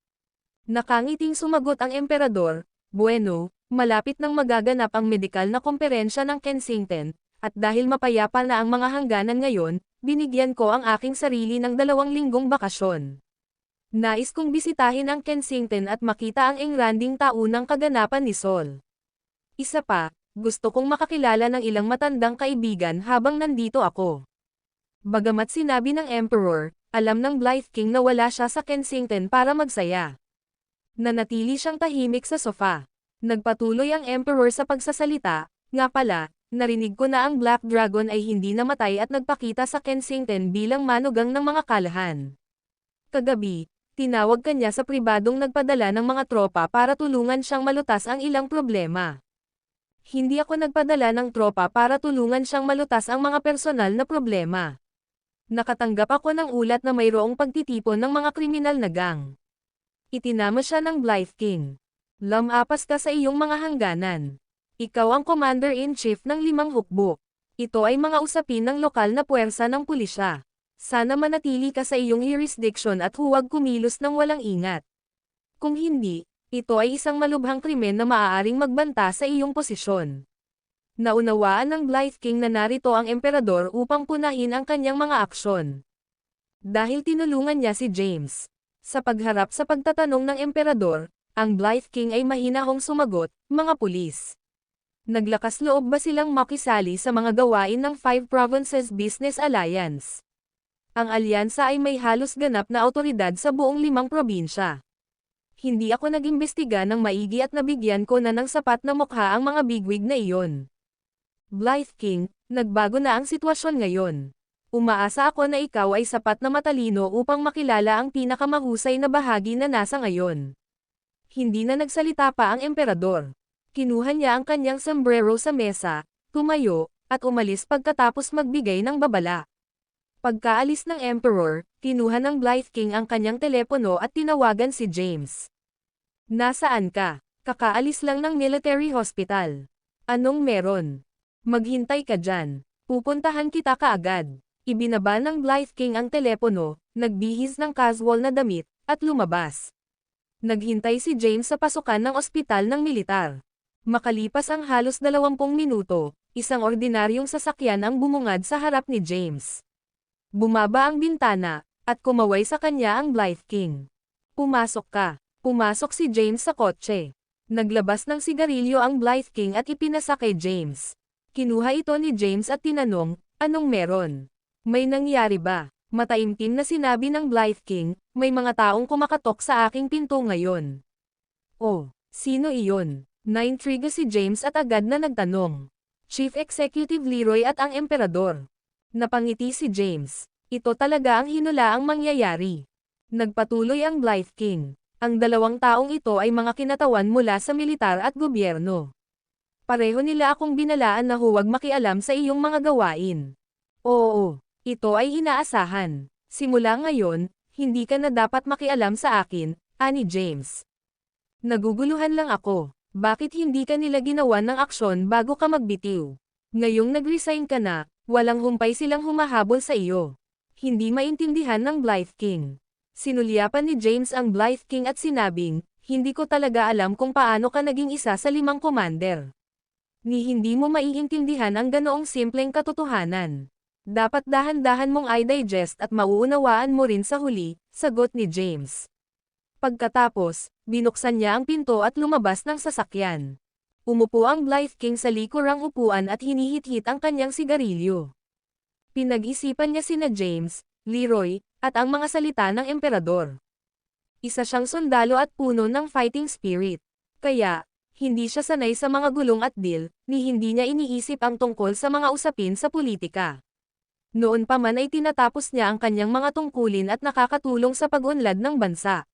Nakangiting sumagot ang emperador, bueno, malapit nang magaganap ang medikal na komperensya ng Kensington, at dahil mapayapa na ang mga hangganan ngayon, binigyan ko ang aking sarili ng 2 linggong bakasyon. Nais kong bisitahin ang Kensington at makita ang engranding taunang kaganapan ni Sol. Isa pa, Gusto kong makakilala ng ilang matandang kaibigan habang nandito ako. Bagamat sinabi ng Emperor, alam ng Blythe King na wala siya sa Kensington para magsaya. Nanatili siyang tahimik sa sofa. Nagpatuloy ang Emperor sa pagsasalita, nga pala, narinig ko na ang Black Dragon ay hindi namatay at nagpakita sa Kensington bilang manugang ng mga kalahan. Kagabi, tinawag kanya sa pribadong nagpadala ng mga tropa para tulungan siyang malutas ang ilang problema. Hindi ako nagpadala ng tropa para tulungan siyang malutas ang mga personal na problema. Nakatanggap ako ng ulat na mayroong pagtitipon ng mga kriminal na gang. Itinama siya ng Blythe King. Lumapas ka sa iyong mga hangganan. Ikaw ang Commander-in-Chief ng 5 hukbo. Ito ay mga usapin ng lokal na puwersa ng pulisya. Sana manatili ka sa iyong jurisdiction at huwag kumilos ng walang ingat. Kung hindi, ito ay isang malubhang krimen na maaaring magbanta sa iyong posisyon. Naunawaan ng Blythe King na narito ang emperador upang punahin ang kanyang mga aksyon. Dahil tinulungan niya si James. Sa pagharap sa pagtatanong ng emperador, ang Blythe King ay mahinahong sumagot, mga pulis. Naglakas loob ba silang makisali sa mga gawain ng 5 Provinces Business Alliance? Ang alyansa ay may halos ganap na awtoridad sa buong 5 probinsya. Hindi ako nag-imbestiga ng maigi at nabigyan ko na ng sapat na mukha ang mga bigwig na iyon. Blythe King, nagbago na ang sitwasyon ngayon. Umaasa ako na ikaw ay sapat na matalino upang makilala ang pinakamahusay na bahagi na nasa ngayon. Hindi na nagsalita pa ang emperador. Kinuha niya ang kanyang sombrero sa mesa, tumayo, at umalis pagkatapos magbigay ng babala. Pagkaalis ng Emperor, kinuha ng Blythe King ang kanyang telepono at tinawagan si James. Nasaan ka? Kakaalis lang ng military hospital. Anong meron? Maghintay ka dyan. Pupuntahan kita kaagad. Ibinaba ng Blythe King ang telepono, nagbihis ng casual na damit, at lumabas. Naghintay si James sa pasukan ng ospital ng militar. Makalipas ang halos 20 minuto, isang ordinaryong sasakyan ang bumungad sa harap ni James. Bumaba ang bintana, at kumaway sa kanya ang Blythe King. Pumasok ka. Pumasok si James sa kotse. Naglabas ng sigarilyo ang Blythe King at ipinasa kay James. Kinuha ito ni James at tinanong, anong meron? May nangyari ba? Mataimtim na sinabi ng Blythe King, may mga taong kumakatok sa aking pinto ngayon. Oh, sino iyon? Naintriga si James at agad na nagtanong. Chief Executive Leroy at ang emperador. Napangiti si James. Ito talaga ang hinulaang mangyayari. Nagpatuloy ang Blythe King. Ang 2 taong ito ay mga kinatawan mula sa militar at gobyerno. Pareho nila akong binalaan na huwag makialam sa iyong mga gawain. Oo, ito ay inaasahan. Simula ngayon, hindi ka na dapat makialam sa akin, ani James. Naguguluhan lang ako. Bakit hindi ka nila ginawan ng aksyon bago ka magbitiw? Ngayong nag-resign ka na, walang humpay silang humahabol sa iyo. Hindi maintindihan ng Blythe King. Sinulyapan ni James ang Blythe King at sinabing, hindi ko talaga alam kung paano ka naging isa sa 5 commander. Ni hindi mo maiintindihan ang ganoong simpleng katotohanan. Dapat dahan-dahan mong i-digest at mauunawaan mo rin sa huli, sagot ni James. Pagkatapos, binuksan niya ang pinto at lumabas ng sasakyan. Umupo ang Blythe King sa likurang upuan at hinihit-hit ang kanyang sigarilyo. Pinag-isipan niya sina James, Leroy, at ang mga salita ng emperador. Isa siyang sundalo at puno ng fighting spirit. Kaya, hindi siya sanay sa mga gulong at deal, ni hindi niya iniisip ang tungkol sa mga usapin sa politika. Noon pa man ay tinatapos niya ang kanyang mga tungkulin at nakakatulong sa pag-unlad ng bansa.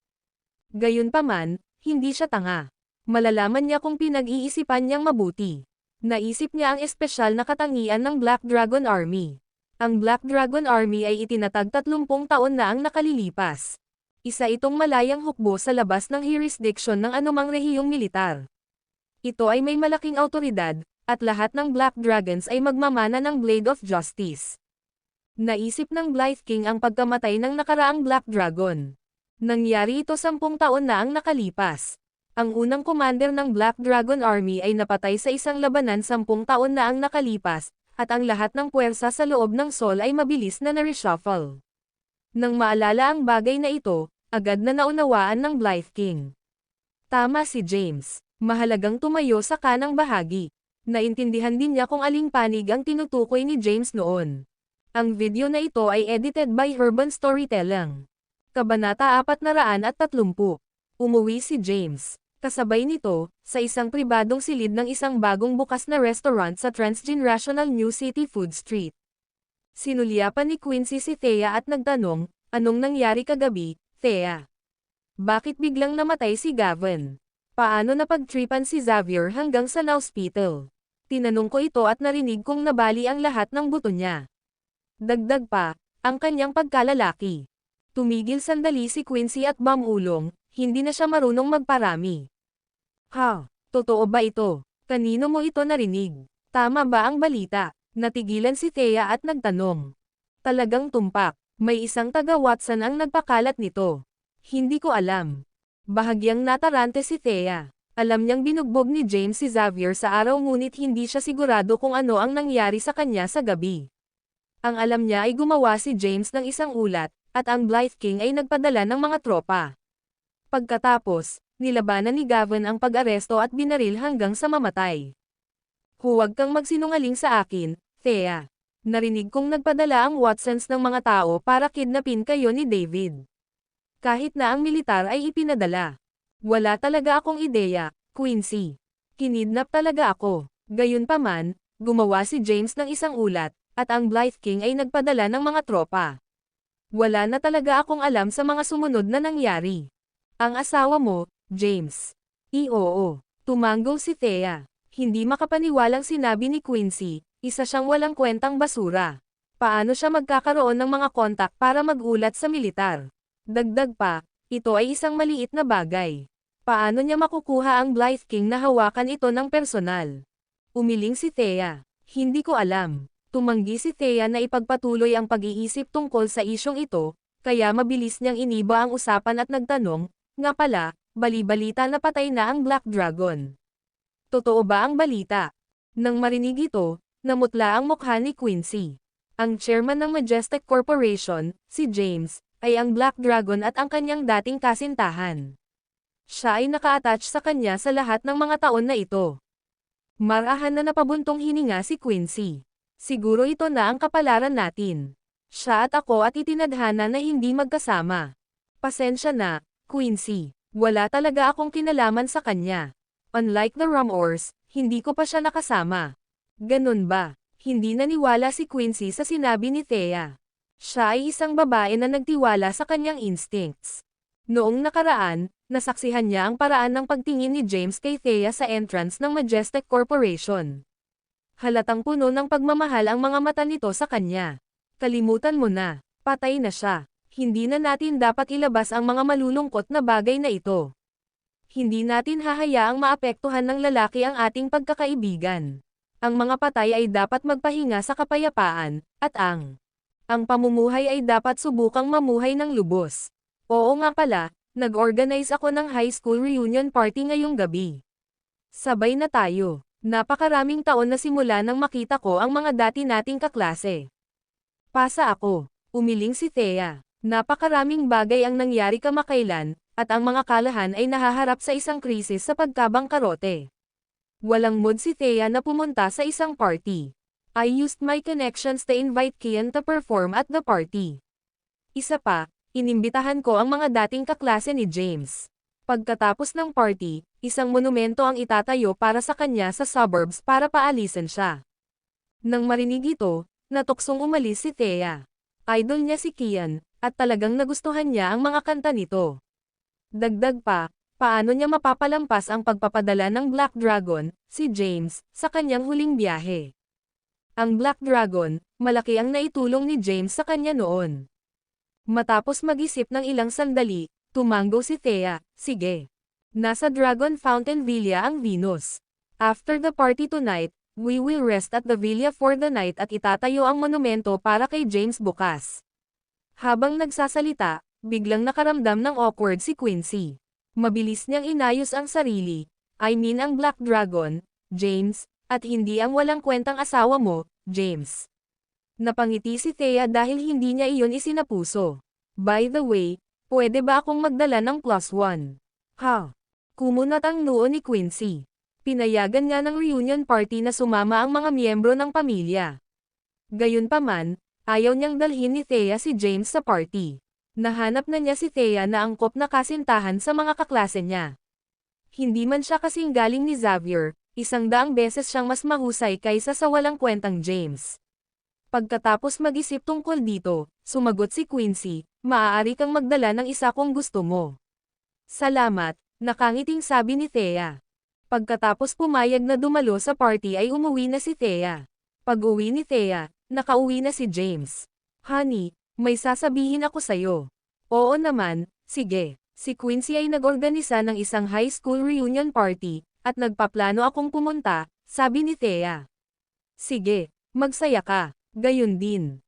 Gayunpaman, hindi siya tanga. Malalaman niya kung pinag-iisipan niyang mabuti. Naisip niya ang espesyal na katangian ng Black Dragon Army. Ang Black Dragon Army ay itinatag 30 taon na ang nakalilipas. Isa itong malayang hukbo sa labas ng jurisdiction ng anumang rehiyong militar. Ito ay may malaking awtoridad, at lahat ng Black Dragons ay magmamana ng Blade of Justice. Naisip ng Blythe King ang pagkamatay ng nakaraang Black Dragon. Nangyari ito 10 taon na ang nakalipas. Ang unang commander ng Black Dragon Army ay napatay sa isang labanan 10 taon na ang nakalipas, at ang lahat ng puwersa sa loob ng Sol ay mabilis na na-reshuffle. Nang maalala ang bagay na ito, agad na naunawaan ng Blythe King. Tama si James. Mahalagang tumayo sa kanang bahagi. Naintindihan din niya kung aling panig ang tinutukoy ni James noon. Ang video na ito ay edited by Urban Storytelling. Kabanata 430. Umuwi si James. Kasabay nito, sa isang pribadong silid ng isang bagong bukas na restaurant sa Transgenerational New City Food Street. Sinulyapan ni Quincy si Thea at nagtanong, "Anong nangyari kagabi, Thea? Bakit biglang namatay si Gavin? Paano napagtripan si Xavier hanggang sa hospital?" Tinanong ko ito at narinig kong nabali ang lahat ng buto niya. Dagdag pa, ang kanyang pagkalalaki. Tumigil sandali si Quincy at bumulong, hindi na siya marunong magparami. "Ha? Totoo ba ito? Kanino mo ito narinig? Tama ba ang balita?" Natigilan si Thea at nagtanong. Talagang tumpak, may isang taga-Watson ang nagpakalat nito. Hindi ko alam. Bahagyang natarante si Thea. Alam niyang binugbog ni James si Xavier sa araw ngunit hindi siya sigurado kung ano ang nangyari sa kanya sa gabi. Ang alam niya ay gumawa si James ng isang ulat, at ang Blythe King ay nagpadala ng mga tropa. Pagkatapos, nilabanan ni Gavin ang pag-aresto at binaril hanggang sa mamatay. "Huwag kang magsinungaling sa akin, Thea. Narinig kong nagpadala ang Watsons ng mga tao para kidnapin kayo ni David. Kahit na ang militar ay ipinadala. Wala talaga akong ideya, Quincy. Kinidnap talaga ako." Gayunpaman, gumawa si James ng isang ulat, at ang Blythe King ay nagpadala ng mga tropa. Wala na talaga akong alam sa mga sumunod na nangyari. Ang asawa mo, James. Oo. Tumango si Thea. Hindi makapaniwalang sinabi ni Quincy, isa siyang walang kwentang basura. Paano siya magkakaroon ng mga kontak para mag-ulat sa militar? Dagdag pa, ito ay isang maliit na bagay. Paano niya makukuha ang Blythe King na hawakan ito ng personal? Umiling si Thea. Hindi ko alam. Tumanggi si Thea na ipagpatuloy ang pag-iisip tungkol sa isyong ito, kaya mabilis niyang iniba ang usapan at nagtanong, "Nga pala, bali-balita na patay na ang Black Dragon. Totoo ba ang balita?" Nang marinig ito, namutla ang mukha ni Quincy. Ang chairman ng Majestic Corporation, si James, ay ang Black Dragon at ang kanyang dating kasintahan. Siya ay naka-attach sa kanya sa lahat ng mga taon na ito. Marahan na napabuntong hininga si Quincy. Siguro ito na ang kapalaran natin. Siya at ako at itinadhana na hindi magkasama. Pasensya na, Quincy. Wala talaga akong kinalaman sa kanya. Unlike the Rumors, hindi ko pa siya nakasama. Ganun ba? Hindi naniwala si Quincy sa sinabi ni Thea. Siya ay isang babae na nagtiwala sa kanyang instincts. Noong nakaraan, nasaksihan niya ang paraan ng pagtingin ni James kay Thea sa entrance ng Majestic Corporation. Halatang puno ng pagmamahal ang mga mata nito sa kanya. Kalimutan mo na, patay na siya. Hindi na natin dapat ilabas ang mga malulungkot na bagay na ito. Hindi natin hahayaang maapektuhan ng lalaki ang ating pagkakaibigan. Ang mga patay ay dapat magpahinga sa kapayapaan, at ang pamumuhay ay dapat subukang mamuhay ng lubos. Oo nga pala, nag-organize ako ng high school reunion party ngayong gabi. Sabay na tayo. Napakaraming taon na simula nang makita ko ang mga dati nating kaklase. Pasa ako. Umiling si Thea. Napakaraming bagay ang nangyari kamakailan, at ang mga kalahan ay nahaharap sa isang krisis sa pagkabangkarote. Walang mood si Thea na pumunta sa isang party. I used my connections to invite Kian to perform at the party. Isa pa, inimbitahan ko ang mga dating kaklase ni James. Pagkatapos ng party, isang monumento ang itatayo para sa kanya sa suburbs para paalisin siya. Nang marinig ito, natuksong umalis si Thea. Idol niya si Kian, at talagang nagustuhan niya ang mga kanta nito. Dagdag pa, paano niya mapapalampas ang pagpapadala ng Black Dragon, si James, sa kanyang huling biyahe. Ang Black Dragon, malaki ang naitulong ni James sa kanya noon. Matapos mag-isip ng ilang sandali, tumango si Thea, "Sige. Nasa Dragon Fountain Villa ang Venus. After the party tonight, we will rest at the villa for the night at itatayo ang monumento para kay James bukas." Habang nagsasalita, biglang nakaramdam ng awkward si Quincy. Mabilis niyang inayos ang sarili, I mean ang Black Dragon, James, at hindi ang walang kwentang asawa mo, James. Napangiti si Thea dahil hindi niya iyon isinapuso. By the way, pwede ba akong magdala ng +1? Ha? Kumunat ang noo ni Quincy. Pinayagan nga ng reunion party na sumama ang mga miyembro ng pamilya. Gayunpaman, ayaw niyang dalhin ni Thea si James sa party. Nahanap na niya si Thea na angkop na kasintahan sa mga kaklase niya. Hindi man siya kasing galing ni Xavier, 100 beses siyang mas mahusay kaysa sa walang kwentang James. Pagkatapos mag-isip tungkol dito, sumagot si Quincy, maaari kang magdala ng isa kung gusto mo. Salamat, nakangiting sabi ni Thea. Pagkatapos pumayag na dumalo sa party ay umuwi na si Thea. Pag-uwi ni Thea, nakauwi na si James. Honey, may sasabihin ako sa'yo. Oo naman, sige. Si Quincy ay nag-organisa ng isang high school reunion party, at nagpaplano akong pumunta, sabi ni Thea. Sige, magsaya ka, gayon din.